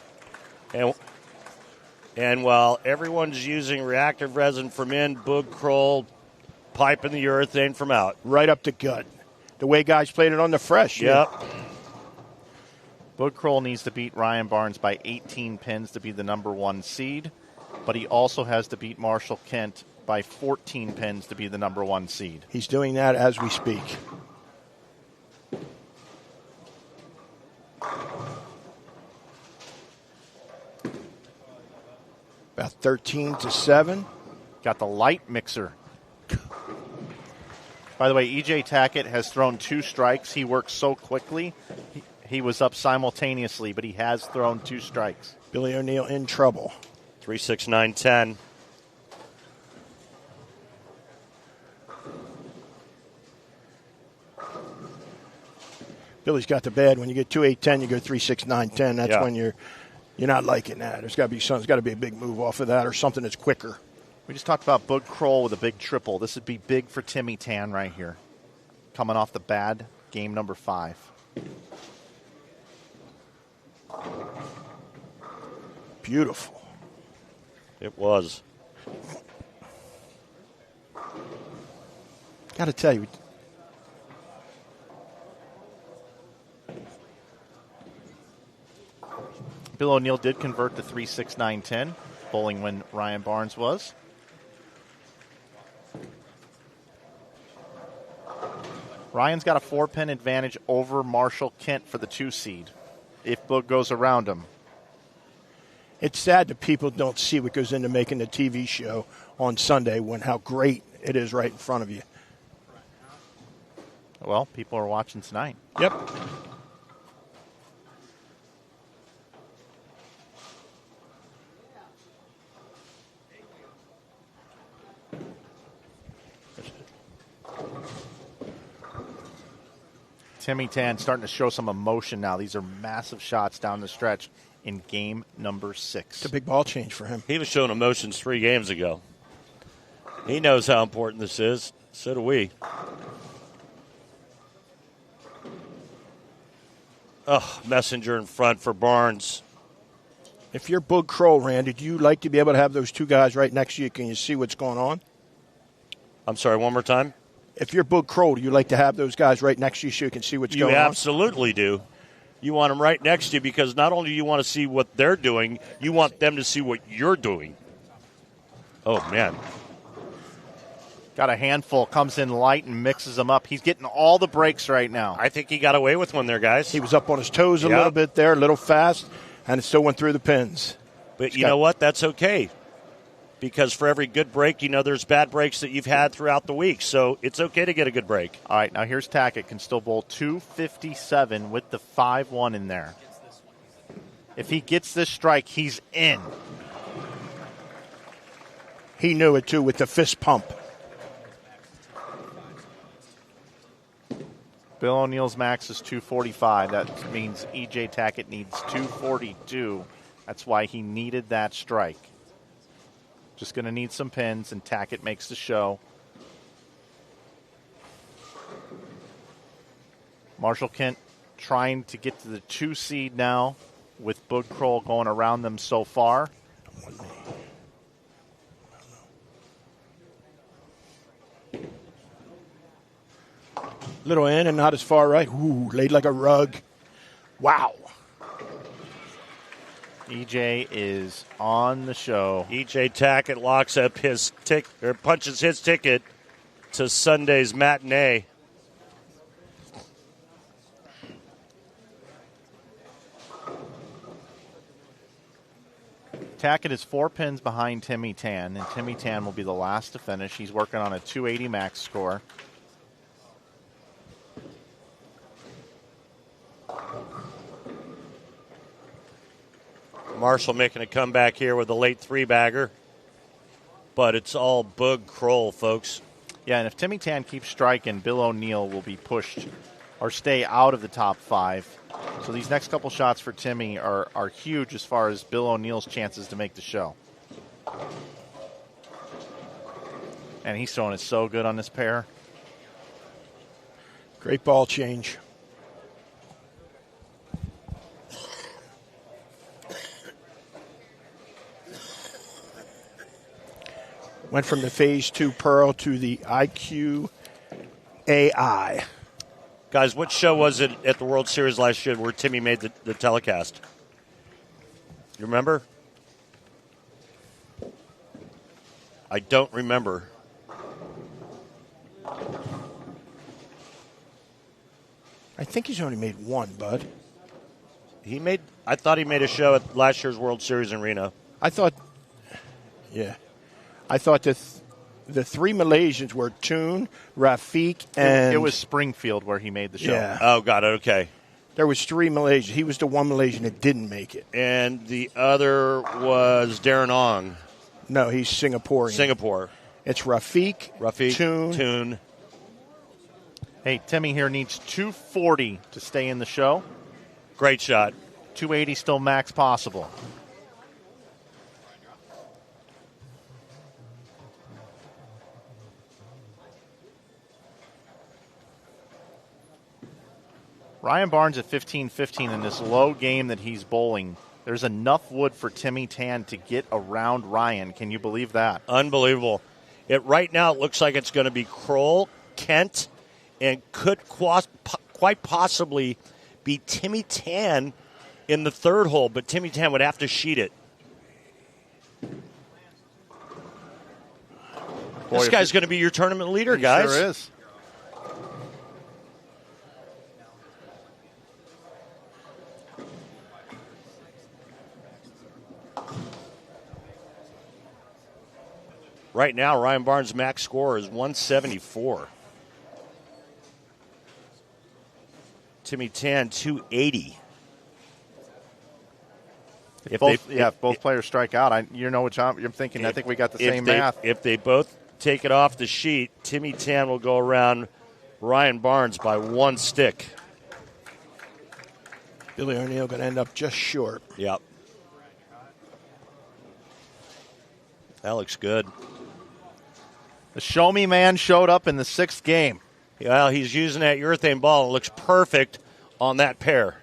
And while everyone's using reactive resin from in, Bud Kroll piping the urethane from out. Right up the gut. The way guys played it on the fresh. Yep. Bud Kroll needs to beat Ryan Barnes by 18 pins to be the number 1 seed, but he also has to beat Marshall Kent by 14 pins to be the number 1 seed. He's doing that as we speak. About 13-7. Got the light mixer. By the way, EJ Tackett has thrown 2 strikes. He works so quickly. He was up simultaneously, but he has thrown 2 strikes. Billy O'Neal in trouble. 3-6-9-10. Billy's got the bad. When you get 2-8-10, you go 3-6-9-10. That's when you're not liking that. There's got to be something. There's got to be a big move off of that, or something that's quicker. We just talked about Bud Kroll with a big triple. This would be big for Timmy Tan right here. Coming off the bad game number 5. Beautiful. It was. Got to tell you. Bill O'Neal did convert to 3-6-9-10, bowling when Ryan Barnes was. Ryan's got a 4-pin advantage over Marshall Kent for the 2 seed if Bud goes around him. It's sad that people don't see what goes into making the TV show on Sunday when how great it is right in front of you. Well, people are watching tonight. Yep. Timmy Tan starting to show some emotion now. These are massive shots down the stretch in game number 6. It's a big ball change for him. He was showing emotions 3 games ago. He knows how important this is. So do we. Messenger in front for Barnes. If you're Boog Kroll, Randy, do you like to be able to have those two guys right next to you? Can you see what's going on? I'm sorry, one more time? If you're Boog Kroll, do you like to have those guys right next to you so you can see what's going on? You absolutely do. You want them right next to you because not only do you want to see what they're doing, you want them to see what you're doing. Oh, man. Got a handful, comes in light and mixes them up. He's getting all the breaks right now. I think he got away with one there, guys. He was up on his toes a little bit there, a little fast, and it still went through the pins. But you know what? That's okay. Because for every good break, you know there's bad breaks that you've had throughout the week. So it's okay to get a good break. All right, now here's Tackett. Can still bowl 257 with the 5-1 in there. If he gets this strike, he's in. He knew it, too, with the fist pump. Bill O'Neill's max is 245. That means E.J. Tackett needs 242. That's why he needed that strike. Just going to need some pins, and Tackett makes the show. Marshall Kent trying to get to the 2 seed now with Boog Kroll going around them so far. Little in and not as far right. Ooh, laid like a rug. Wow. EJ is on the show. EJ Tackett locks up his punches his ticket to Sunday's matinee. Tackett is 4 pins behind Timmy Tan, and Timmy Tan will be the last to finish. He's working on a 280 max score. Marshall making a comeback here with a late 3-bagger. But it's all Boog Kroll, folks. Yeah, and if Timmy Tan keeps striking, Bill O'Neill will be pushed or stay out of the top 5. So these next couple shots for Timmy are huge as far as Bill O'Neill's chances to make the show. And he's throwing it so good on this pair. Great ball change. Went from the Phase 2 Pearl to the IQ AI. Guys, what show was it at the World Series last year where Timmy made the telecast? You remember? I don't remember. I think he's only made one, Bud. I thought he made a show at last year's World Series in Reno. I thought the 3 Malaysians were Toon, Rafiq, and... It was Springfield where he made the show. Yeah. Oh, got it. Okay. There was 3 Malaysians. He was the one Malaysian that didn't make it. And the other was Darren Ong. No, he's Singaporean. Singapore. It's Rafiq, Toon. Hey, Timmy here needs 240 to stay in the show. Great shot. 280 still max possible. Ryan Barnes at 15-15 in this low game that he's bowling. There's enough wood for Timmy Tan to get around Ryan. Can you believe that? Unbelievable. Right now it looks like it's going to be Kroll, Kent, and could quite possibly be Timmy Tan in the 3rd hole, but Timmy Tan would have to sheet it. This guy's going to be your tournament leader, guys. Sure is. Right now, Ryan Barnes' max score is 174. Timmy Tan, 280. If both players strike out, you know what I'm thinking. I think we got the same math. If they both take it off the sheet, Timmy Tan will go around Ryan Barnes by 1 stick. Billy O'Neill going to end up just short. Yep. That looks good. The show me man showed up in the 6th game. Well, he's using that urethane ball. It looks perfect on that pair.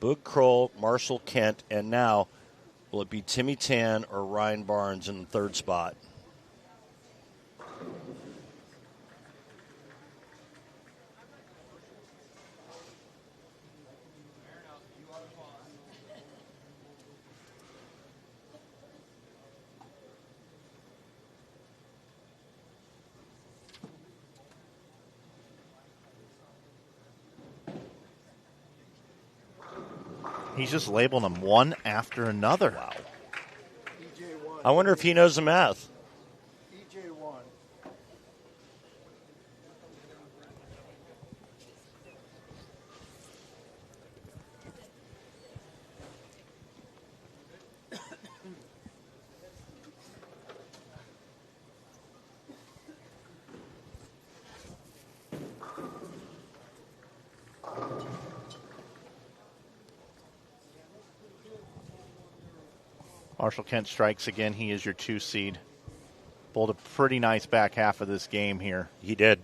Boog Kroll, Marshall Kent, and now will it be Timmy Tan or Ryan Barnes in the third spot? He's just labeling them one after another. Wow. I wonder if he knows the math. Marshall Kent strikes again. He is your 2 seed. Bowled a pretty nice back half of this game here. He did.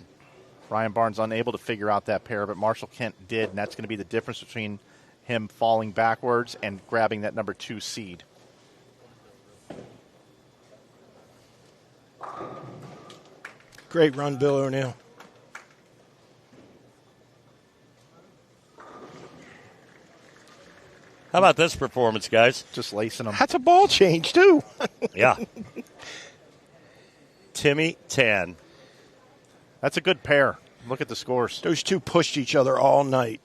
Ryan Barnes unable to figure out that pair, but Marshall Kent did, and that's going to be the difference between him falling backwards and grabbing that number 2 seed. Great run, Bill O'Neill. How about this performance, guys? Just lacing them. That's a ball change, too. Yeah. Timmy Tan. That's a good pair. Look at the scores. Those two pushed each other all night.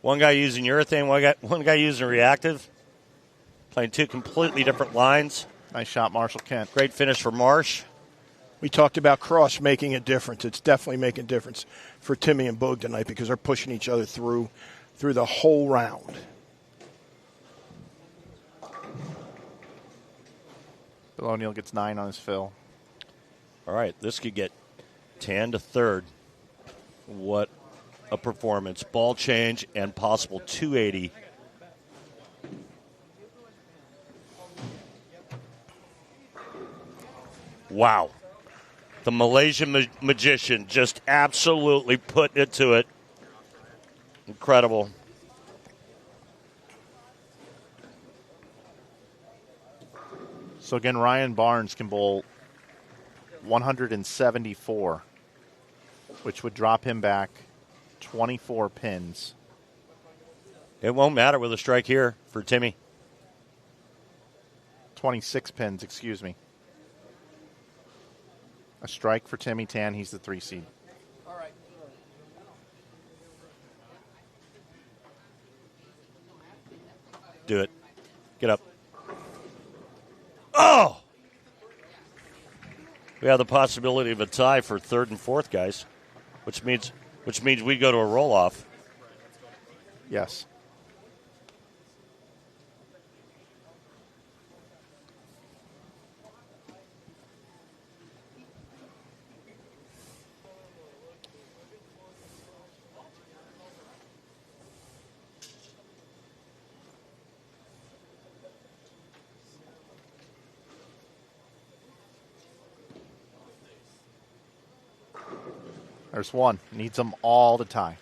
One guy using urethane, one guy using reactive. Playing 2 completely different lines. Nice shot, Marshall Kent. Great finish for Marsh. We talked about cross making a difference. It's definitely making a difference for Timmy and Boog tonight because they're pushing each other through the whole round. Bill O'Neill gets 9 on his fill. All right, this could get Tan to third. What a performance. Ball change and possible 280. Wow. The Malaysian magician just absolutely put it to it. Incredible. So again, Ryan Barnes can bowl 174, which would drop him back 24 pins. It won't matter with a strike here for Timmy. 26 pins, excuse me. A strike for Timmy Tan. He's the 3 seed. All right. Do it. Get up. Oh! We have the possibility of a tie for third and fourth, guys, which means we go to a roll-off. Yes. There's one. Needs them all to tie.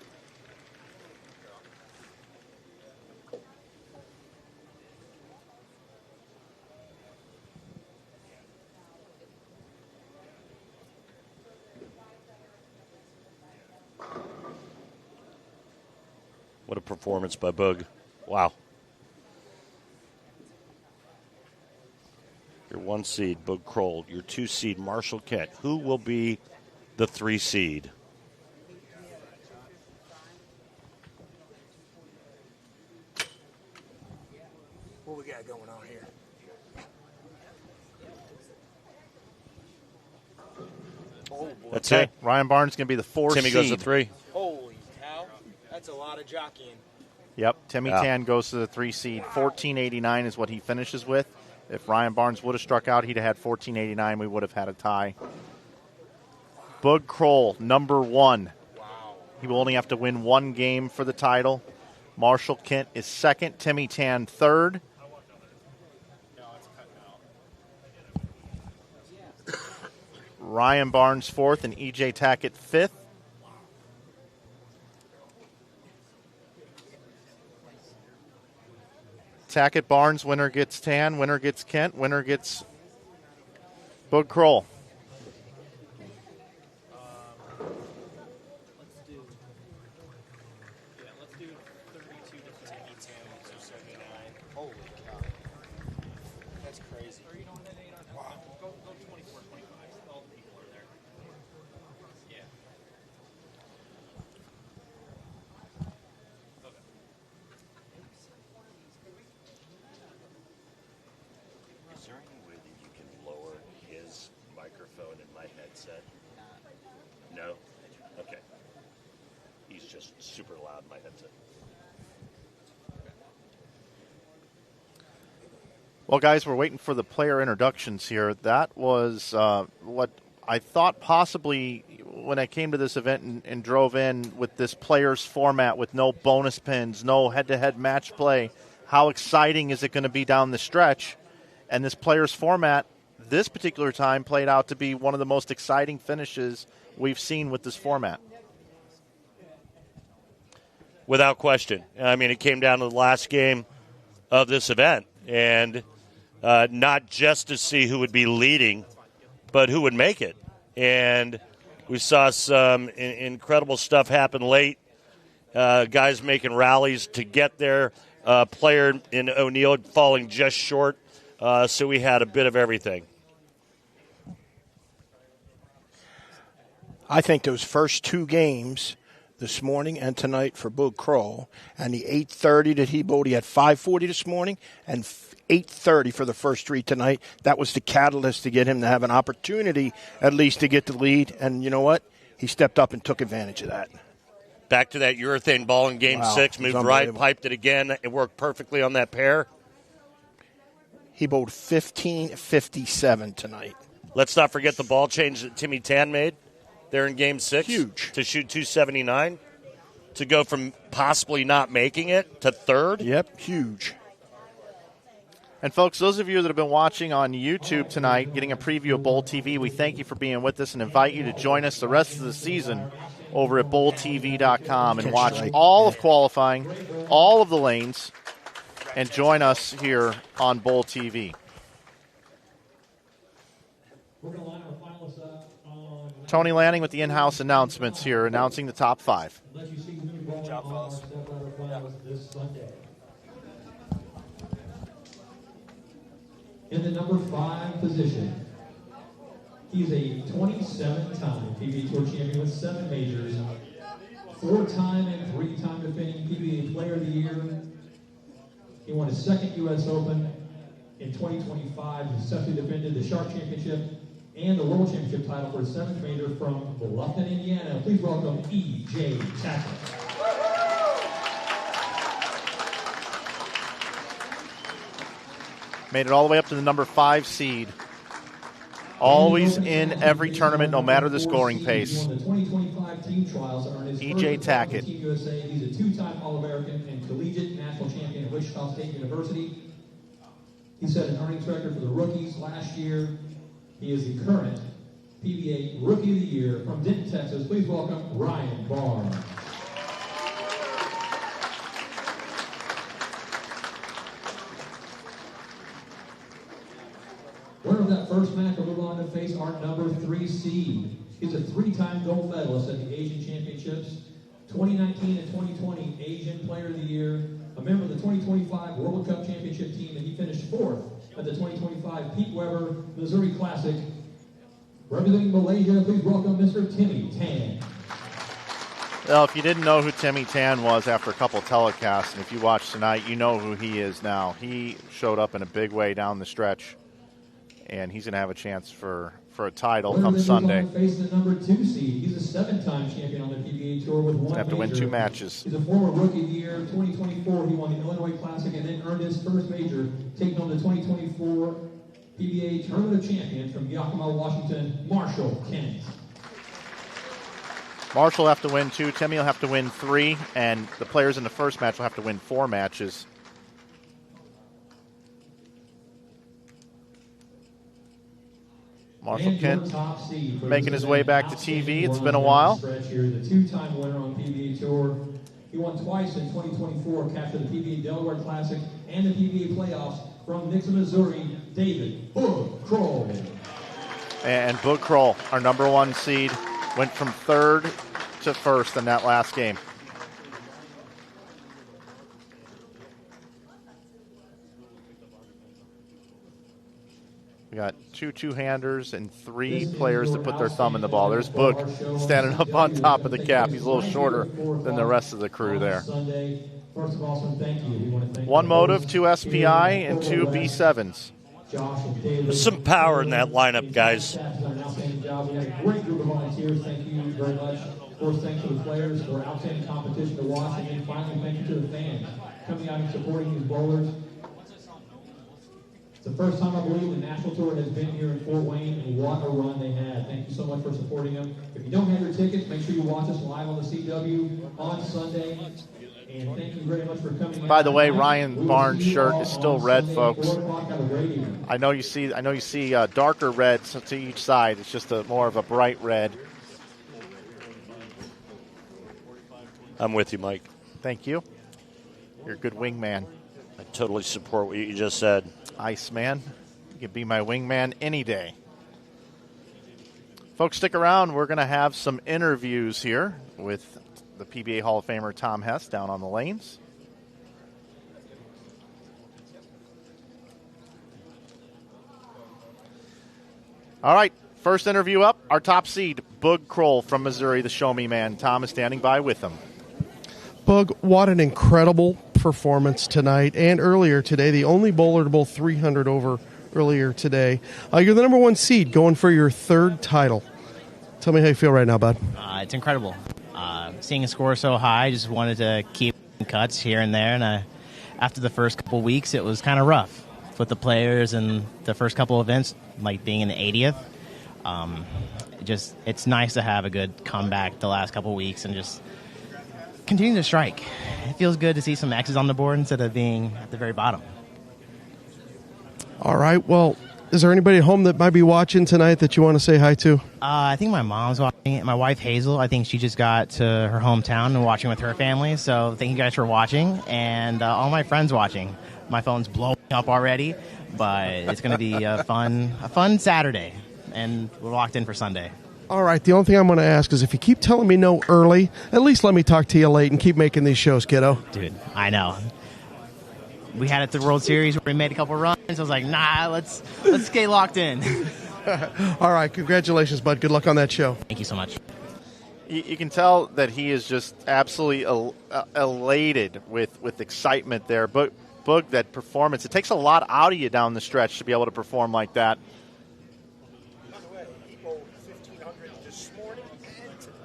What a performance by Boog. Wow. Your 1 seed, Boog Kroll. Your 2 seed, Marshall Kent. Who will be the 3 seed? What we got going on here? Oh, boy. That's Okay. it. Ryan Barnes going to be the 4 Timmy seed. goes to 3. Holy cow. That's a lot of jockeying. Yep. Timmy Tan goes to the 3 seed. 1489 is what he finishes with. If Ryan Barnes would have struck out, he'd have had 1489. We would have had a tie. Boog Kroll, number 1. Wow. He will only have to win 1 game for the title. Marshall Kent is second. Timmy Tan third. Ryan Barnes fourth and E.J. Tackett fifth. Tackett Barnes, winner gets Tan, winner gets Kent, winner gets Boog Kroll. Let's do 32 to Timmy, 279. Holy cow. That's crazy. Wow. Go 24, 25. All the people are there. Yeah. Is there any way that you can lower his microphone in my headset? No? Okay. He's just super loud in my headset. Well, guys, we're waiting for the player introductions here. That was what I thought possibly when I came to this event and drove in with this players format with no bonus pins, no head-to-head match play. How exciting is it going to be down the stretch? And this players format, this particular time, played out to be one of the most exciting finishes we've seen with this format. Without question. I mean, it came down to the last game of this event. And not just to see who would be leading, but who would make it. And we saw some incredible stuff happen late. Guys making rallies to get there. Player in O'Neill falling just short. So we had a bit of everything. I think those first two games, this morning and tonight for Boog Kroll, and the 8:30 that he bowled, he had 5:40 this morning and 8:30 for the first three tonight. That was the catalyst to get him to have an opportunity at least to get the lead. And you know what? He stepped up and took advantage of that. Back to that urethane ball in Game 6, moved right, piped it again. It worked perfectly on that pair. He bowled 15.57 tonight. Let's not forget the ball change that Timmy Tan made there in Game 6. Huge. To shoot 279. To go from possibly not making it to third. Yep, huge. And, folks, those of you that have been watching on YouTube tonight, getting a preview of BowlTV, we thank you for being with us and invite you to join us the rest of the season over at BowlTV.com and watch all of qualifying, all of the lanes, and join us here on BowlTV. Tony Lanning with the in-house announcements here, announcing the top five. Good job, fellas. In the number 5 position, he is a 27-time PBA Tour champion with 7 majors, 4-time and 3-time defending PBA Player of the Year. He won his second U.S. Open in 2025. He successfully defended the Shark Championship and the World Championship title for his 7th major from Bluffton, Indiana. Please welcome E.J. Tackett. Made it all the way up to the number 5 seed. Always in every tournament, no matter the scoring pace. E.J. Tackett. He's a 2-time All-American and collegiate national champion at Wichita State University. He set an earnings record for the rookies last year. He is the current PBA Rookie of the Year from Denton, Texas. Please welcome Ryan Barr. Winner of that first match will go on to face our number 3 seed. He's a 3-time gold medalist at the Asian Championships, 2019 and 2020 Asian Player of the Year, a member of the 2025 World Cup Championship team, and he finished 4th at the 2025 Pete Weber Missouri Classic. Representing Malaysia, please welcome Mr. Timmy Tan. Well, if you didn't know who Timmy Tan was after a couple of telecasts, and if you watch tonight, you know who he is now. He showed up in a big way down the stretch, and he's going to have a chance for a title come Sunday. Facing the number 2 seed. He's a 7-time champion on the PBA Tour with 1 major. Have to win 2 matches. He's a former Rookie of the Year. 2024, he won the Illinois Classic and then earned his first major, taking on the 2024 PBA Tournament of Champions from Yakima, Washington, Marshall Kent. Marshall will have to win 2. Timmy will have to win 3. And the players in the first match will have to win 4 matches. Marshall Kent making his way back to TV. It's been a while. The 2-time winner on PBA Tour. He won twice in 2024, captured the PBA Delaware Classic and the PBA playoffs from Nixon, Missouri, David Boog Kroll. And Boog Kroll, our number 1 seed, went from 3rd to 1st in that last game. We got 2 two-handers and 3 players that put their thumb in the ball. There's Boog standing up on top of the cap. He's a little shorter than the rest of the crew there. One motive, 2 SPI, and 2 B7s. There's some power in that lineup, guys. We had a great group of volunteers. Thank you very much. Of course, thanks to the players for outstanding competition to watch. And then finally, thank you to the fans coming out and supporting these bowlers. It's the first time, I believe, the National Tour has been here in Fort Wayne, and what a run they had. Thank you so much for supporting them. If you don't have your tickets, make sure you watch us live on the CW on Sunday. And thank you very much for coming. By the way, Ryan Barnes' shirt is still red, folks. I know you see darker reds to each side. It's just more of a bright red. I'm with you, Mike. Thank you. You're a good wingman. I totally support what you just said. Iceman. You can be my wingman any day. Folks, stick around. We're going to have some interviews here with the PBA Hall of Famer Tom Hess down on the lanes. All right, first interview up, our top seed, Boog Kroll from Missouri, the show me man. Tom is standing by with him. Boog, what an incredible performance tonight and earlier today. The only bowler to bowl 300 over earlier today. You're the number 1 seed going for your 3rd title. Tell me how you feel right now, bud. It's incredible. Seeing a score so high, just wanted to keep cuts here and there. And after the first couple weeks, it was kind of rough with the players and the first couple events, like being in the 80th. It's nice to have a good comeback the last couple weeks and just continue to strike. It feels good to see some X's on the board instead of being at the very bottom. All right. Well, is there anybody at home that might be watching tonight that you want to say hi to? I think my mom's watching it. My wife, Hazel, I think she just got to her hometown and watching with her family. So thank you guys for watching. And all my friends watching. My phone's blowing up already, but it's going to be a fun Saturday. And we're locked in for Sunday. All right. The only thing I'm going to ask is if you keep telling me no early, at least let me talk to you late and keep making these shows, kiddo. Dude, I know. We had it the World Series where we made a couple runs. I was like, nah, let's get locked in. All right. Congratulations, bud. Good luck on that show. Thank you so much. You can tell that he is just absolutely elated with excitement there. But Boog, that performance, it takes a lot out of you down the stretch to be able to perform like that. By the way, he bowled 1,500 this morning and tonight.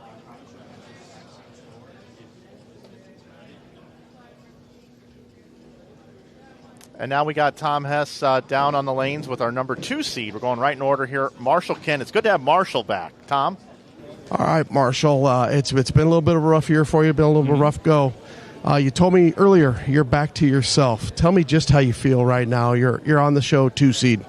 And now we got Tom Hess down on the lanes with our number 2 seed. We're going right in order here. Marshall Kent. It's good to have Marshall back. Tom? All right, Marshall. It's been a little bit of a rough year for you. Been a little bit of a rough go. You told me earlier you're back to yourself. Tell me just how you feel right now. You're on the show 2 seed.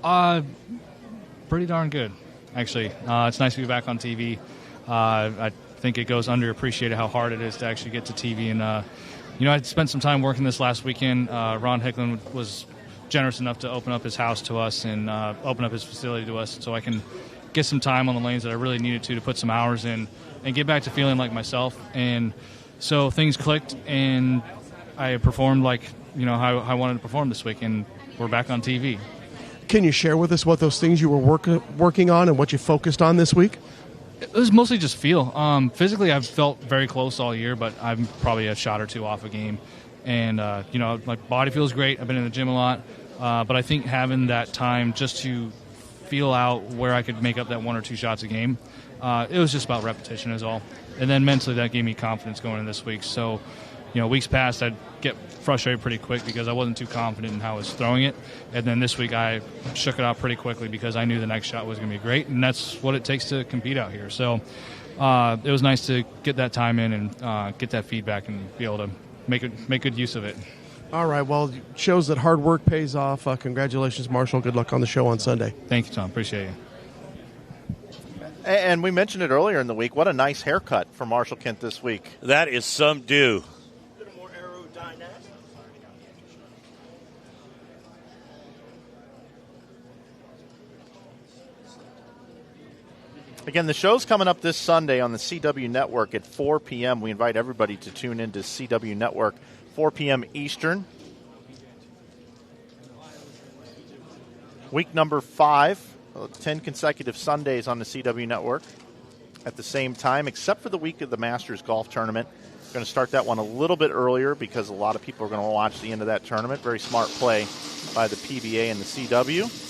Pretty darn good, actually. It's nice to be back on TV. I think it goes underappreciated how hard it is to actually get to TV. And, I spent some time working this last weekend. Ron Hicklin was generous enough to open up his house to us and open up his facility to us so I can get some time on the lanes that I really needed to put some hours in and get back to feeling like myself. And so things clicked, and I performed like, how I wanted to perform this week, and we're back on TV. Can you share with us what those things you were working on and what you focused on this week? It was mostly just feel. Physically, I've felt very close all year, but I'm probably a shot or two off a game. And, my body feels great. I've been in the gym a lot. But I think having that time just to feel out where I could make up that 1 or 2 shots a game, it was just about repetition is all. And then mentally, that gave me confidence going in this week. So, weeks past, I'd get frustrated pretty quick because I wasn't too confident in how I was throwing it. And then this week, I shook it out pretty quickly because I knew the next shot was going to be great. And that's what it takes to compete out here. So it was nice to get that time in and get that feedback and be able to make good use of it. All right. Well, it shows that hard work pays off. Congratulations, Marshall. Good luck on the show on Sunday. Thank you, Tom. Appreciate you. And we mentioned it earlier in the week. What a nice haircut for Marshall Kent this week. That is some due. Again, the show's coming up this Sunday on the CW Network at 4 p.m. We invite everybody to tune into CW Network, 4 p.m. Eastern. Week number 5, 10 consecutive Sundays on the CW Network at the same time, except for the week of the Masters Golf Tournament. We're going to start that one a little bit earlier because a lot of people are going to watch the end of that tournament. Very smart play by the PBA and the CW.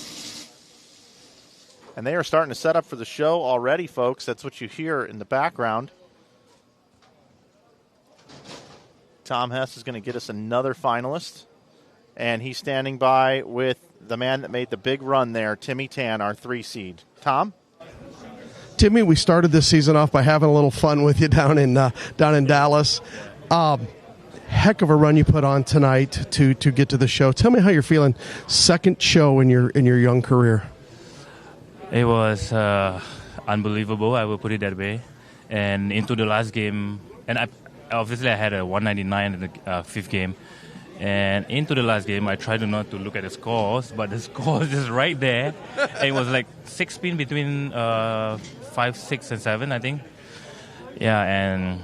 And they are starting to set up for the show already, folks. That's what you hear in the background. Tom Hess is going to get us another finalist. And he's standing by with the man that made the big run there, Timmy Tan, our 3 seed. Tom? Timmy, we started this season off by having a little fun with you down in Dallas. Heck of a run you put on tonight to get to the show. Tell me how you're feeling. Second show in your young career. It was unbelievable, I will put it that way. And into the last game, and I had a 199 in the fifth game. And into the last game, I tried not to look at the scores, but the score is just right there. It was like 6 spin between 5, 6, and 7, I think. Yeah, and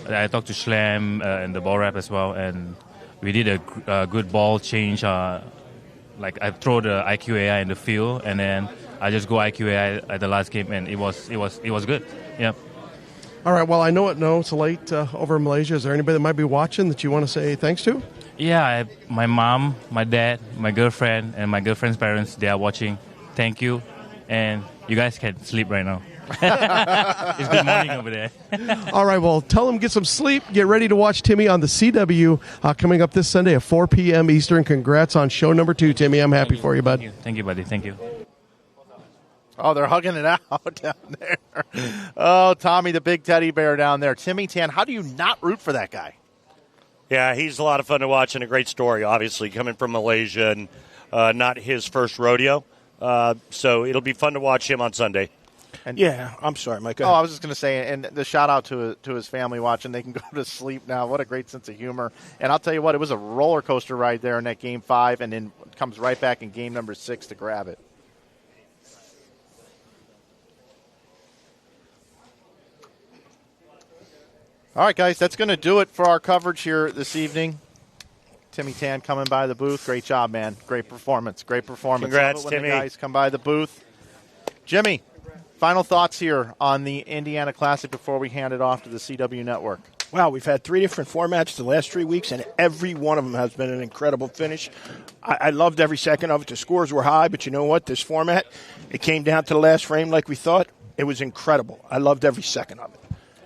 I talked to Schlam and the ball rep as well, and we did a good ball change. Like I throw the IQAI in the field, and then I just go IQAI at the last game, and it was good. Yeah. All right. Well, I know it's late over in Malaysia. Is there anybody that might be watching that you want to say thanks to? Yeah, my mom, my dad, my girlfriend, and my girlfriend's parents, they are watching. Thank you. And you guys can sleep right now. It's good morning over there. All right, well, tell them get some sleep. Get ready to watch Timmy on the CW coming up this Sunday at 4 p.m. Eastern. Congrats on show number 2, Timmy. I'm happy for you, bud. Thank you, buddy. Thank you. Oh, they're hugging it out down there. Oh, Tommy, the big teddy bear down there. Timmy Tan, how do you not root for that guy? Yeah, he's a lot of fun to watch and a great story, obviously, coming from Malaysia and not his first rodeo. So it'll be fun to watch him on Sunday. And yeah, I'm sorry, Mike. I was just going to say, and the shout-out to his family watching. They can go to sleep now. What a great sense of humor. And I'll tell you what, it was a roller coaster ride there in that Game 5, and then comes right back in Game number 6 to grab it. All right, guys, that's going to do it for our coverage here this evening. Timmy Tan coming by the booth. Great job, man. Great performance. Congrats, when Timmy. the guys come by the booth. Jimmy, final thoughts here on the Indiana Classic before we hand it off to the CW Network. Wow, we've had 3 different formats the last 3 weeks, and every one of them has been an incredible finish. I loved every second of it. The scores were high, but you know what? This format, it came down to the last frame like we thought. It was incredible. I loved every second of it.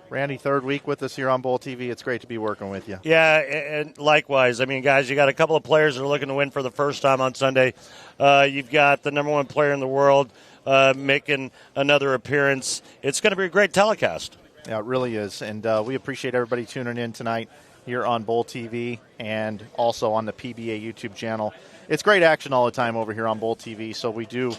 Randy, 3rd week with us here on BowlTV. It's great to be working with you. Yeah, and likewise. I mean, guys, you got a couple of players that are looking to win for the first time on Sunday. You've got the number 1 player in the world making another appearance. It's going to be a great telecast. Yeah, it really is. And we appreciate everybody tuning in tonight here on BowlTV and also on the PBA YouTube channel. It's great action all the time over here on BowlTV, so we do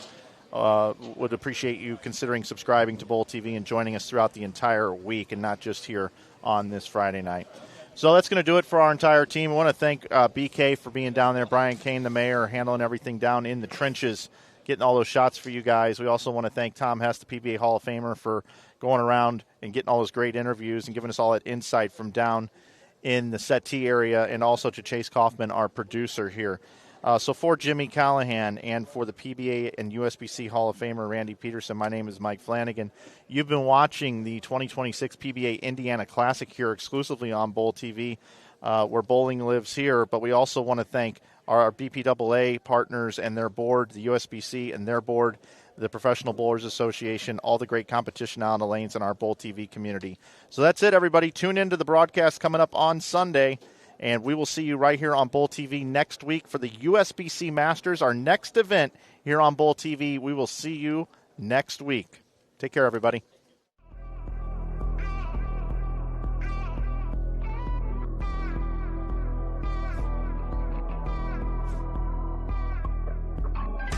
would appreciate you considering subscribing to BowlTV and joining us throughout the entire week and not just here on this Friday night. So that's going to do it for our entire team. I want to thank BK for being down there, Brian Kane, the mayor, handling everything down in the trenches, getting all those shots for you guys. We also want to thank Tom Hess, the PBA Hall of Famer, for going around and getting all those great interviews and giving us all that insight from down in the settee area, and also to Chase Kaufman, our producer here. So for Jimmy Callahan and for the PBA and USBC Hall of Famer Randy Peterson, my name is Mike Flanagan. You've been watching the 2026 PBA Indiana Classic here exclusively on BowlTV, where bowling lives here. But we also want to thank our BPAA partners and their board, the USBC and their board, the Professional Bowlers Association, all the great competition out on the lanes in our BowlTV community. So that's it, everybody. Tune into the broadcast coming up on Sunday. And we will see you right here on BowlTV next week for the USBC Masters, our next event here on BowlTV. We will see you next week. Take care, everybody.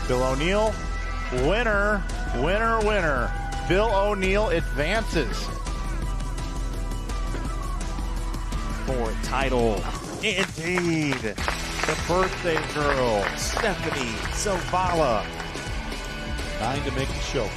Bill O'Neill, winner, winner, winner. Bill O'Neill advances. For title. Indeed. The birthday girl, Stephanie Zavala. Trying to make it show.